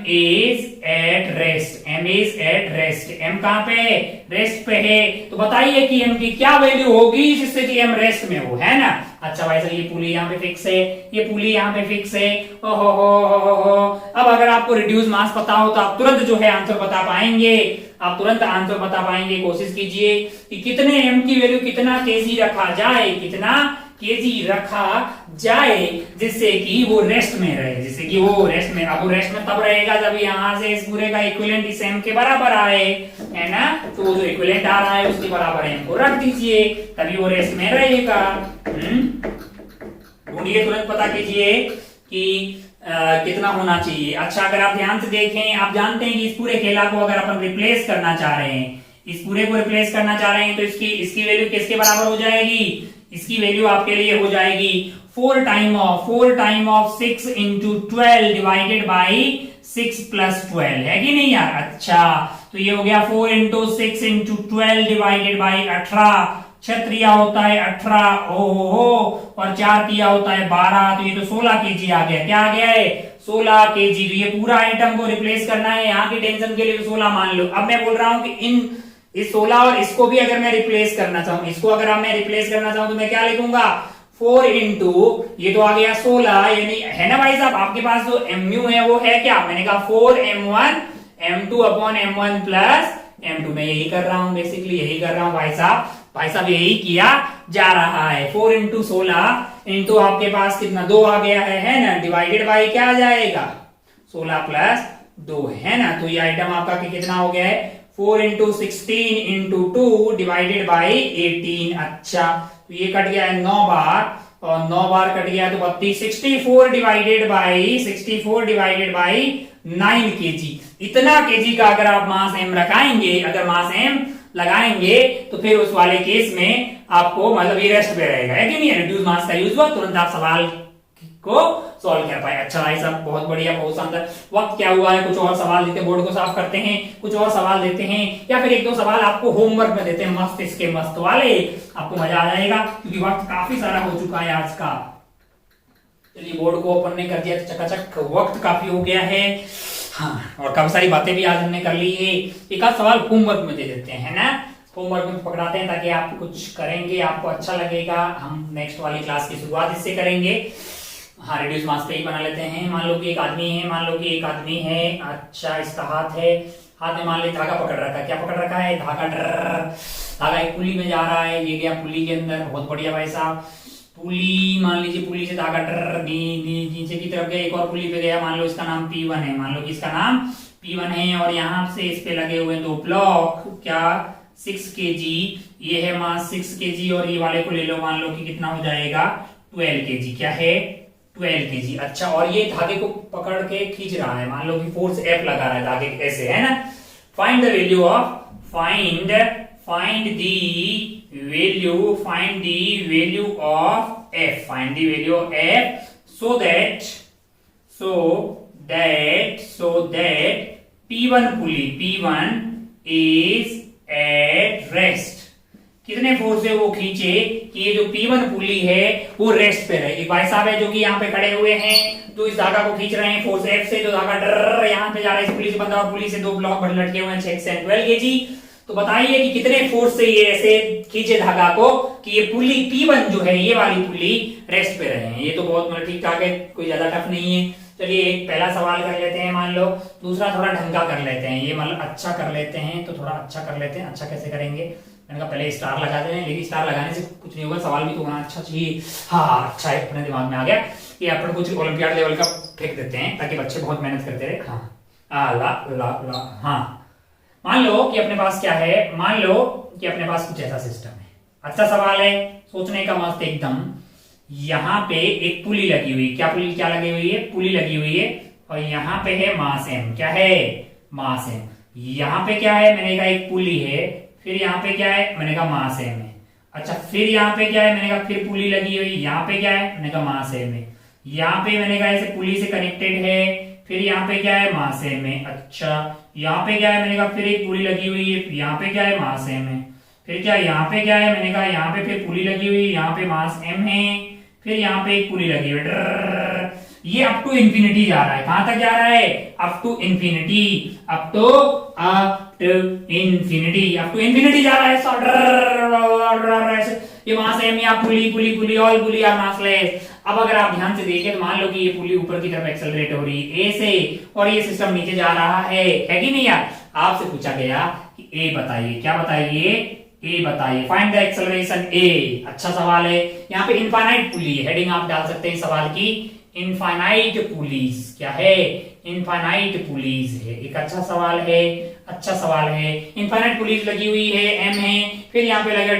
is at rest। m is at rest। m कहां पे है? रेस्ट पे है। तो बताइए कि m की क्या वैल्यू होगी जिससे कि m रेस्ट में हो, है ना। अच्छा भाई साहब, ये पुली यहाँ पे फिक्स है, ये पुली यहाँ पे फिक्स है। ओहो। अब अगर आपको रिड्यूस मास पता हो तो आप तुरंत जो है आंसर बता पाएंगे। आप तुरंत आंसर बता पाएंगे। कोशिश कीजिए कि कितने m की वैल्यू, कितना केजी रखा जाए, कितना केजी रखा जाए जिससे कि वो रेस्ट में रहे, जिससे कि वो रेस्ट में। अब वो रेस्ट में तब रहेगा जब यहाँ से इस पूरे का इक्विवेलेंट इस m के बराबर आए, है ना। तो वो जो इक्विवेलेंट आ रहा है उसके बराबर m को रख दीजिए, तभी वो रेस्ट में रहेगा। ढूंढिए, तुरंत पता कीजिए कि कितना होना चाहिए। अच्छा, अगर आप ध्यान से देखें, आप जानते हैं कि इस पूरे खेला को अगर अपन रिप्लेस करना चाह रहे हैं, इस पूरे को रिप्लेस करना चाह रहे हैं, तो इसकी वैल्यू किसके बराबर हो जाएगी? इसकी वैल्यू आपके लिए हो जाएगी 4 time of 6 into 12 divided by 6 plus 12, है कि नहीं यार। अच्छा, तो ये हो गया 4 इंटू 6 इंटू 12 डिवाइडेड बाई 18। 6 त्रिया होता है 18, ओहो, और 4 तिया होता है 12, तो ये तो 16 केजी आ गया। क्या आ गया है? 16 केजी। तो ये पूरा आइटम को रिप्लेस करना है, यहाँ की टेंशन के लिए 16 मान लो। अब मैं बोल रहा हूं कि इस 16 और इसको भी अगर मैं रिप्लेस करना चाहूं, इसको अगर मैं रिप्लेस करना चाहूं तो मैं क्या लिखूंगा? 4 इंटू, ये तो आ गया 16, यानी, है ना भाई साहब, आपके पास जो mu है वो है क्या? मैंने कहा 4m1 m2 upon m1 plus m2। मैं यही कर रहा हूं, बेसिकली यही कर रहा हूं भाई साहब, यही किया जा रहा है। 4 इंटू 16 इंटू आपके पास कितना 2 आ गया है ना, डिवाइडेड बाई क्या आ जाएगा? 16 प्लस 2, है ना। तो ये आइटम आपका कितना हो गया है? 4 इंटू 16 इंटू 2 डिवाइडेड बाई 18। अच्छा, तो ये कट गया है 9 बार, और 9 बार कट गया तो 32। 64 डिवाइडेड बाई 9 केजी। इतना केजी का अगर आप मास m रखाएंगे, अगर मास m लगाएंगे, तो फिर उस वाले केस में आपको मतलब ये रेस्ट पे रहेगा, है कि नहीं। रिड्यूस मास का यूज हुआ, तुरंत आप सवाल को सॉल्व कर पाए। अच्छा भाई साहब, बहुत बढ़िया, बहुत शानदार। वक्त क्या हुआ है, कुछ और सवाल देते हैं, बोर्ड को साफ करते हैं, कुछ और सवाल देते हैं, या फिर 1-2 सवाल आपको होमवर्क में देते हैं, मस्त इसके मस्त वाले, आपको मजा आ जाएगा, क्योंकि वक्त काफी सारा हो चुका है आज का। चलिए, बोर्ड को ओपन नहीं कर दिया तो चकाचक, वक्त काफी हो गया है। हाँ, और काफी सारी बातें भी आज हमने कर ली है। एक आध सवाल होमवर्क में दे देते हैं, है ना, होमवर्क में पकड़ाते हैं, ताकि आप कुछ करेंगे, आपको अच्छा लगेगा। हम नेक्स्ट वाली क्लास की शुरुआत इससे करेंगे। हाँ, रिड्यूस मास पे ही बना लेते हैं। मान लो कि एक आदमी है, अच्छा, इसका हाथ है, हाथ में मान लो धागा पकड़ रखा है। क्या पकड़ रखा है? धागा एक पुली में जा रहा है, ये गया पुली के अंदर। बहुत बढ़िया भाई साहब, पुली, मान लीजिए पुली से धागा नीचे की तरफ गया, एक और पुली पे गया, मान लो इसका नाम P1 है, मान लो कि इसका नाम P1 है, और यहाँ से इस पे लगे हुए 2 ब्लॉक, क्या 6 kg, ये है मास 6 kg, और ये वाले को ले लो, मान लो कि कितना हो जाएगा 12 kg। क्या है? 12 kg। अच्छा, और ये धागे को पकड़ के खींच रहा है, मान लो कि फोर्स F लगा रहा है धागे ऐसे, है ना। Find the value of, find the value of F, so that P1 is at rest। कितने फोर्स से वो खींचे कि ये जो P1 पुली है वो रेस्ट पे रहे। एक भाई साहब है जो कि यहाँ पे खड़े हुए हैं, जो इस धागा को खींच रहे हैं फोर्स F से, जो धागा यहाँ पे जा रहा है, इस पुली से बंधा, और पुली से 2 ब्लॉक बड़े लटके हुए हैं 6 से 12 kg। तो बताइए कि कितने फोर्स से ये ऐसे खींचे धागा को कि ये पुली P1 जो है, ये वाली पुली रेस्ट पे रहे हैं। ये तो बहुत मतलब ठीक ठाक है, कोई ज्यादा टफ नहीं है। चलिए, एक पहला सवाल कर लेते हैं, मान लो। दूसरा थोड़ा ढंगा कर लेते हैं, ये मतलब अच्छा कर लेते हैं, तो थोड़ा अच्छा कर लेते हैं। अच्छा कैसे करेंगे? मैंने कहा पहले स्टार लगा दें, लेकिन स्टार लगाने से कुछ नहीं होगा, सवाल भी तो होना अच्छा चाहिए। हाँ, अच्छा है, अपने दिमाग में आ गया कि अपन कुछ ओलंपियाड लेवल का फेंक देते हैं, ताकि बच्चे बहुत मेहनत करते रहे। हाँ, हाँ, मान लो कि अपने पास क्या है, मान लो कि अपने पास कुछ ऐसा सिस्टम है। अच्छा सवाल है, सोचने का मस्त एकदम। यहाँ पे एक पुली लगी हुई, क्या लगी हुई है? पुली लगी हुई है, और यहाँ पे है मास m। क्या है? मास m। यहाँ पे क्या है? मैंने कहा एक पुली है, फिर यहाँ पे क्या है? मैंने कहा मास m है। अच्छा, फिर यहाँ पे क्या है? मैंने कहा फिर पुली लगी हुई, यहाँ पे क्या है? मैंने कहा मास m है। यहाँ पे मैंने कहा ऐसे पुली से कनेक्टेड है, फिर यहाँ पे क्या है? मास m है। अच्छा, यहाँ पे क्या है? मैंने कहा फिर एक पुली लगी हुई है, यहाँ पे क्या है? मास m है। फिर क्या यहाँ पे क्या है? मैंने कहा यहाँ पे फिर पुली लगी हुई, यहाँ पे मास m है, फिर यहाँ पे एक पुली लगी हुई। ये अप टू इंफिनिटी जा रहा है। कहां तक जा रहा है? Up to infinity, up to infinity, up to infinity जा रहा है। ये वहां से यहाँ pulley pulley pulley, all pulley are massless. अब अगर आप ध्यान से देखें तो मान लो कि ये पुली ऊपर की तरफ एक्सेलरेट हो रही है ए से, और ये सिस्टम नीचे जा रहा है कि नहीं यार? आपसे पूछा गया कि ए बताइए, क्या बताइए? ए बताइए, फाइंड द एक्सेलरेशन ए। अच्छा सवाल है। यहाँ पे इनफाइनाइट पुली है, हेडिंग आप डाल सकते हैं सवाल की, इनफाइनाइट पुलीज। क्या है? इनफाइनाइट पुलीज है। एक अच्छा सवाल है, अच्छा सवाल है। इनफाइनाइट पुलीज लगी हुई है, एम है, फिर यहाँ पे लगे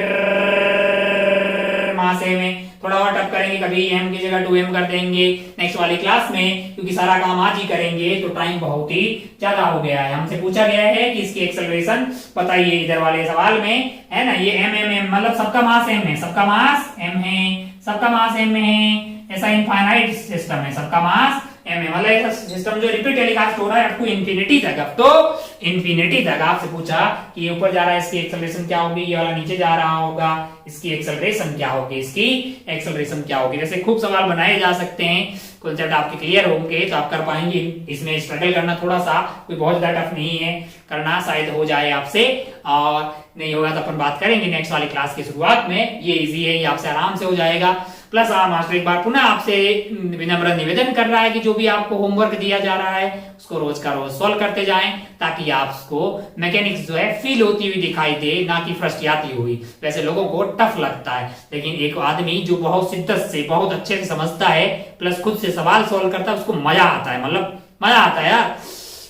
मास एम है। थोड़ा और टफ करेंगे, कभी एम की जगह 2m कर देंगे नेक्स्ट वाली क्लास में, क्योंकि सारा काम आज ही करेंगे तो टाइम बहुत ही ज्यादा हो गया है। हमसे पूछा गया है कि इसकी एक्सेलरेशन बताइए इधर वाले सवाल में, है ना? ये एम एम एम मतलब सबका मास एम है, सबका मास एम है, सबका मास एम है। ऐसा इनफाइनाइट सिस्टम है, सबका मास एम है, मतलब ऐसा सिस्टम जो रिपीट टेलीकास्ट हो रहा है अप टू इंफिनिटी तक, अप टू इंफिनिटी तक। आपसे पूछा कि ये ऊपर जा रहा है, इसकी एक्सेलरेशन क्या होगी? ये वाला नीचे जा रहा होगा, इसकी एक्सेलरेशन क्या होगी? इसकी एक्सेलरेशन क्या होगी? जैसे खूब सवाल बनाए जा सकते हैं, कॉन्सेप्ट आपके क्लियर होंगे तो आप कर पाएंगे। इसमें स्ट्रगल करना थोड़ा सा कोई बहुत ज्यादा टफ नहीं है, करना शायद हो जाए आपसे, और नहीं होगा तो अपन बात करेंगे नेक्स्ट वाली क्लास की शुरुआत में। ये इजी है, ये आपसे आराम से हो जाएगा। प्लस मास्टर एक बार पुनः आपसे विनम्र निवेदन कर रहा है कि जो भी आपको होमवर्क दिया जा रहा है उसको रोज का रोज सॉल्व करते जाएं, ताकि आपको मैकेनिक्स जो है फील होती हुई दिखाई दे, ना कि फ्रस्ट्रेटी हुई। वैसे लोगों को टफ लगता है, लेकिन एक आदमी जो बहुत शिद्दत से, बहुत अच्छे से समझता है, प्लस खुद से सवाल सॉल्व करता है, उसको मजा आता है। मतलब मजा आता है यार,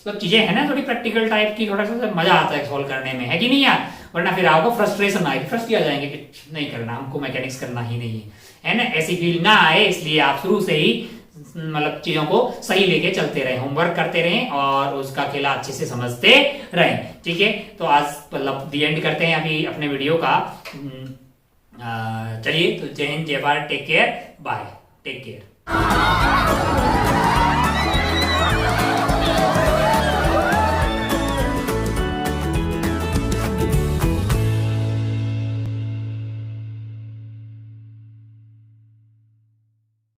तो चीजें है ना थोड़ी प्रैक्टिकल टाइप की, थोड़ा सा मजा आता है सॉल्व करने में, है कि नहीं यार? वरना फिर आपको फ्रस्ट्रेशन आएगी, फ्रस्ट्रेट आ जाएंगे कि नहीं करना, हमको मैकेनिक्स करना ही नहीं है ना? ऐसी फील ना आए, इसलिए आप शुरू से ही मतलब चीजों को सही लेके चलते रहे, होमवर्क करते रहें और उसका खेला अच्छे से समझते रहें। ठीक है, तो आज मतलब दी एंड करते हैं अभी अपने वीडियो का। चलिए, तो जय हिंद, जय Bharat, take care, bye, take care.